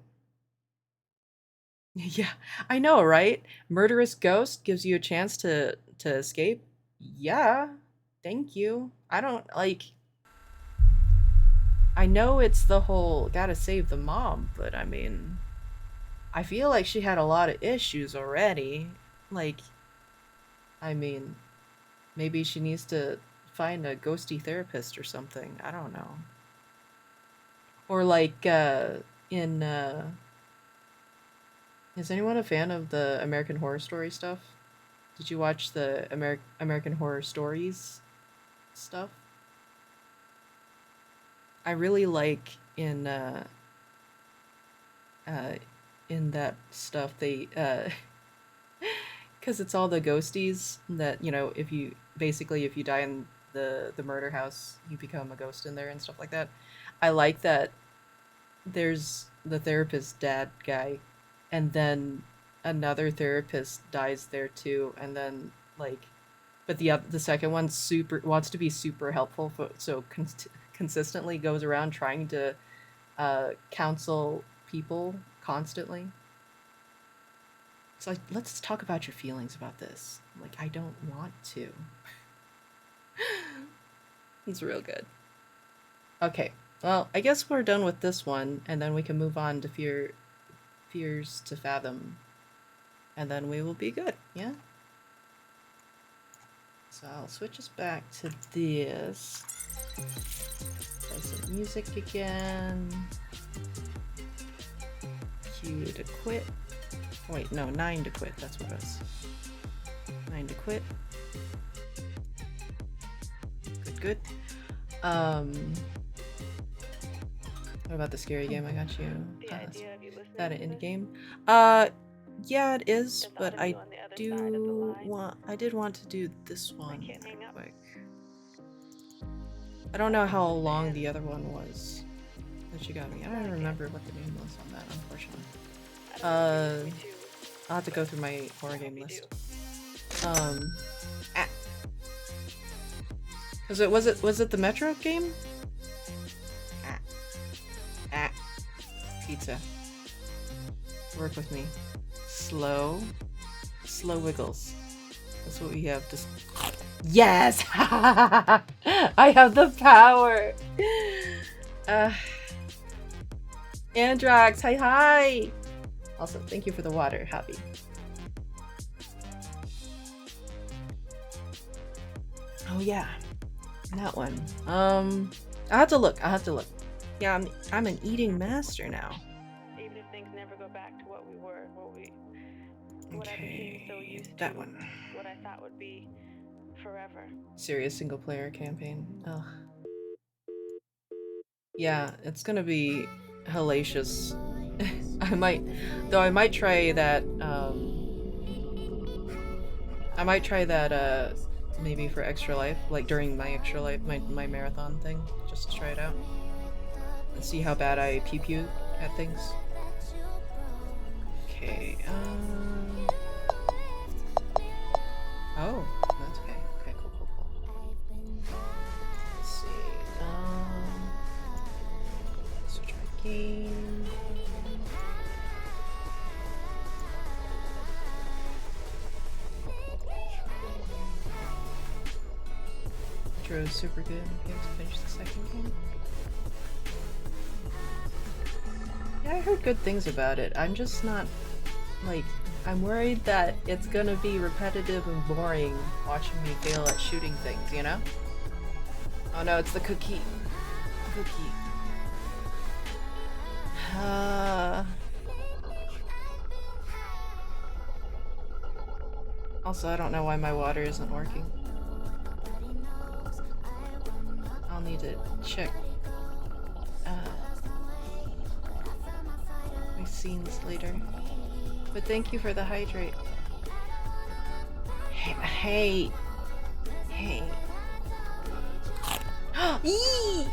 Yeah, I know, right? Murderous ghost gives you a chance to escape. Yeah, thank you. I don't like. I know it's the whole gotta save the mom, but I mean, I feel like she had a lot of issues already. Like, I mean, maybe she needs to find a ghosty therapist or something. I don't know. Or like in is anyone a fan of the American Horror Story stuff? Did you watch the American Horror Stories stuff? I really like in that stuff they because it's all the ghosties that, you know, if you die in the murder house, you become a ghost in there and stuff like that. I like that there's the therapist dad guy, and then another therapist dies there too, and then like, but the second one wants to be super helpful, so consistently goes around trying to counsel people constantly. It's like, let's talk about your feelings about this. Like, I don't want to. It's real good. Okay, well, I guess we're done with this one, and then we can move on to Fears to Fathom, and then we will be good, yeah? So I'll switch us back to this. Play some music again. Q to quit. Wait, no, 9 to quit, that's what it was. 9 to quit. Good. What about the scary game I got you? The idea of you listening That an to indie this? game? Yeah, it is, The but thought of I you on the other side of the line. did want to do this one can't hang real up. quick. I don't know how long the other one was that you got me. I don't remember what the name was on that, unfortunately. I'll have to go through my horror game list. Was it the Metro game? Pizza. Work with me. Slow wiggles. That's what we have to. Yes! I have the power! Androx, hi! Also, thank you for the water, Happy. Oh yeah, that one. I have to look. Yeah, I'm an eating master now. Even if things never go back to what we were, what I became so used to, that one. what I thought would be forever. Serious single player campaign. Ugh. Yeah, it's gonna be hellacious. I might try that. I might try that. Maybe for extra life, like during my extra life, my marathon thing, just to try it out and see how bad I pew at things. Okay. Oh, that's okay. Okay, cool. Let's see. Switch my game. Intro is super good. Okay, let's finish the second game. Yeah, I heard good things about it. I'm just not, like, I'm worried that it's gonna be repetitive and boring watching me fail at shooting things, you know? Oh no, it's the cookie. Also, I don't know why my water isn't working. I'll need to check my scenes later. But thank you for the hydrate. Hey. Eee!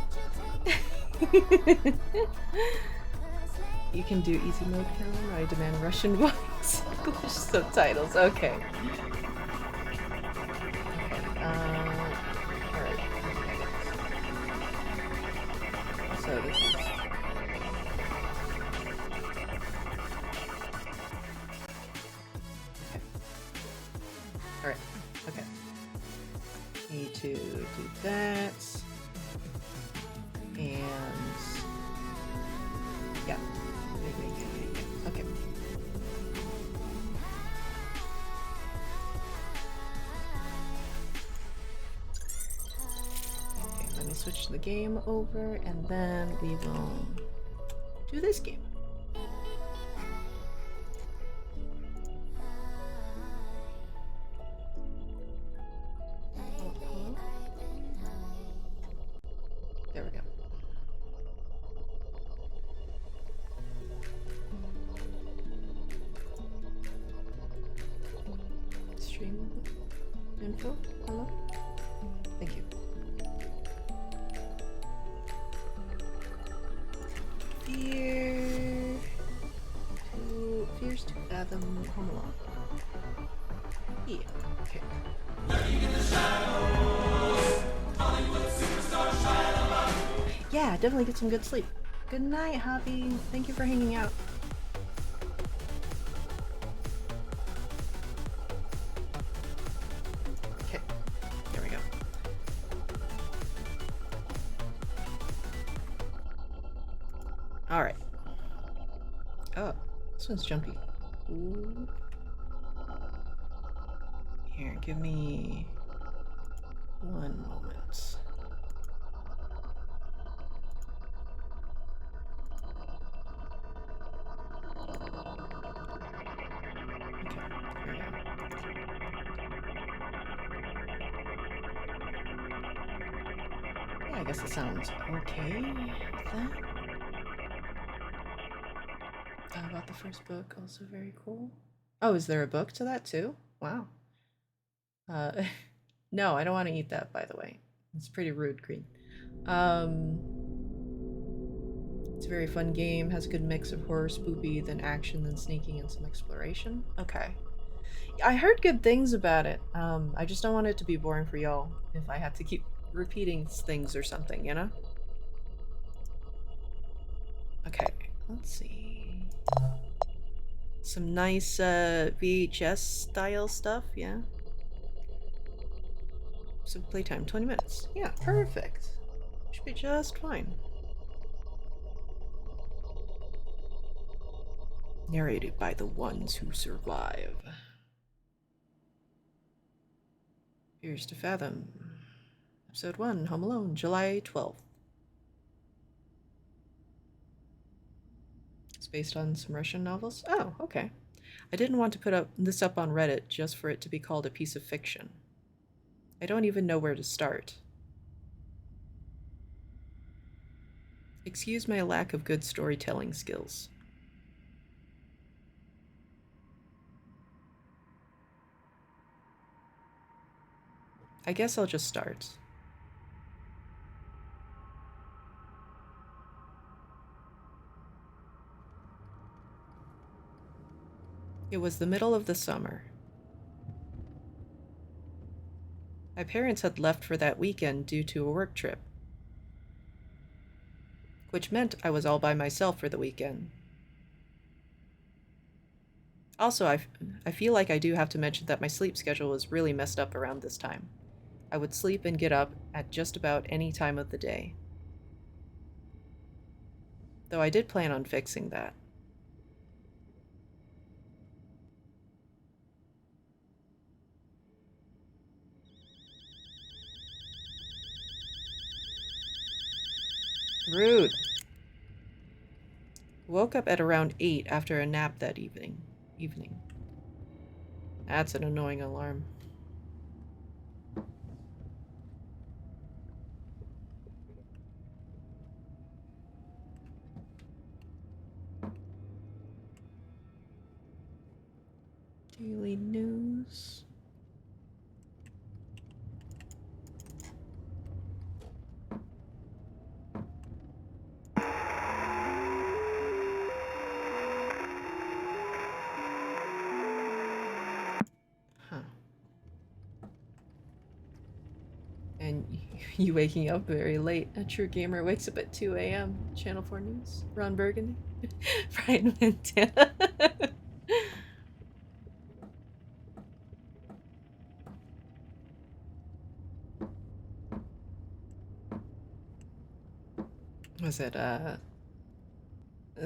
You can do easy mode, Kellen. I demand Russian voice. English subtitles. Okay. Alright. So this is... Alright, okay. Need to do that. And... yeah. Okay. Okay, let me switch the game over and then we will do this game. There we go. Stream info? Hello? Thank you. Fears to Fathom Home Alone. Yeah, okay. Yeah, definitely get some good sleep. Good night, Hobby. Thank you for hanging out. Okay, there we go. Alright. Oh, this one's jumpy. Ooh. Here, give me 1 moment. Yeah, I guess it sounds okay with that. About the first book, also very cool. Oh, is there a book to that too? Wow. No, I don't want to eat that, by the way. It's pretty rude, Green. It's a very fun game, has a good mix of horror, spoopy, then action, then sneaking, and some exploration. Okay. I heard good things about it. I just don't want it to be boring for y'all if I have to keep repeating things or something, you know? Okay. let's see. Some nice VHS style stuff, yeah. So playtime, 20 minutes. Yeah, perfect. Should be just fine. Narrated by the ones who survive. Here's to Fathom. Episode 1, Home Alone, July 12th. It's based on some Russian novels. Oh, okay. I didn't want to put this up on Reddit just for it to be called a piece of fiction. I don't even know where to start. Excuse my lack of good storytelling skills. I guess I'll just start. It was the middle of the summer. My parents had left for that weekend due to a work trip, which meant I was all by myself for the weekend. Also, I feel like I do have to mention that my sleep schedule was really messed up around this time. I would sleep and get up at just about any time of the day. Though I did plan on fixing that. Rude. Woke up at around 8 after a nap that evening. That's an annoying alarm. Daily news. And you waking up very late. A true gamer wakes up at 2 a.m. Channel 4 News. Ron Burgundy. Brian Montana. Was it,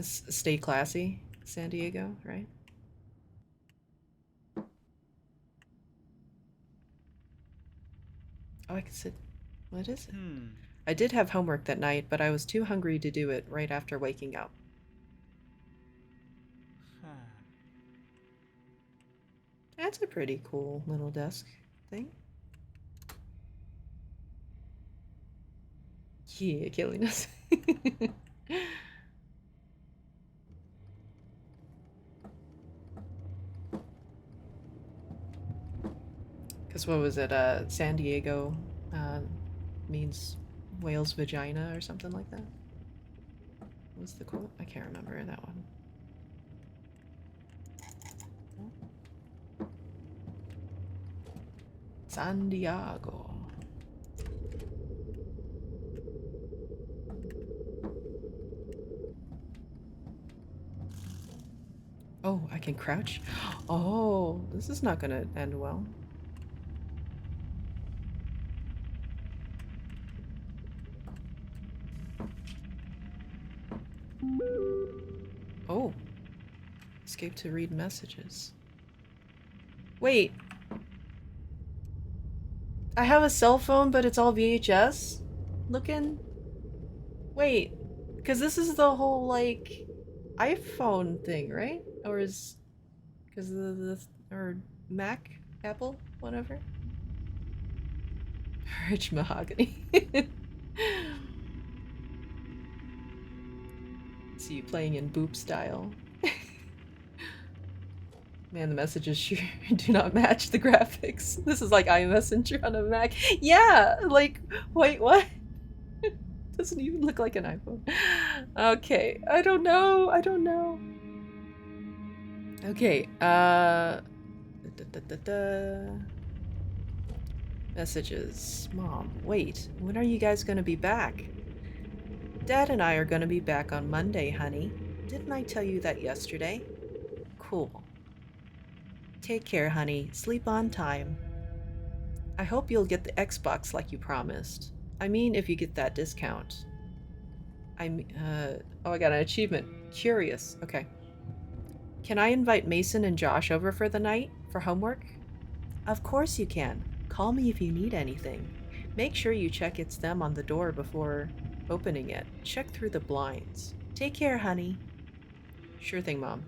Stay Classy, San Diego, right? Oh, I can sit. What is it? I did have homework that night, but I was too hungry to do it right after waking up. That's a pretty cool little desk thing. Yeah, killing us. Because what was it? San Diego means whale's vagina or something like that. What was the quote? I can't remember that one. San Diego. Oh, I can crouch? Oh, this is not gonna end well. Oh. Escape to read messages. Wait. I have a cell phone, but it's all VHS looking? Wait. Because this is the whole, like, iPhone thing, right? Or is... Because of the... Or Mac? Apple? Whatever? Rich mahogany. See you playing in boop style. Man, the messages sure do not match the graphics. This is like iMessenger on a Mac. Yeah! Like, wait, what? Doesn't even look like an iPhone. Okay, I don't know. Okay, Messages. Mom, wait, when are you guys gonna be back? Dad and I are gonna be back on Monday, honey. Didn't I tell you that yesterday? Cool. Take care, honey. Sleep on time. I hope you'll get the Xbox like you promised. I mean, if you get that discount. Oh, I got an achievement. Curious. Okay. Can I invite Mason and Josh over for the night? For homework? Of course you can. Call me if you need anything. Make sure you check it's them on the door before opening it. Check through the blinds. Take care, honey. Sure thing, Mom.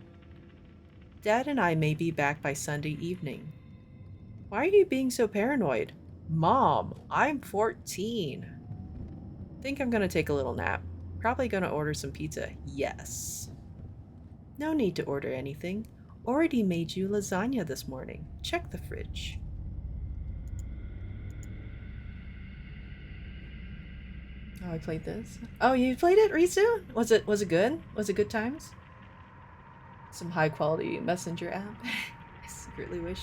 Dad and I may be back by Sunday evening. Why are you being so paranoid? Mom, I'm 14. Think I'm gonna take a little nap. Probably gonna order some pizza. Yes. No need to order anything. Already made you lasagna this morning. Check the fridge. Oh, I played this. Oh, you played it, Risu? Was it good? Was it good times? Some high quality messenger app. I secretly wish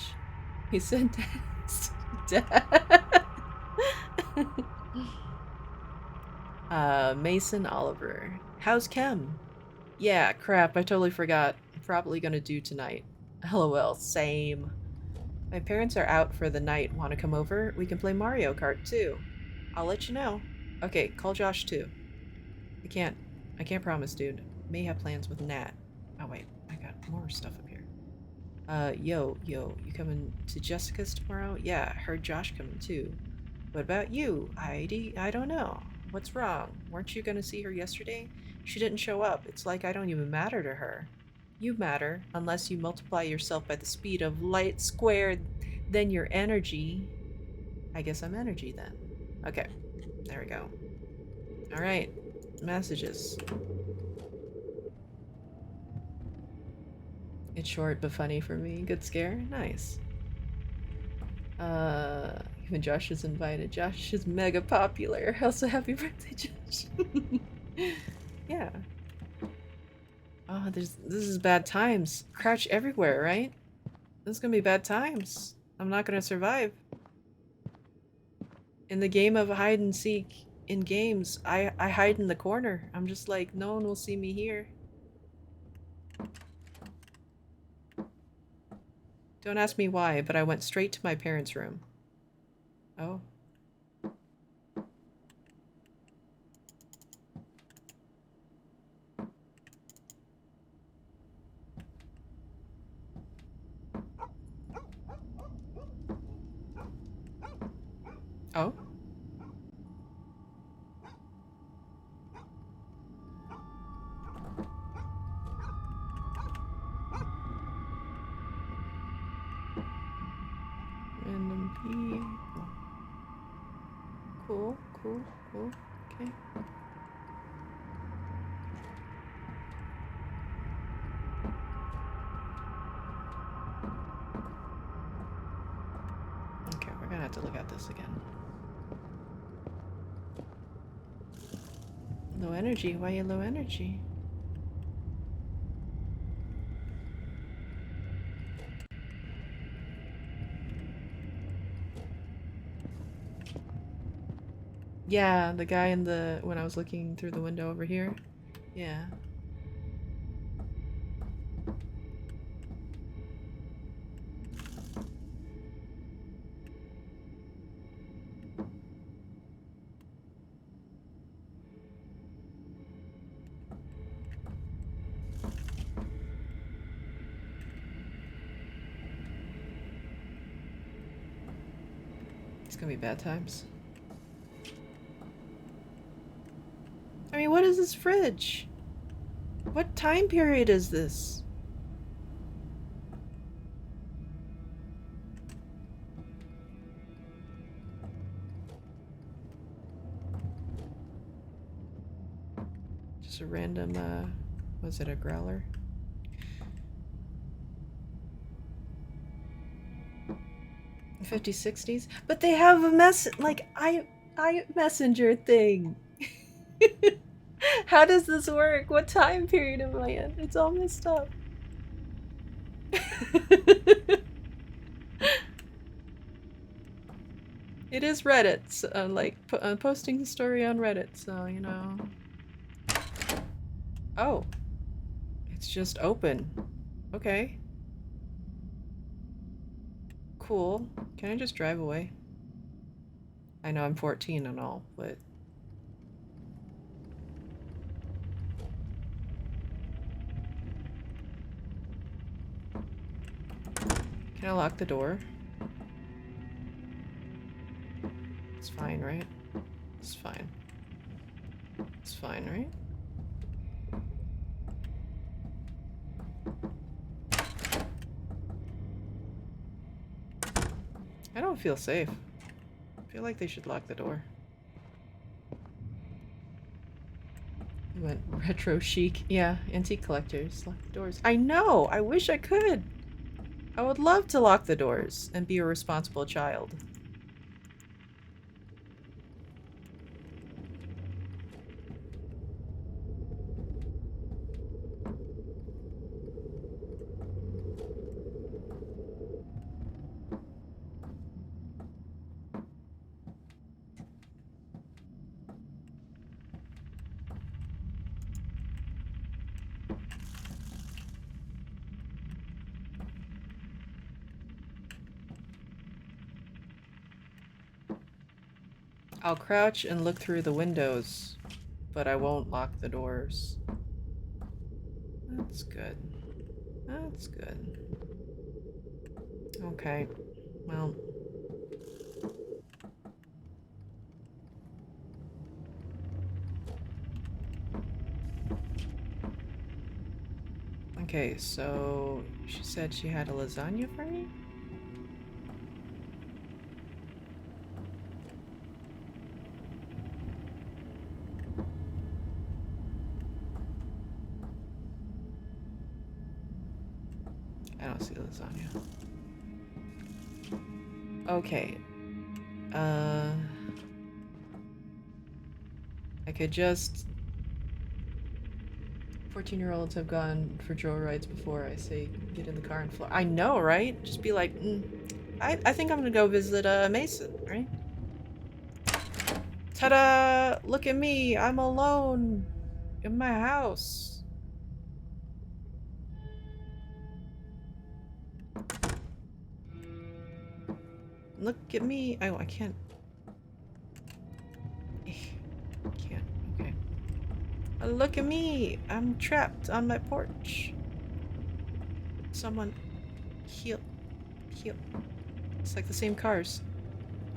he said dad. Mason Oliver. How's Chem? Yeah, crap, I totally forgot. I'm probably gonna do tonight. LOL, same. My parents are out for the night. Want to come over? We can play Mario Kart too. I'll let you know. Okay, call Josh too. I can't promise, dude. May have plans with Nat. Oh wait, I got more stuff up here. Yo, you coming to Jessica's tomorrow? Yeah, heard Josh coming too. What about you, Heidi? I don't know. What's wrong? Weren't you gonna see her yesterday? She didn't show up. It's like I don't even matter to her. You matter, unless you multiply yourself by the speed of light squared, then your energy. I guess I'm energy then. Okay, there we go. Alright, messages. It's short but funny for me. Good scare? Nice. Even Josh is invited. Josh is mega popular. Also, happy birthday, Josh. Yeah. Oh, this is bad times. Crouch everywhere, right? This is gonna be bad times. I'm not gonna survive. In the game of hide and seek in games, I hide in the corner. I'm just like, no one will see me here. Don't ask me why, but I went straight to my parents' room. Oh. Oh? Random people. Cool. Okay. Okay, we're gonna have to look at this again. Low energy? Why are you low energy? Yeah, the guy in the... when I was looking through the window over here. Yeah. It's gonna be bad times. I mean, what is this fridge? What time period is this? Just a random, was it a growler? '50s, '60s? But they have a messenger thing. How does this work? What time period am I in? It's all messed up. It is Reddit, so, like, posting the story on Reddit, so, you know. Oh. It's just open. Okay. Cool. Can I just drive away? I know I'm 14 and all, but... Can I lock the door? It's fine, right? It's fine. It's fine, right? I don't feel safe. I feel like they should lock the door. You went retro chic. Yeah, antique collectors. Lock the doors. I know! I wish I could! I would love to lock the doors and be a responsible child. I'll crouch and look through the windows, but I won't lock the doors. That's good. That's good. Okay. Well. Okay, so she said she had a lasagna for me? I don't see lasagna. Okay. I could just... 14-year-olds have gone for joyrides before. I say get in the car and fly. I know, right? Just be like, I think I'm gonna go visit Mason, right? Ta-da! Look at me! I'm alone! In my house. Look at me! Oh, I can't... Can't. Okay. Look at me! I'm trapped on my porch. Someone... Heal. Heal. It's like the same cars.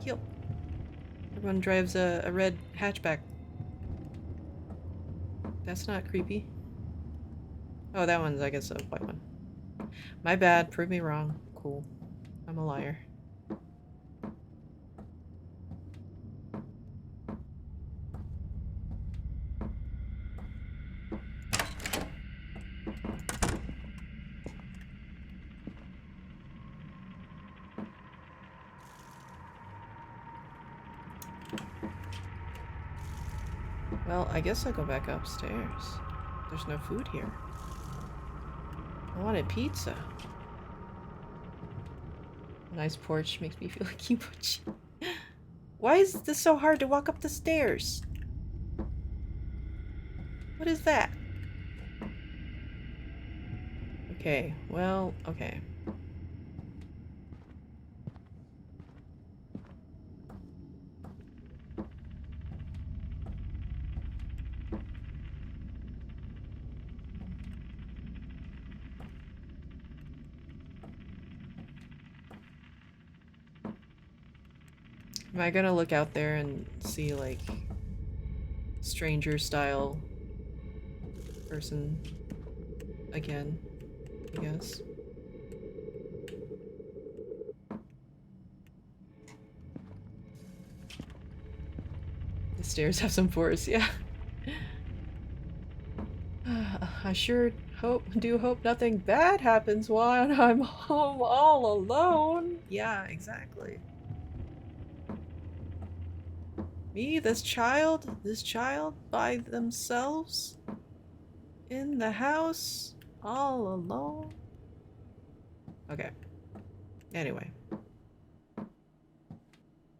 Heal. Everyone drives a red hatchback. That's not creepy. Oh, that one's, I guess, a white one. My bad. Prove me wrong. Cool. I'm a liar. Well, I guess I'll go back upstairs. There's no food here. I wanted pizza. Nice porch makes me feel like Kibuchi. Why is this so hard to walk up the stairs? What is that? Okay, well, okay. Am I gonna look out there and see, like, stranger style person again, I guess? The stairs have some force, yeah. I sure do hope nothing bad happens while I'm home all alone. Yeah, exactly. Me, this child by themselves? In the house? All alone? Okay. Anyway.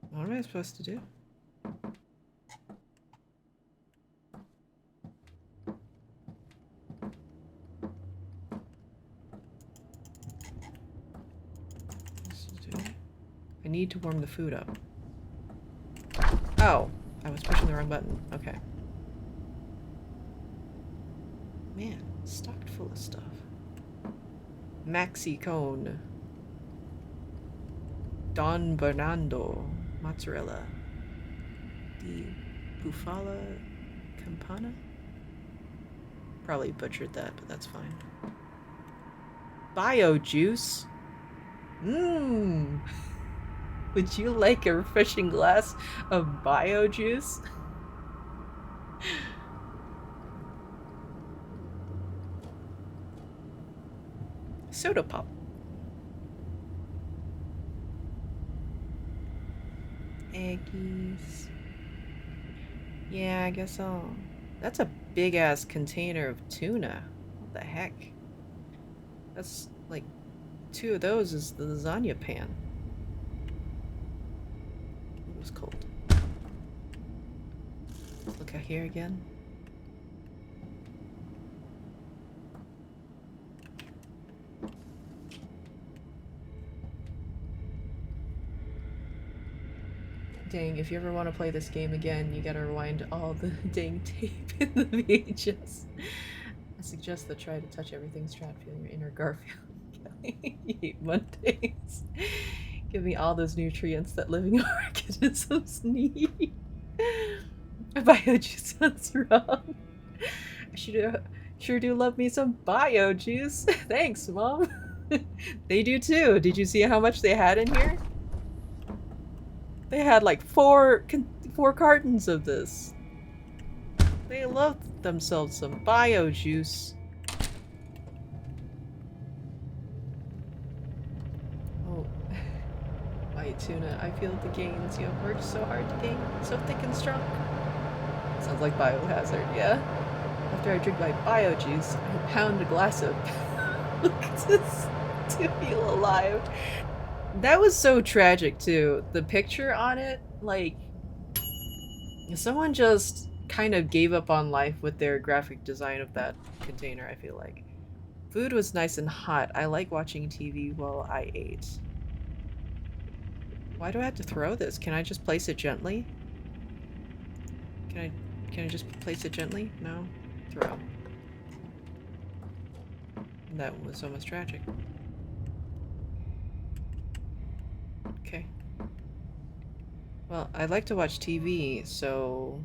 What am I supposed to do? need to warm the food up. Oh, I was pushing the wrong button. Okay. Man, stocked full of stuff. Maxi cone. Don Bernardo mozzarella. Di Bufala Campana? Probably butchered that, but that's fine. Bio juice. Mmm. Would you like a refreshing glass of bio juice? Soda pop. Eggies. Yeah, I guess so. That's a big ass container of tuna. What the heck? That's like 2 of those is the lasagna pan. It was cold. Look out here again. Dang, if you ever want to play this game again, you gotta rewind all the dang tape in the VHS. I suggest that try to touch everything strat, feeling your inner Garfield. You eat Mondays. Give me all those nutrients that living organisms need. Bio-juice sounds wrong. I sure do love me some bio-juice. Thanks, Mom. They do too. Did you see how much they had in here? They had like four cartons of this. They loved themselves some bio juice. Oh, white tuna. I feel the gains. You have worked so hard to gain, so thick and strong. Sounds like biohazard, yeah. After I drink my bio juice, I pound a glass of to feel alive. That was so tragic too. The picture on it, like, someone just kind of gave up on life with their graphic design of that container, I feel like. Food was nice and hot. I like watching TV while I ate. Why do I have to throw this? Can I just place it gently? Can I just place it gently? No? Throw. That was almost tragic. Okay. Well, I like to watch TV, so...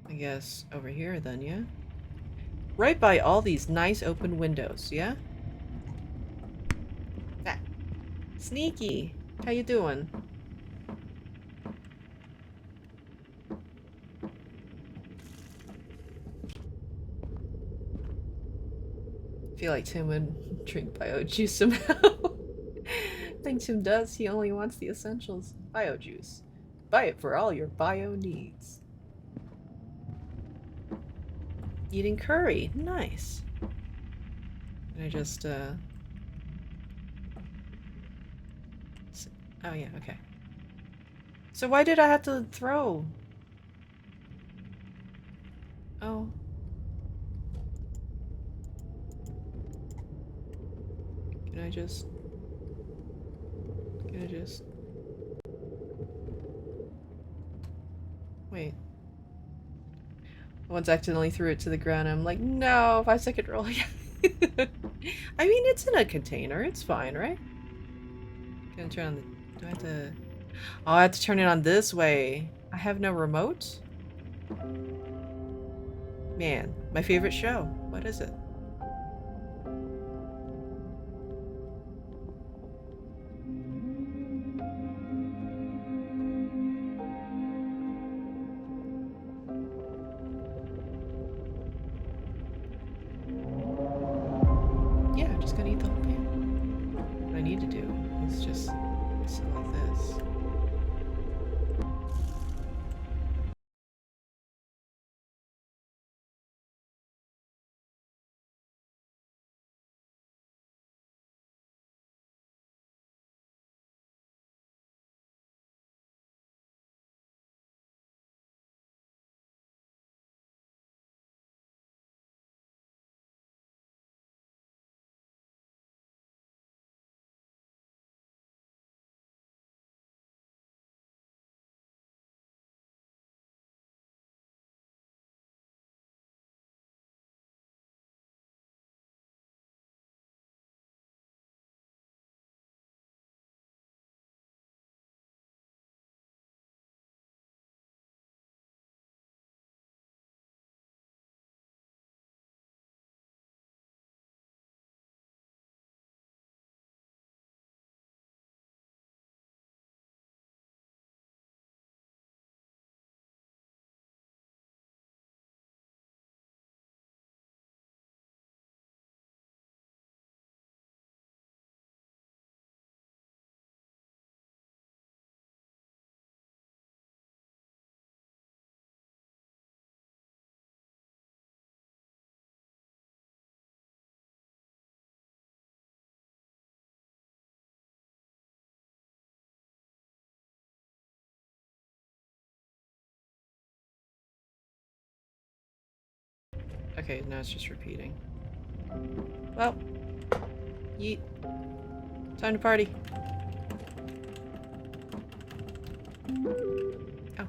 I guess over here then, yeah? Right by all these nice open windows, yeah? Ah. Sneaky! How you doing? I feel like Tim would drink bio juice somehow. Think Tim does, he only wants the essentials. Bio juice. Buy it for all your bio needs. Eating curry. Nice. Can I just, oh yeah, okay. So why did I have to throw? Oh. Can I just... Wait. Once accidentally threw it to the ground, I'm like, no, 5-second roll. I mean, it's in a container. It's fine, right? Gonna turn on the... Do I have to... Oh, I have to turn it on this way. I have no remote? Man, my favorite show. What is it? Yeah, I'm just gonna eat the whole pan. What I need to do is just sit like this. Okay, now it's just repeating. Well, yeet. Time to party. Oh.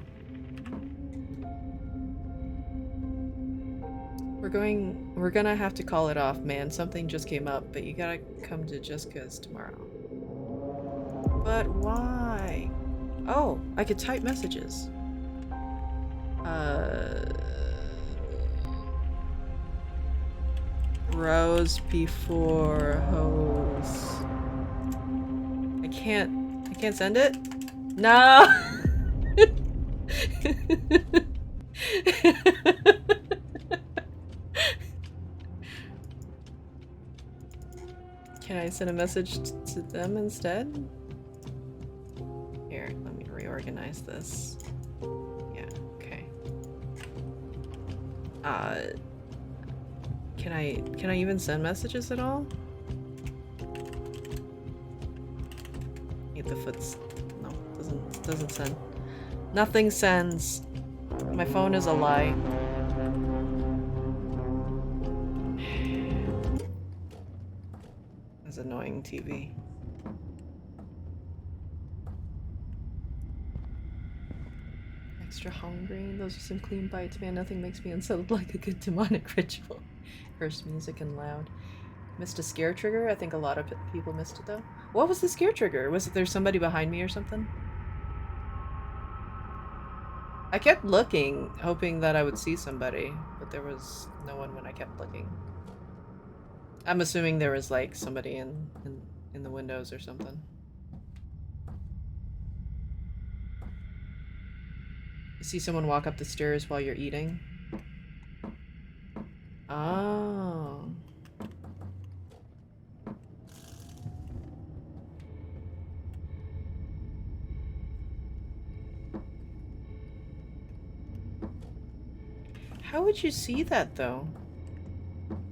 We're gonna have to call it off, man. Something just came up, but you gotta come to Jessica's tomorrow. But why? Oh, I could type messages. Rose before hose. I can't send it? No! Can I send a message to them instead? Here, let me reorganize this. Yeah, okay. Can I even send messages at all? Need the foots. No, doesn't send. Nothing sends. My phone is a lie. That's annoying TV. Extra hungry. Those are some clean bites, man. Nothing makes me unsettled like a good demonic ritual. First music and loud. Missed a scare trigger? I think a lot of people missed it though. What was the scare trigger? Was there somebody behind me or something? I kept looking, hoping that I would see somebody, but there was no one when I kept looking. I'm assuming there was like somebody in the windows or something. You see someone walk up the stairs while you're eating? Oh. How would you see that though?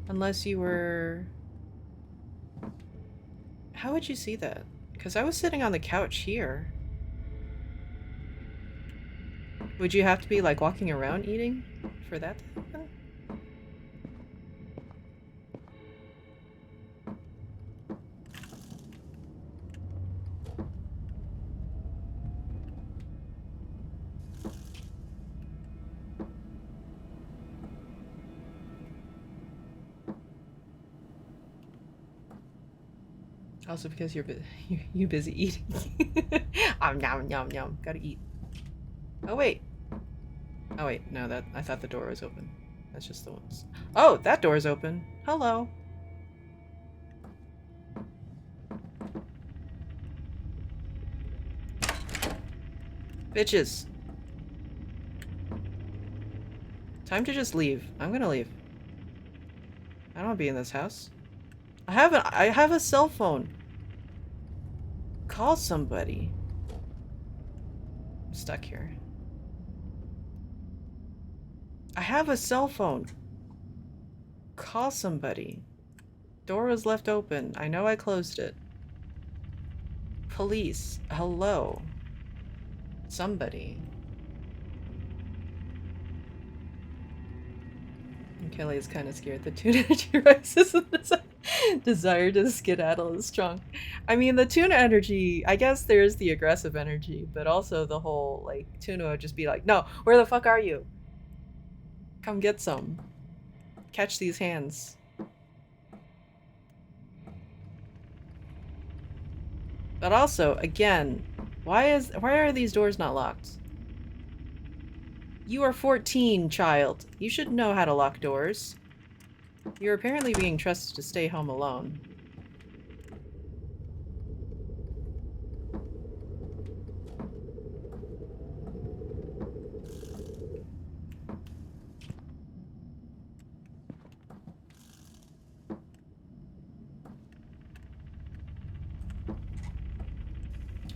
Unless you were... How would you see that? Because I was sitting on the couch here. Would you have to be like walking around eating for that to happen? Also because you're busy eating. Nom nom nom. Gotta eat. Oh wait. Oh wait, no, that I thought the door was open. That's just the ones. Oh, that door's open. Hello. Bitches. Time to just leave. I'm gonna leave. I don't wanna be in this house. I have a cell phone. Call somebody. I'm stuck here. I have a cell phone. Call somebody. Door was left open. I know I closed it. Police. Hello. Somebody. And Kelly is kind of scared. The tuna energy rises and the desire to skedaddle is strong. I mean, the tuna energy, I guess there's the aggressive energy, but also the whole, like, tuna would just be like, no, where the fuck are you? Come get some. Catch these hands. But also, again, why are these doors not locked? You are 14, child. You should know how to lock doors. You're apparently being trusted to stay home alone.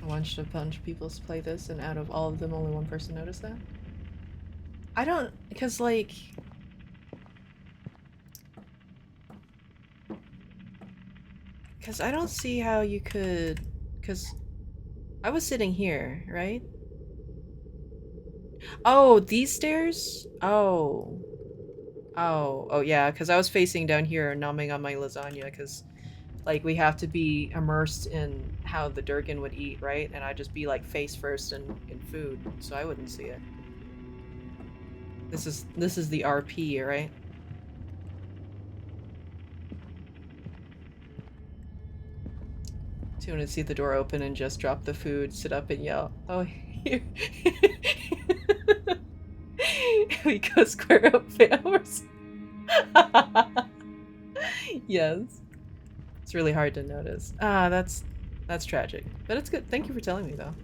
I watched a bunch of people play this, and out of all of them, only one person noticed that. I don't, because like... Because I don't see how you could... Because I was sitting here, right? Oh, these stairs? Oh. Oh yeah, because I was facing down here numbing on my lasagna because, like, we have to be immersed in how the Durgan would eat, right? And I'd just be, like, face first in food, so I wouldn't see it. This is the RP, right? So you want to see the door open and just drop the food, sit up and yell, "Oh, here." We go square up hours. Yes. It's really hard to notice. Ah, that's tragic. But it's good. Thank you for telling me, though.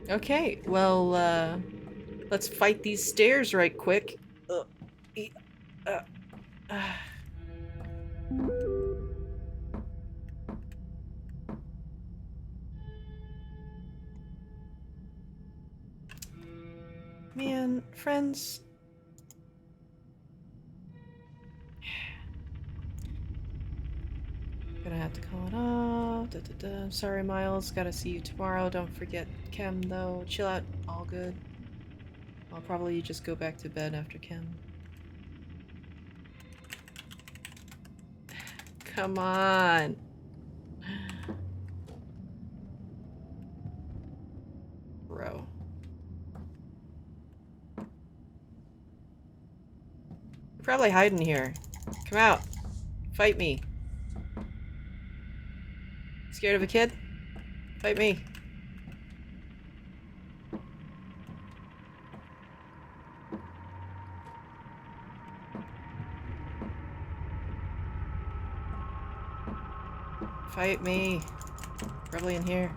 Okay, well, let's fight these stairs right quick. E- uh, uh. Man, friends. Gonna have to call it off. Da, da, da. Sorry, Miles. Gotta see you tomorrow. Don't forget Chem, though. Chill out. All good. I'll probably just go back to bed after Chem. Come on. Bro. You're probably hiding here. Come out. Fight me. Scared of a kid? Fight me. Fight me. Probably in here.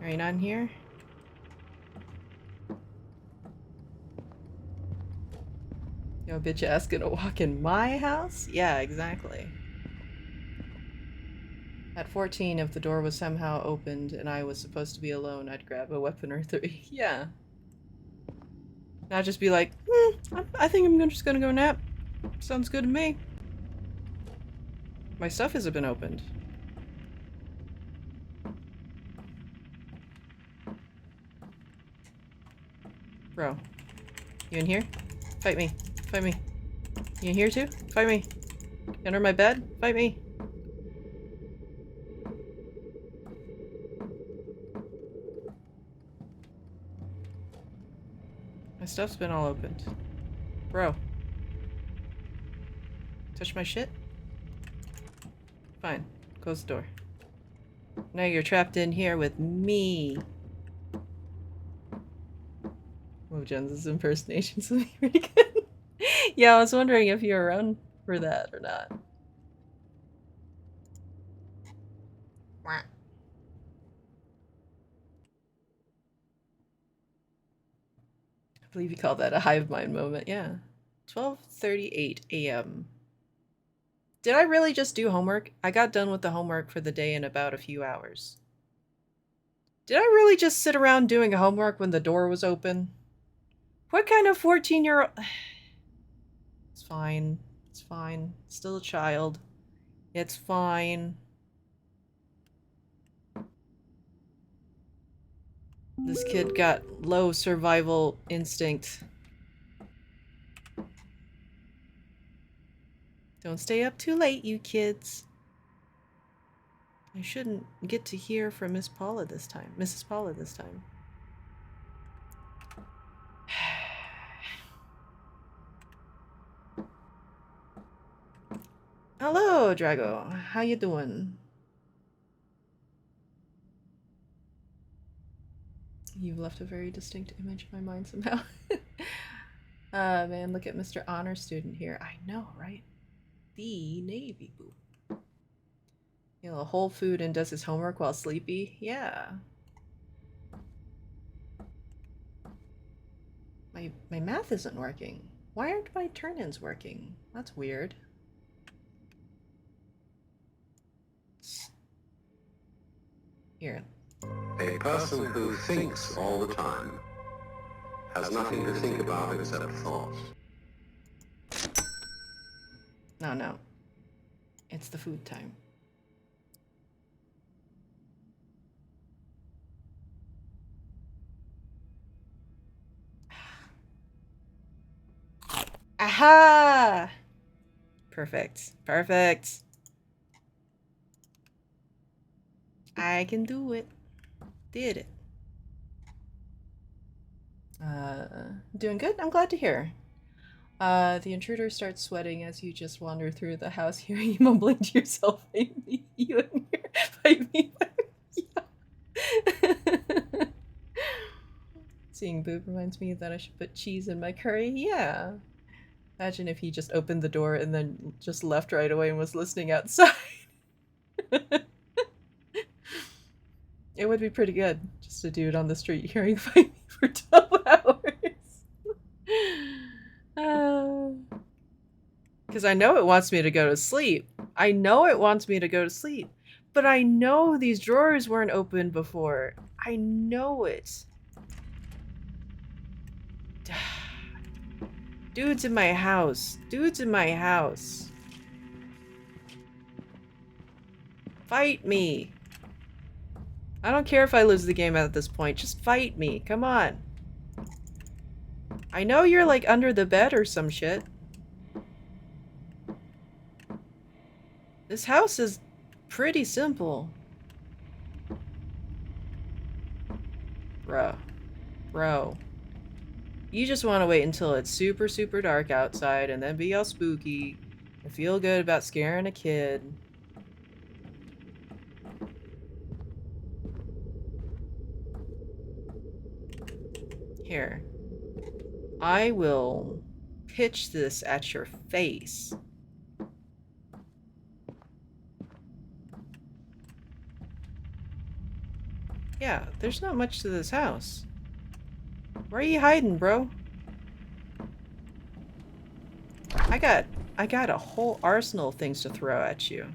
Are you not in here? Yo, bitch ass gonna walk in my house? Yeah, exactly. At 14, if the door was somehow opened and I was supposed to be alone, I'd grab a weapon or three. Yeah. Not just be like, I think I'm just gonna go nap. Sounds good to me. My stuff hasn't been opened. Bro. You in here? Fight me. Fight me. You in here too? Fight me. You under my bed? Fight me. My stuff's been all opened. Bro. Touch my shit? Fine. Close the door. Now you're trapped in here with me. Oh, Jen's impersonations would be pretty good. Yeah, I was wondering if you were around for that or not. I believe you call that a hive mind moment, yeah. 12:38 a.m. Did I really just do homework? I got done with the homework for the day in about a few hours. Did I really just sit around doing homework when the door was open? What kind of 14-year-old... It's fine. It's fine. Still a child. It's fine. This kid got low survival instinct. Don't stay up too late, you kids. I shouldn't get to hear from Miss Paula this time. Mrs. Paula this time. Hello, Drago. How you doing? You've left a very distinct image in my mind somehow. Man, look at Mr. Honor Student here. I know, right? The Navy boo. You know, whole food and does his homework while sleepy? Yeah. My math isn't working. Why aren't my turn-ins working? That's weird. Here. A person who thinks all the time has nothing to think about except thoughts. No. It's the food time. Aha! Perfect. Perfect. I can do it. Did it. Doing good? I'm glad to hear. The intruder starts sweating as you just wander through the house, hearing you mumbling to yourself, fight me, you in here, fight me, yeah. Seeing Boob reminds me that I should put cheese in my curry. Yeah. Imagine if he just opened the door and then just left right away and was listening outside. It would be pretty good. Just a dude on the street hearing fight me for 12 hours. Because I know it wants me to go to sleep. I know it wants me to go to sleep. But I know these drawers weren't open before. I know it. Dude's in my house. Dude's in my house. Fight me. I don't care if I lose the game at this point. Just fight me. Come on. I know you're like under the bed or some shit. This house is pretty simple. Bro. Bro. You just want to wait until it's super, super dark outside and then be all spooky and feel good about scaring a kid. Here. I will pitch this at your face. Yeah, there's not much to this house. Where are you hiding, bro? I got a whole arsenal of things to throw at you.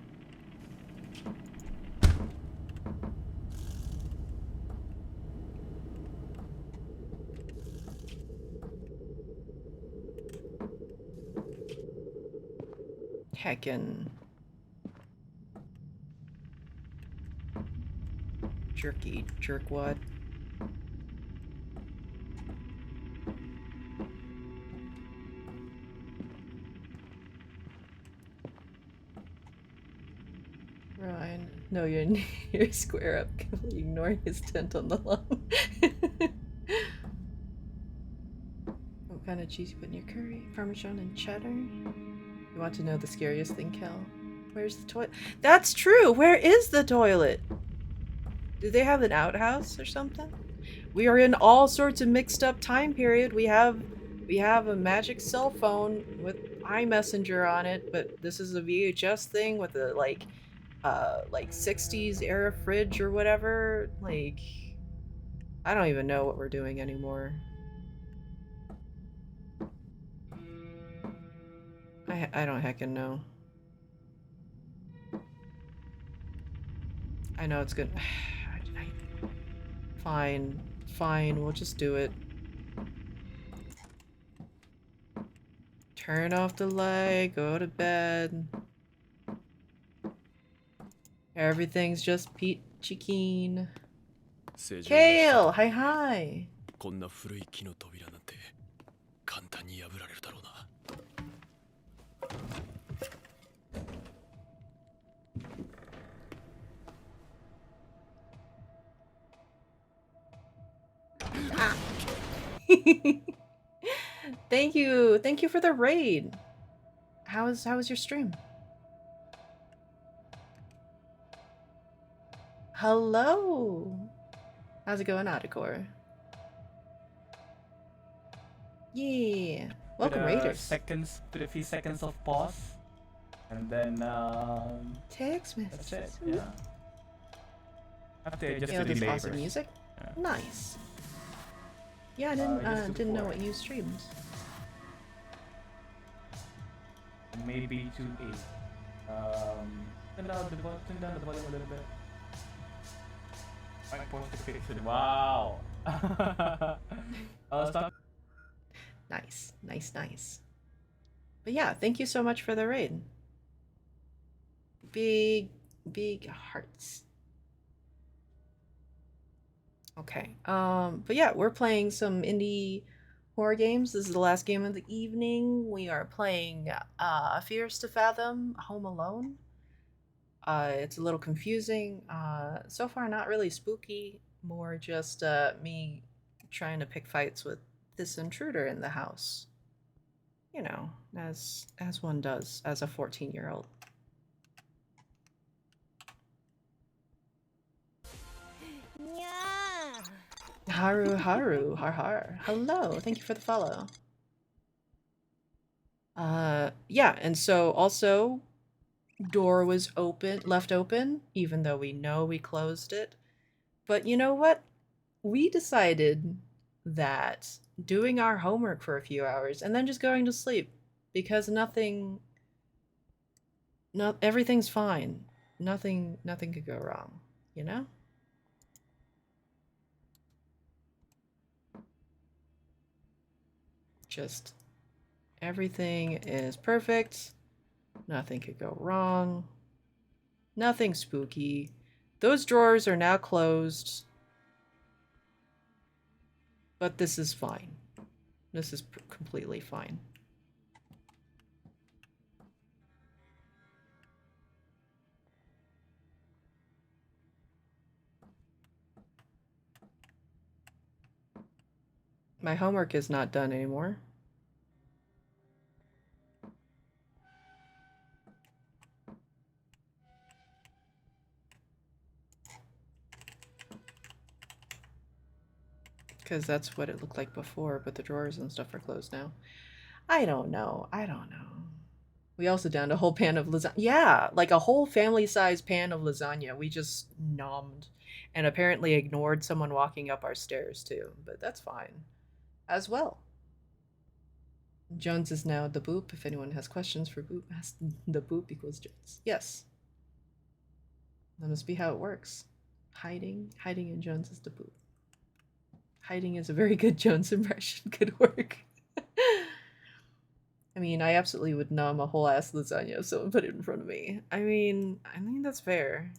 Heckin' jerky jerkwad. Ryan, no, you're square up, completely ignoring his tent on the lawn. What kind of cheese you put in your curry? Parmesan and cheddar? You want to know the scariest thing, Kel? Where's the toilet? That's true! Where is the toilet? Do they have an outhouse or something? We are in all sorts of mixed up time period. We have a magic cell phone with iMessenger on it, but this is a VHS thing with a like 60s era fridge or whatever. Like, I don't even know what we're doing anymore. I don't heckin' know. I know it's good. Fine. Fine, we'll just do it. Turn off the light, go to bed. Everything's just peachy keen. Kale! Hi hi! こんな古い木の扉なんて簡単に破られるだろうな。Thank you for the raid. How was your stream? Hello. How's it going, Adicor? Yeah. Welcome, Raiders. To the few seconds of pause, and then text messages. That's it. Yeah. After just this awesome music. Yeah. Nice. Yeah, I didn't know what you streamed. Maybe to 8. Turn down the volume a little bit. My post-fiction. Wow. Stop. Nice. But yeah, thank you so much for the raid. Big hearts. Okay. But yeah, we're playing some indie horror games. This is the last game of the evening. We are playing Fears to Fathom, Home Alone. It's a little confusing. So far, not really spooky. More just me trying to pick fights with this intruder in the house. You know, as one does as a 14-year-old. Haru, har har. Hello, thank you for the follow. Yeah, and so also door was left open, even though we know we closed it. But you know what? We decided that doing our homework for a few hours and then just going to sleep because everything's fine. Nothing could go wrong, you know? Just everything is perfect. Nothing could go wrong. Nothing spooky. Those drawers are now closed. But this is fine. This is completely fine. My homework is not done anymore. Because that's what it looked like before, but the drawers and stuff are closed now. I don't know. We also downed a whole pan of lasagna. Yeah, like a whole family-sized pan of lasagna. We just nommed and apparently ignored someone walking up our stairs too, but that's fine as well. Jones is now the boop. If anyone has questions for boop, ask the boop equals Jones. Yes. That must be how it works. Hiding in Jones is the boop. Hiding is a very good Jones impression. Good work. I mean, I absolutely would numb a whole ass lasagna if someone put it in front of me. I mean that's fair.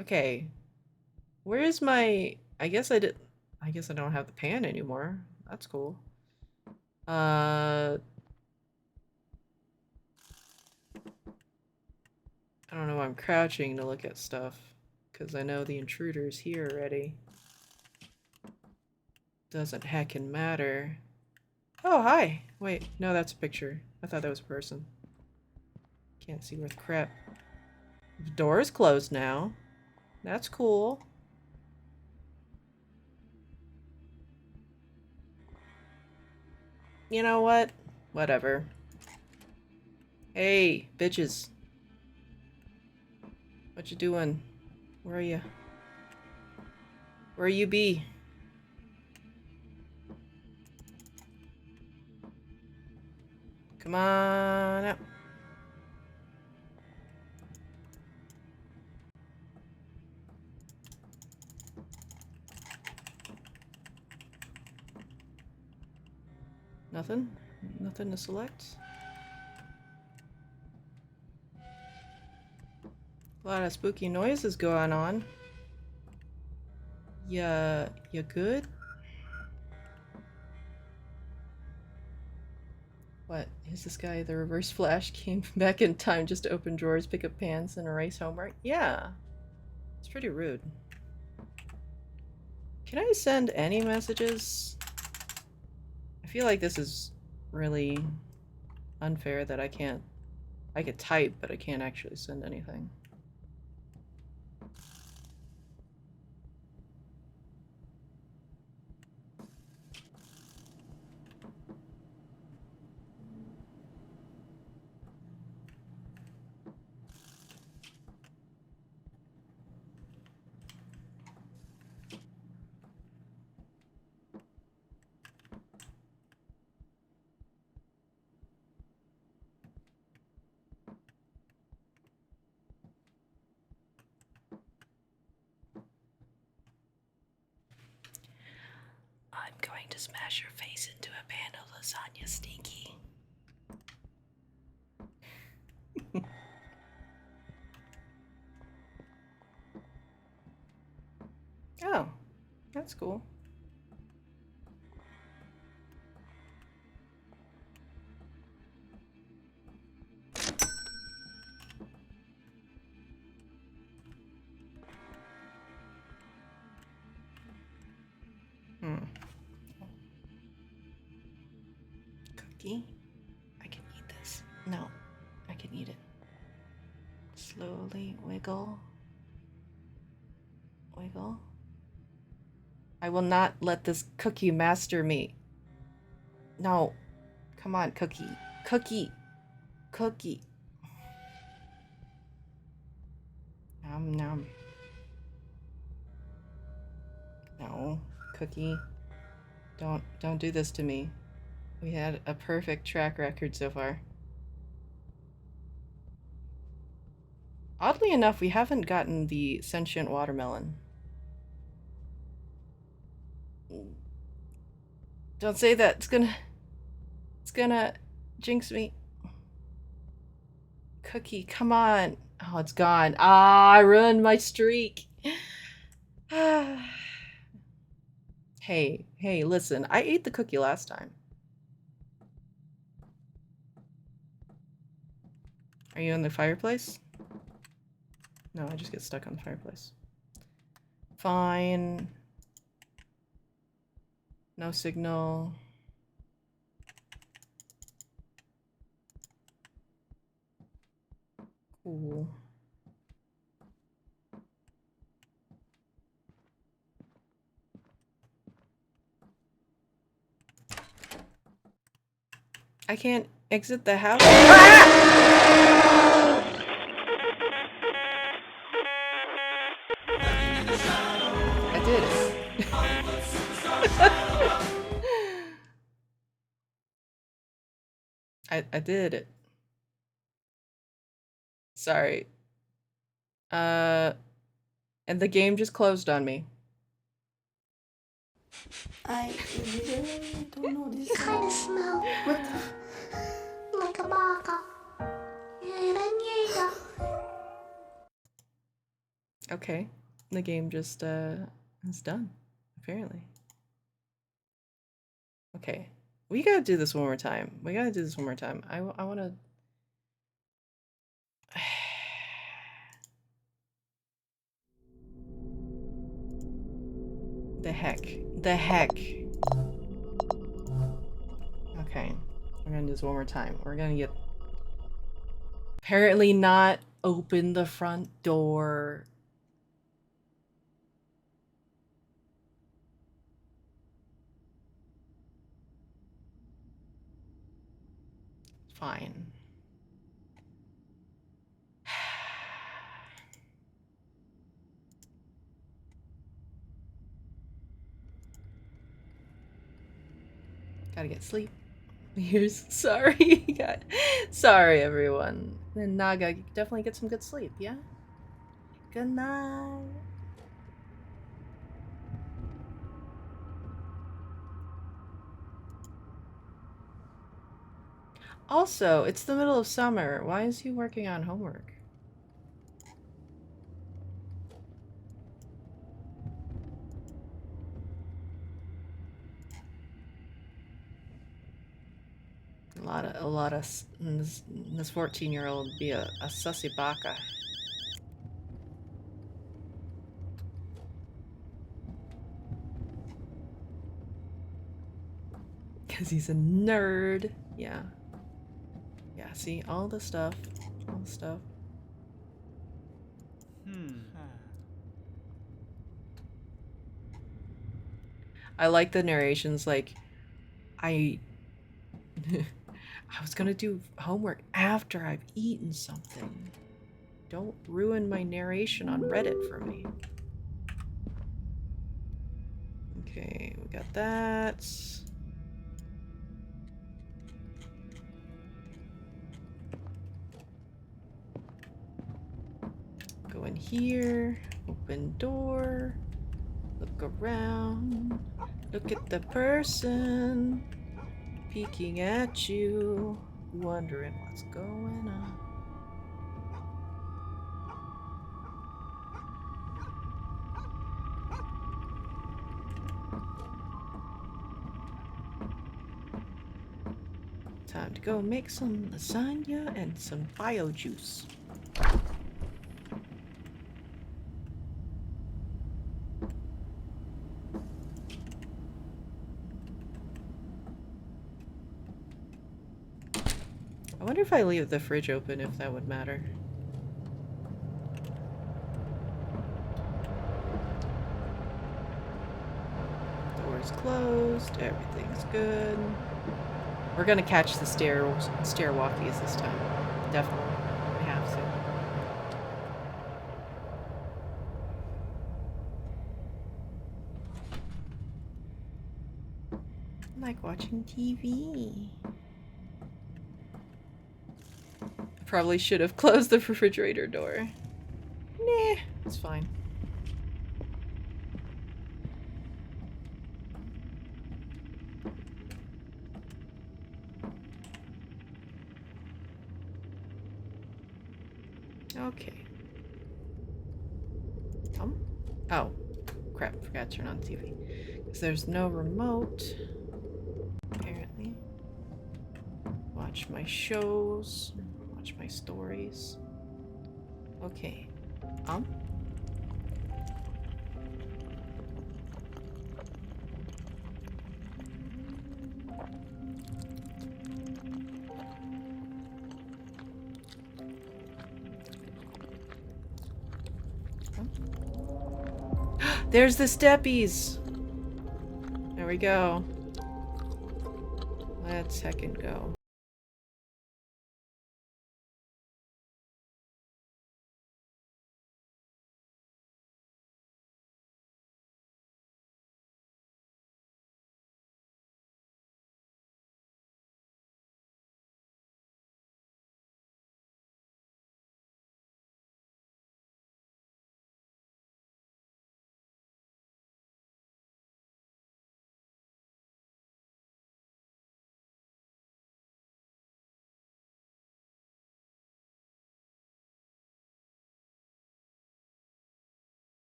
Okay. Where is my... I guess I don't have the pan anymore. That's cool. I don't know why I'm crouching to look at stuff. Because I know the intruder's here already. Doesn't heckin' matter. Oh, hi! Wait, no, that's a picture. I thought that was a person. Can't see worth crap. The door is closed now. That's cool. You know what? Whatever. Hey, bitches. What you doing? Where are you? Where you be? Come on out. Nothing? Nothing to select? A lot of spooky noises going on. Yeah, you good? What? Is this guy the Reverse Flash came back in time just to open drawers, pick up pans, and erase homework? Yeah. It's pretty rude. Can I send any messages? I feel like this is really unfair that I can't... I could type, but I can't actually send anything. I'm going to smash your face into a pan of lasagna, Stinky. Oh, that's cool. cookie. I can eat this. No, I can eat it. Slowly wiggle. Wiggle. I will not let this cookie master me. No. Come on, cookie. Cookie. Cookie. Nom nom. No, cookie. Don't do this to me. We had a perfect track record so far. Oddly enough, we haven't gotten the sentient watermelon. Don't say that. It's gonna jinx me. Cookie, come on. Oh, it's gone. Ah, I ruined my streak. Hey, listen. I ate the cookie last time. Are you in the fireplace? No, I just get stuck on the fireplace. Fine. No signal. Cool. I can't exit the house. I did it. I did it. Sorry. And the game just closed on me. I really don't know this. You kind of smell like a baka. Okay. The game just is done, apparently. Okay. We gotta do this one more time. We gotta do this one more time. I wanna... The heck. The heck. Okay. We're gonna do this one more time. We're gonna get... Apparently not open the front door. Fine. Gotta get sleep. Here's sorry. God. Sorry, everyone. And Naga, definitely get some good sleep, yeah? Good night. Also, it's the middle of summer. Why is he working on homework? A lot of this 14-year-old be a sussy baka. Cause he's a nerd. Yeah. Yeah, see, all the stuff. All the stuff. I like the narrations, like, I was gonna do homework after I've eaten something. Don't ruin my narration on Reddit for me. Okay, we got that. Go in here, open door, look around, look at the person peeking at you, wondering what's going on. Time to go make some lasagna and some bio juice. wonder if I leave the fridge open, if that would matter. Door's closed. Everything's good. We're gonna catch the stairwalkies this time. Definitely. We have to. I like watching TV. Probably should have closed the refrigerator door. Nah, it's fine. Okay. Oh, crap, forgot to turn on the TV. Because there's no remote, apparently. Watch my shows, watch my stories. Okay. There's the steppies! There we go. Let's heckin' go.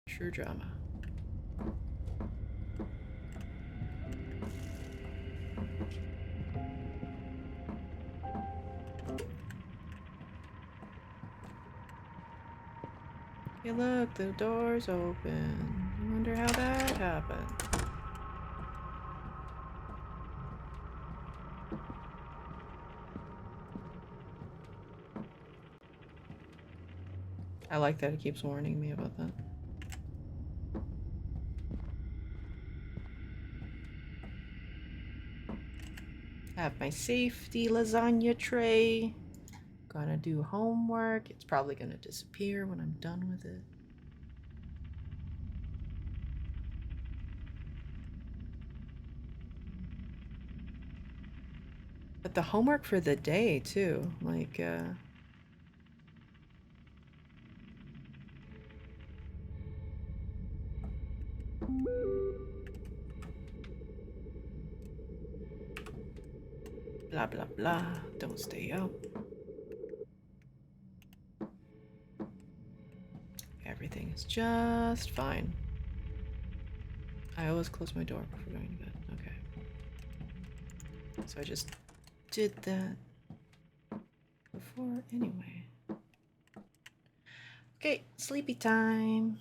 True drama. Hey look, the door's open. I wonder how that happened. I like that it keeps warning me about that. I have my safety lasagna tray. Gonna do homework. It's probably gonna disappear when I'm done with it. But the homework for the day too, like blah blah blah, don't stay up. Everything is just fine. I always close my door before going to bed. Okay. So I just did that before anyway. Okay, sleepy time.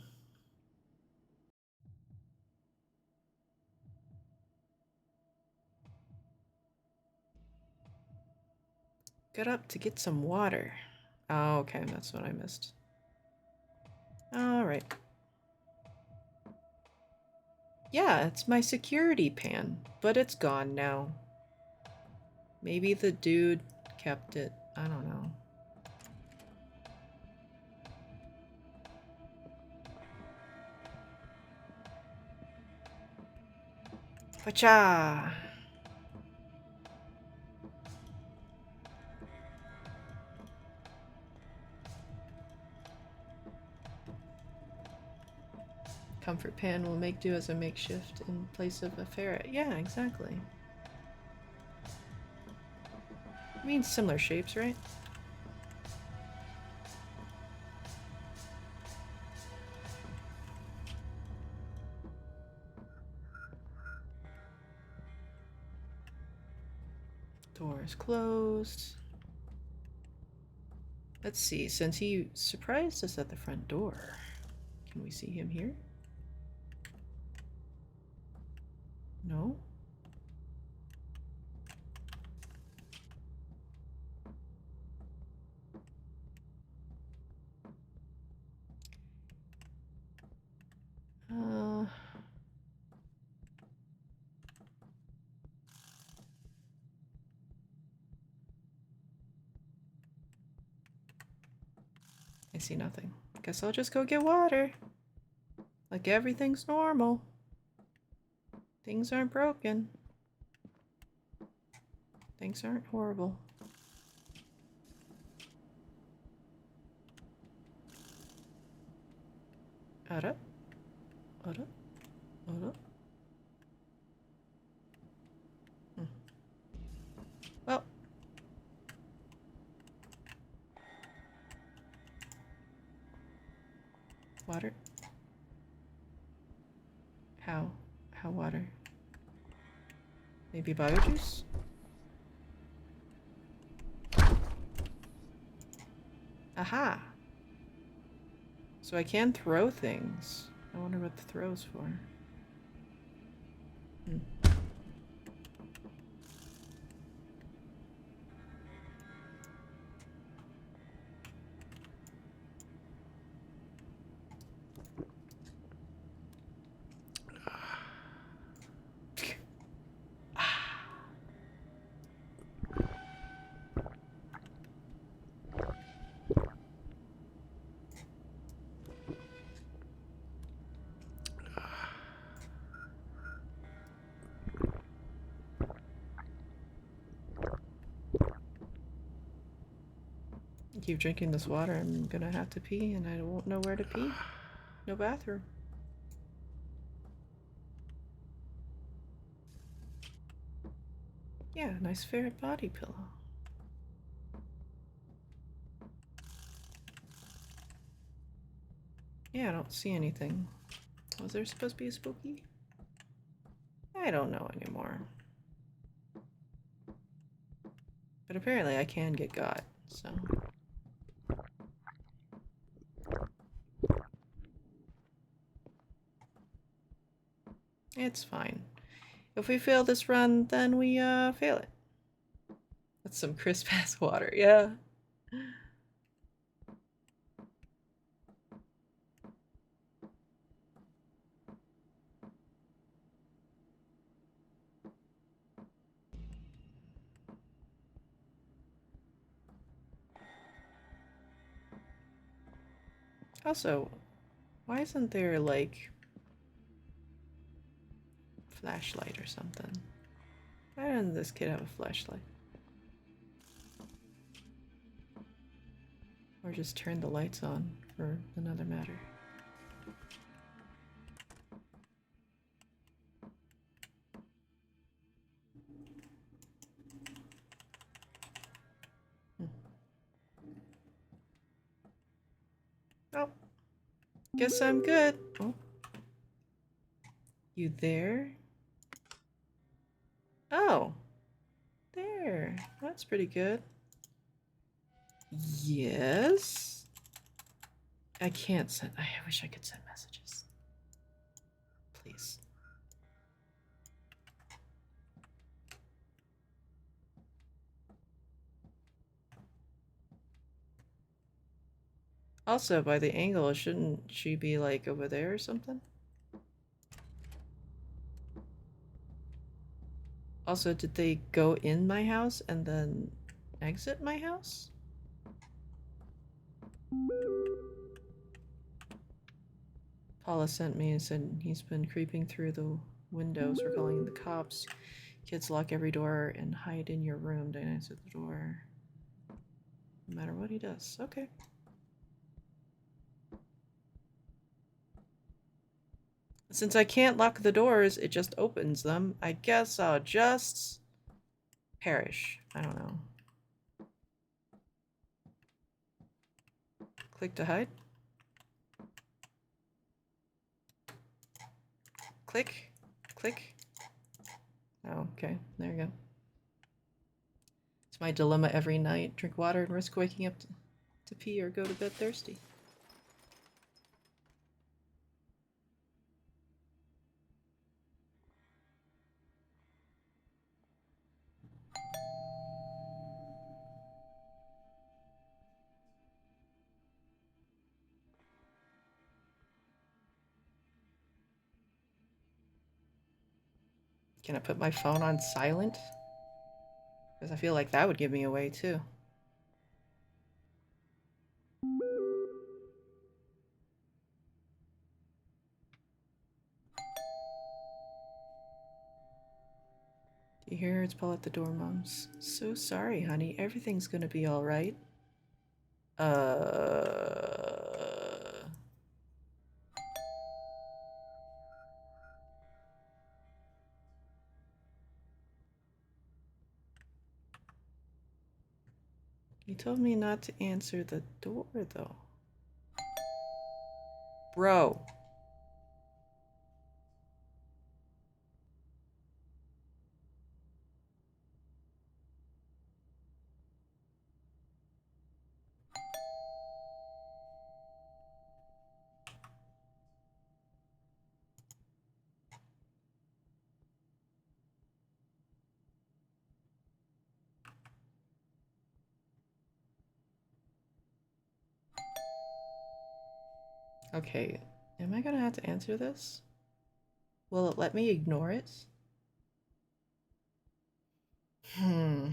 Got up to get some water. Oh, okay, that's what I missed. Alright. Yeah, it's my security pan, but it's gone now. Maybe the dude kept it. I don't know. Pacha! Comfort pan will make do as a makeshift in place of a ferret. Yeah, exactly. I mean, similar shapes, right? Door is closed. Let's see, since he surprised us at the front door, can we see him here? No? I see nothing. Guess I'll just go get water. Like everything's normal. Things aren't broken. Things aren't horrible. Ara? Ara? Ara? Well. Water? How? How water? Maybe bio juice? Aha! So I can throw things. I wonder what the throw's for. Keep drinking this water, I'm gonna have to pee and I won't know where to pee. No bathroom. Yeah, nice ferret body pillow. Yeah, I don't see anything. Was there supposed to be a spooky? I don't know anymore. But apparently I can get got, so. It's fine. If we fail this run, then we fail it. That's some crisp ass water, yeah. Also, why isn't there like flashlight or something? Why doesn't this kid have a flashlight? Or just turn the lights on, for another matter. Oh. Guess I'm good. Oh. You there? Oh. There. That's pretty good. Yes? I can't send. I wish I could send messages. Please. Also, by the angle, shouldn't she be like over there or something? Also, did they go in my house and then exit my house? Paula sent me and said he's been creeping through the windows. We're calling the cops. Kids lock every door and hide in your room. Don't answer the door. No matter what he does. Okay. Since I can't lock the doors, it just opens them. I guess I'll just perish. I don't know. Click to hide. Click. Click. Oh, okay. There you go. It's my dilemma every night. Drink water and risk waking up to pee or go to bed thirsty. Can I put my phone on silent? Because I feel like that would give me away too. Do you hear? It's Paul at the door, Mums. So sorry, honey. Everything's gonna be alright. You told me not to answer the door, though. Bro. Okay, am I gonna have to answer this? Will it let me ignore it? Hmm.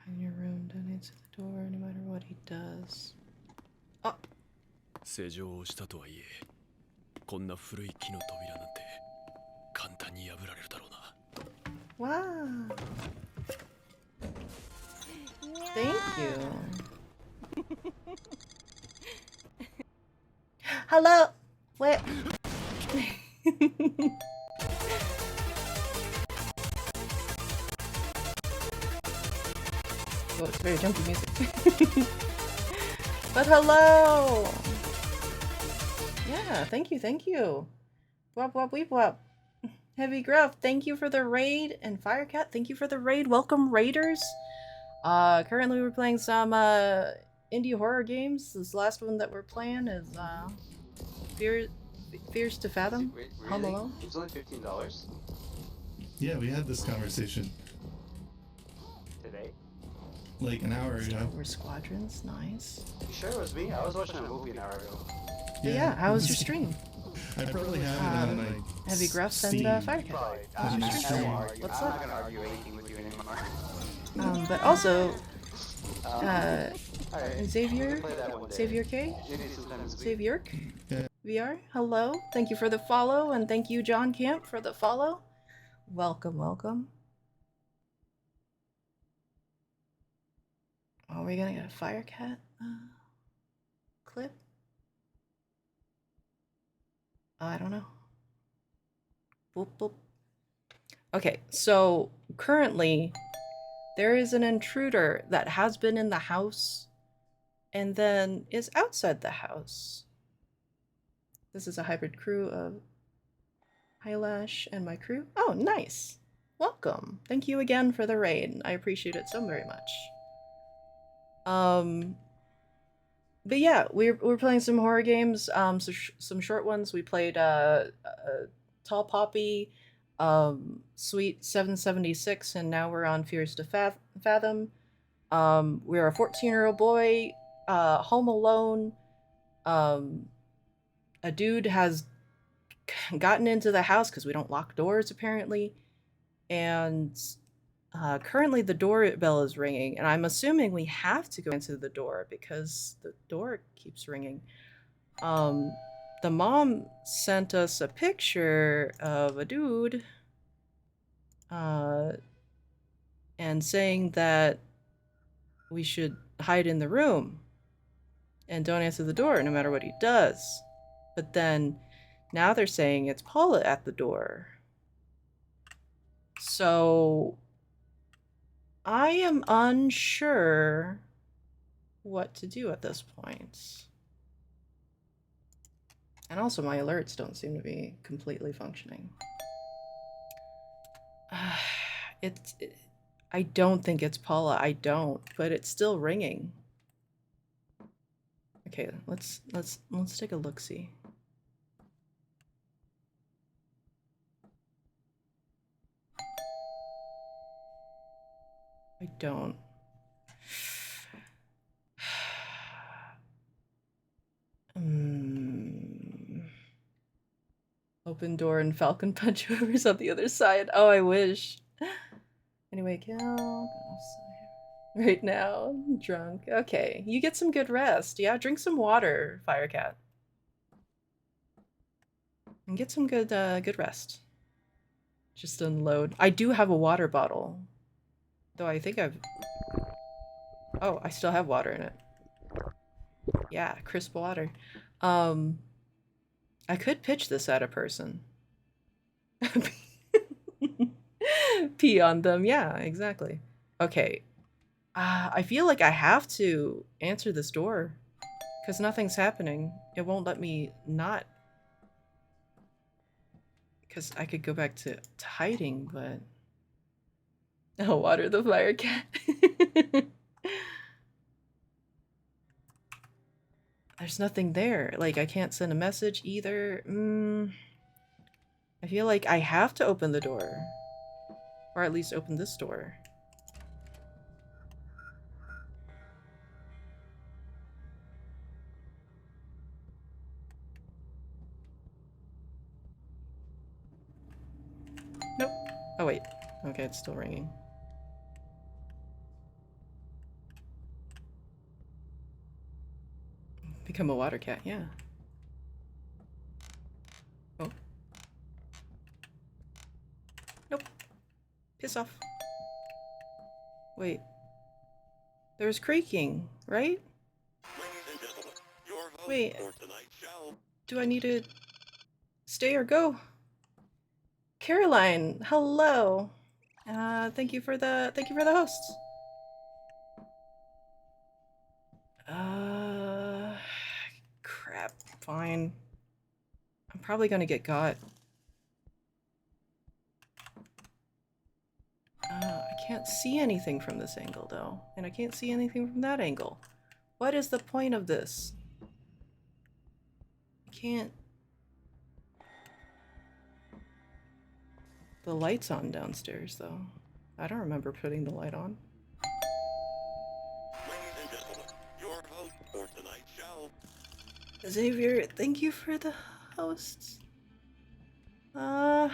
In your room, don't answer the door no matter what he does. Oh! 施錠をしたとはいえ、こんな古い木の扉なんて簡単に破られるだろうな。Wow! Thank you. Hello! Wait. Oh, it's very jumpy music. But hello! Yeah, thank you, thank you. Wop wop weep wop. Heavy Gruff, thank you for the raid. And Firecat, thank you for the raid. Welcome, raiders. Currently we're playing some indie horror games. This last one that we're playing is Fears to Fathom. Really? Home Alone. It was only $15 Yeah, we had this conversation today. like an hour ago. We're Squadrons, nice. You sure it was me? I was watching a movie an hour ago. Yeah, how was your stream? I probably have it on like Heavy Gruffs and Steam. Firecat. I'm not What's up? gonna argue anything with you anymore. But also, Alright, Xavier, play that one day. Xavier K, Maybe sometime this week. Xavier Yeah. VR, hello. Thank you for the follow, and thank you, John Camp, for the follow. Welcome, welcome. Are we gonna get a Firecat clip? I don't know. Boop, boop. Okay, so currently there is an intruder that has been in the house and then is outside the house. This is a hybrid crew of Hylash and my crew. Oh, nice. Welcome. Thank you again for the raid. I appreciate it so very much. But yeah, we're playing some horror games, so some short ones. We played Tall Poppy, Sweet 776, and now we're on Fears to Fathom. We're a 14-year-old boy home alone. A dude has gotten into the house because we don't lock doors apparently, and currently the doorbell is ringing, and I'm assuming we have to go into the door because the door keeps ringing. The mom sent us a picture of a dude and saying that we should hide in the room and don't answer the door no matter what he does. But then now they're saying it's Paula at the door. So I am unsure what to do at this point. And also my alerts don't seem to be completely functioning. I don't think it's Paula. I don't, but it's still ringing. Okay, let's take a look-see. I don't. Open door and Falcon punch whoever's on the other side. Oh, I wish. Anyway, kill. Right now, I'm drunk. Okay, you get some good rest. Yeah, drink some water, Firecat. And get some good rest. Just unload. I do have a water bottle. Though I think I've... Oh, I still have water in it. Yeah, crisp water. I could pitch this at a person. Pee on them. Yeah, exactly. Okay. I feel like I have to answer this door because nothing's happening. It won't let me not. Because I could go back to hiding, but... Oh, water the fire cat. There's nothing there. Like, I can't send a message either. I feel like I have to open the door. Or at least open this door. Nope. Oh, wait. Okay, it's still ringing. Become a water cat, yeah. Oh. Nope. Piss off. Wait. There's creaking, right? Wait. Do I need to stay or go? Caroline, hello. Thank you for the hosts. Crap. Fine. I'm probably gonna get got. I can't see anything from this angle, though. And I can't see anything from that angle. What is the point of this? I can't... The light's on downstairs, though. I don't remember putting the light on. Xavier, thank you for the hosts. No,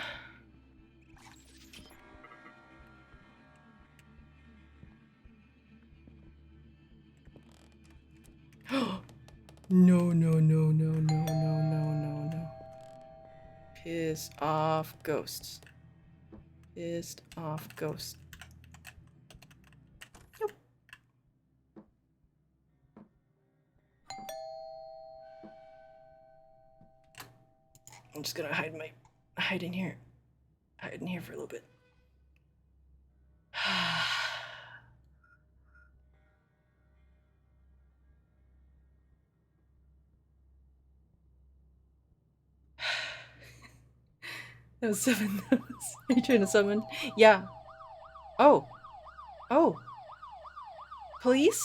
no, no, no, no, no, no, no, no. Piss off ghosts. Pissed off ghost. Nope. I'm just gonna hide in here. Hide in here for a little bit. That was 7 notes. Are you trying to summon? Yeah. Oh. Oh. Police?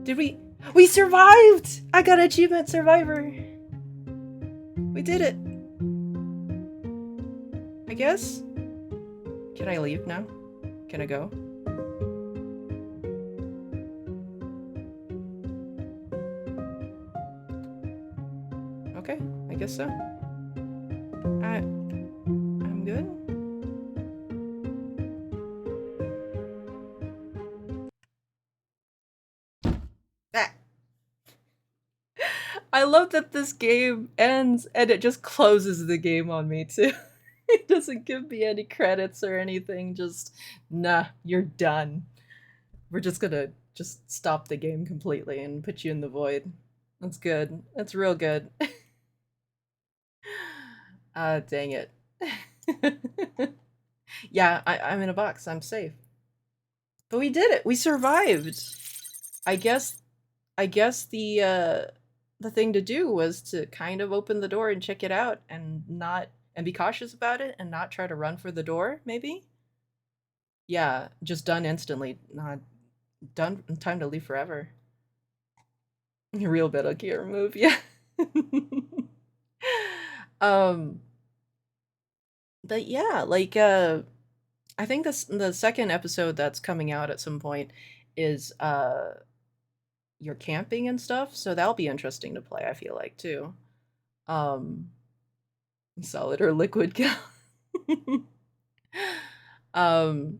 Did we survived! I got achievement survivor. We did it. guess? Can I leave now? Can I go? Okay, I guess so. I'm good. Ah. I love that this game ends and it just closes the game on me too. It doesn't give me any credits or anything, just nah, you're done. We're just gonna just stop the game completely and put you in the void. That's good. That's real good. Ah, dang it. Yeah, I'm in a box. I'm safe. But we did it. We survived. I guess the thing to do was to kind of open the door and check it out and be cautious about it and not try to run for the door, maybe? Yeah, just done instantly. Not done. Time to leave forever. Real Metal Gear move, yeah. um but yeah, like I think the second episode that's coming out at some point is you're camping and stuff, so that'll be interesting to play, I feel like, too. Um Solid or liquid count. um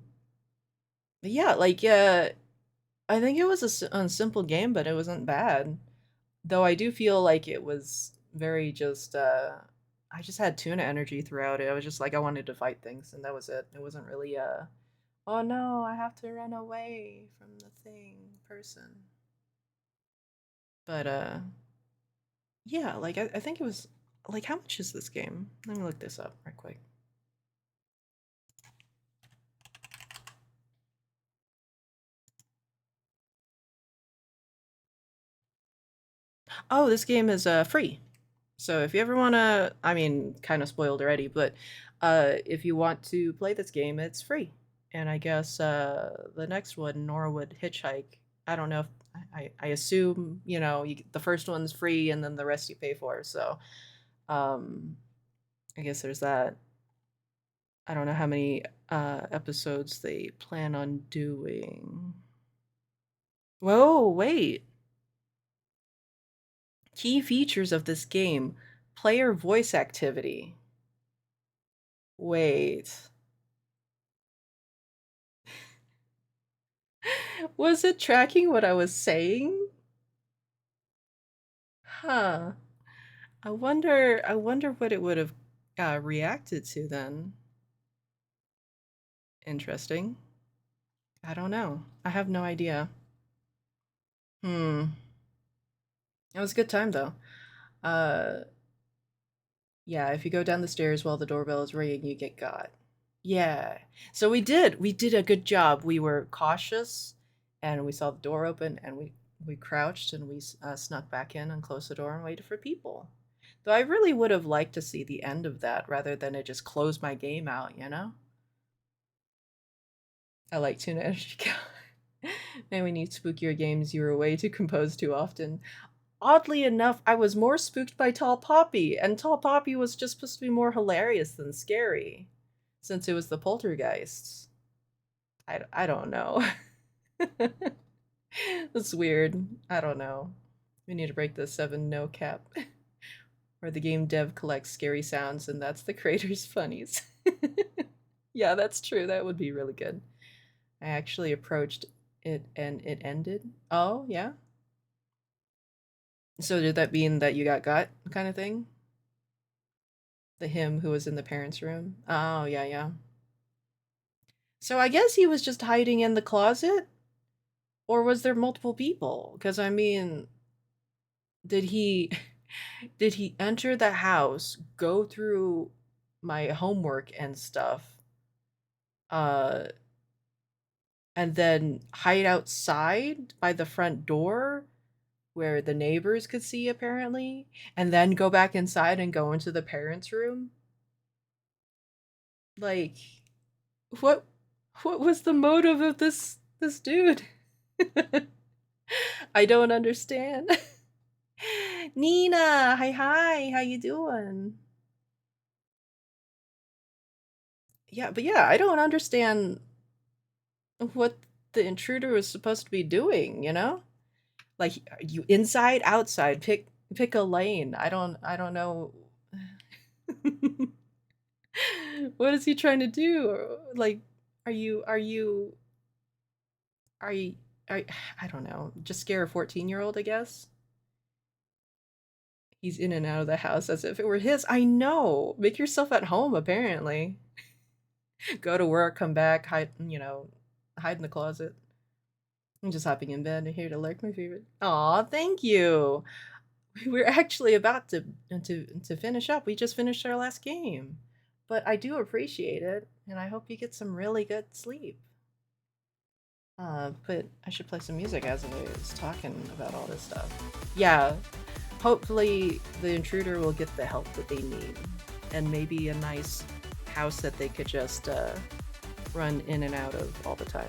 but yeah, like I think it was a simple game, but it wasn't bad. Though I do feel like it was very just I just had tuna energy throughout it. I was just like I wanted to fight things and that was it. It wasn't really oh no, I have to run away from the thing person. But yeah, like I think it was like how much is this game? Let me look this up right quick. Oh, this game is free. So if you ever want to, I mean, kind of spoiled already, but if you want to play this game, it's free. And I guess the next one, Norwood Hitchhike, I don't know if I assume, you know, the first one's free and then the rest you pay for. So um, I guess there's that. I don't know how many episodes they plan on doing. Whoa, wait. Key features of this game, player voice activity. Wait. Was it tracking what I was saying? Huh. I wonder what it would have reacted to then. Interesting. I don't know. I have no idea. Hmm. It was a good time though. Uh yeah, if you go down the stairs while the doorbell is ringing, you get got. Yeah. So we did. We did a good job. We were cautious and we saw the door open and we crouched and we snuck back in and closed the door and waited for people. Though I really would have liked to see the end of that rather than it just close my game out, you know? I like Tuna Energy Count. Man, we need spookier games you were way too composed too often. Oddly enough, I was more spooked by Tall Poppy, and Tall Poppy was just supposed to be more hilarious than scary, since it was the poltergeists. I don't know. That's weird. I don't know. We need to break the 7 no cap. Where the game dev collects scary sounds and that's the creator's funnies. Yeah, that's true. That would be really good. I actually approached it and it ended. Oh, yeah? So did that mean that you got kind of thing? The him who was in the parents' room? Oh, yeah, yeah. So I guess he was just hiding in the closet? Or was there multiple people? Because I mean, did he did he enter the house, go through my homework and stuff, uh, and then hide outside by the front door where the neighbors could see apparently, and then go back inside and go into the parents' room? Like, what what was the motive of this dude? I don't understand. Nina, hi hi, how you doing? Yeah, but yeah, I don't understand what the intruder was supposed to be doing, you know? Like, are you inside, outside? Pick a lane. I don't know. What is he trying to do? Like, are you are you are you are, I don't know. Just scare a 14-year-old, I guess. He's in and out of the house as if it were his. I know. Make yourself at home, apparently. Go to work, come back, hide, hide in the closet. I'm just hopping in bed and here to lurk my favorite. Aw, thank you. We're actually about to finish up. We just finished our last game. But I do appreciate it, and I hope you get some really good sleep. But I should play some music as I was talking about all this stuff. Yeah, hopefully the intruder will get the help that they need, and maybe a nice house that they could just run in and out of all the time.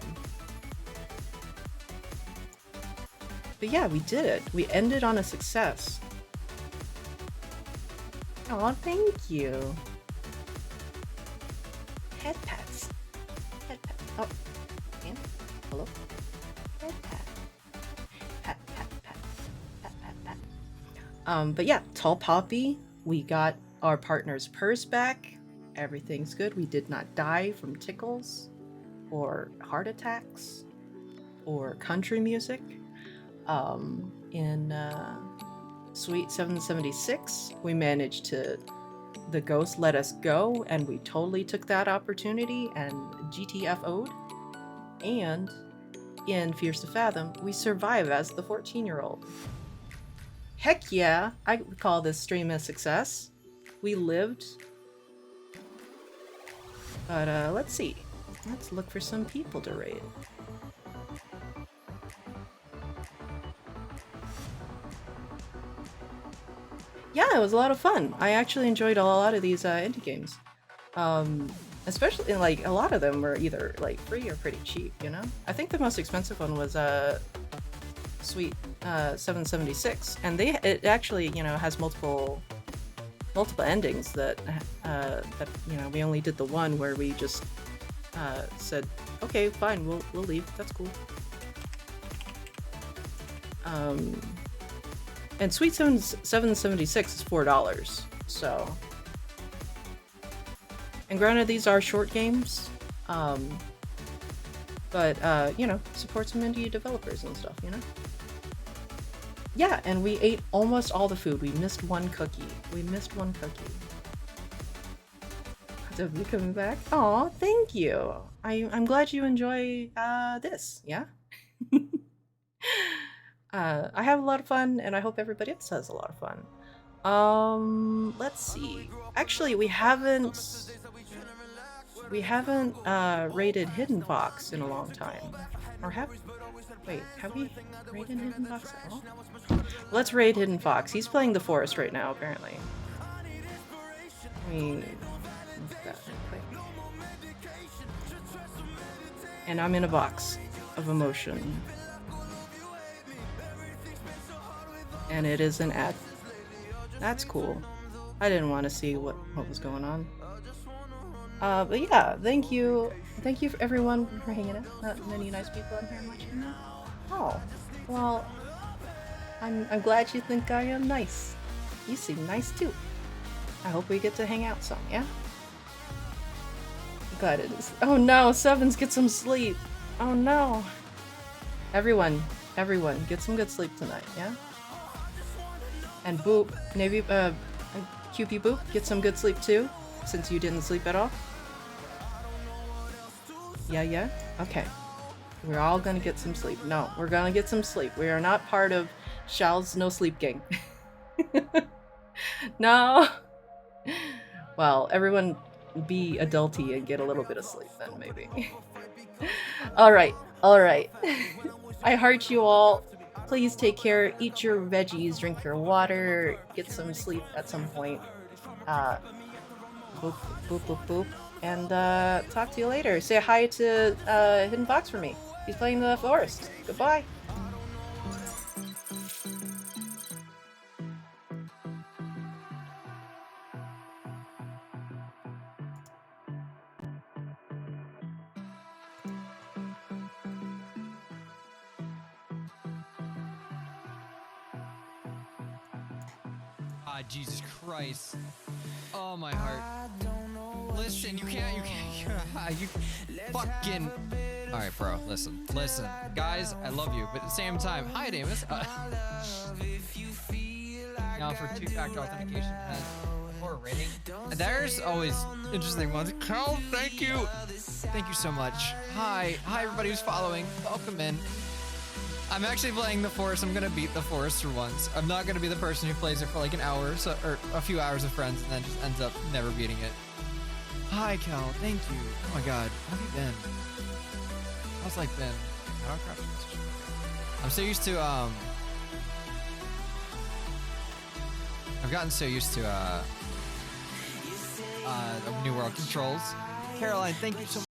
But yeah, we did it. We ended on a success. Aw, thank you. Head pats. Head pats. Oh, and hello. Head pat. Pat, pat, pat. Pat, pat, pat. But yeah, Tall Poppy, we got our partner's purse back. Everything's good. We did not die from tickles or heart attacks or country music. In Suite 776, we managed to. The ghost let us go, and we totally took that opportunity and GTFO'd. And in Fierce to Fathom, we survive as the 14-year-old. Heck yeah, I would call this stream a success. We lived. But let's see. Let's look for some people to raid. Yeah, it was a lot of fun. I actually enjoyed a lot of these indie games. Especially, like, a lot of them were either, like, free or pretty cheap, you know? I think the most expensive one was Suite 776, and it actually, has multiple endings that, we only did the one where we just said, okay, fine, we'll leave, that's cool. And Suite 776 is $4, so. And granted, these are short games, but, support some indie developers and stuff, Yeah, and we ate almost all the food. We missed one cookie. Have you coming back? Aw, thank you. I'm glad you enjoy this, yeah? I have a lot of fun, and I hope everybody else has a lot of fun. Let's see. Actually, we haven't raided Hidden Fox in a long time. Or have we raided Hidden Fox at all? Let's raid Hidden Fox. He's playing the forest right now, apparently. I mean, look at that real quick. And I'm in a box of emotion. And it is an ad. That's cool. I didn't want to see what was going on. But yeah, thank you for everyone for hanging out. Not many nice people in here watching that. Oh, well, I'm glad you think I am nice. You seem nice too. I hope we get to hang out some, yeah? Glad it is. Oh no, Sevens, get some sleep. Oh no. Everyone, get some good sleep tonight, yeah? And Boop, maybe, QP Boop, get some good sleep too, since you didn't sleep at all. Yeah? Okay. We're all gonna get some sleep. No, we're gonna get some sleep. We are not part of Shal's no sleep gang. No! Well, everyone be adulty and get a little bit of sleep then, maybe. Alright. I heart you all. Please take care, eat your veggies, drink your water, get some sleep at some point. Boop, boop, boop, boop. And talk to you later. Say hi to Hidden Fox for me. He's playing the forest. Goodbye. God, Jesus Christ. Oh, my heart. Listen, you can't, you fucking... Alright, bro, listen. Guys, I love you, but at the same time, hi, Damus. Now for two-factor authentication or rating. There's always interesting ones. Cal, thank you. Thank you so much. Hi everybody who's following. Welcome in. I'm actually playing the Forest. I'm gonna beat the Forest for once. I'm not gonna be the person who plays it for like an hour or a few hours with friends and then just ends up never beating it. Hi, Cal. Thank you. Oh my God. How have you been? How's life been? I'm so used to I've gotten so used to New World controls. Caroline, thank you so much.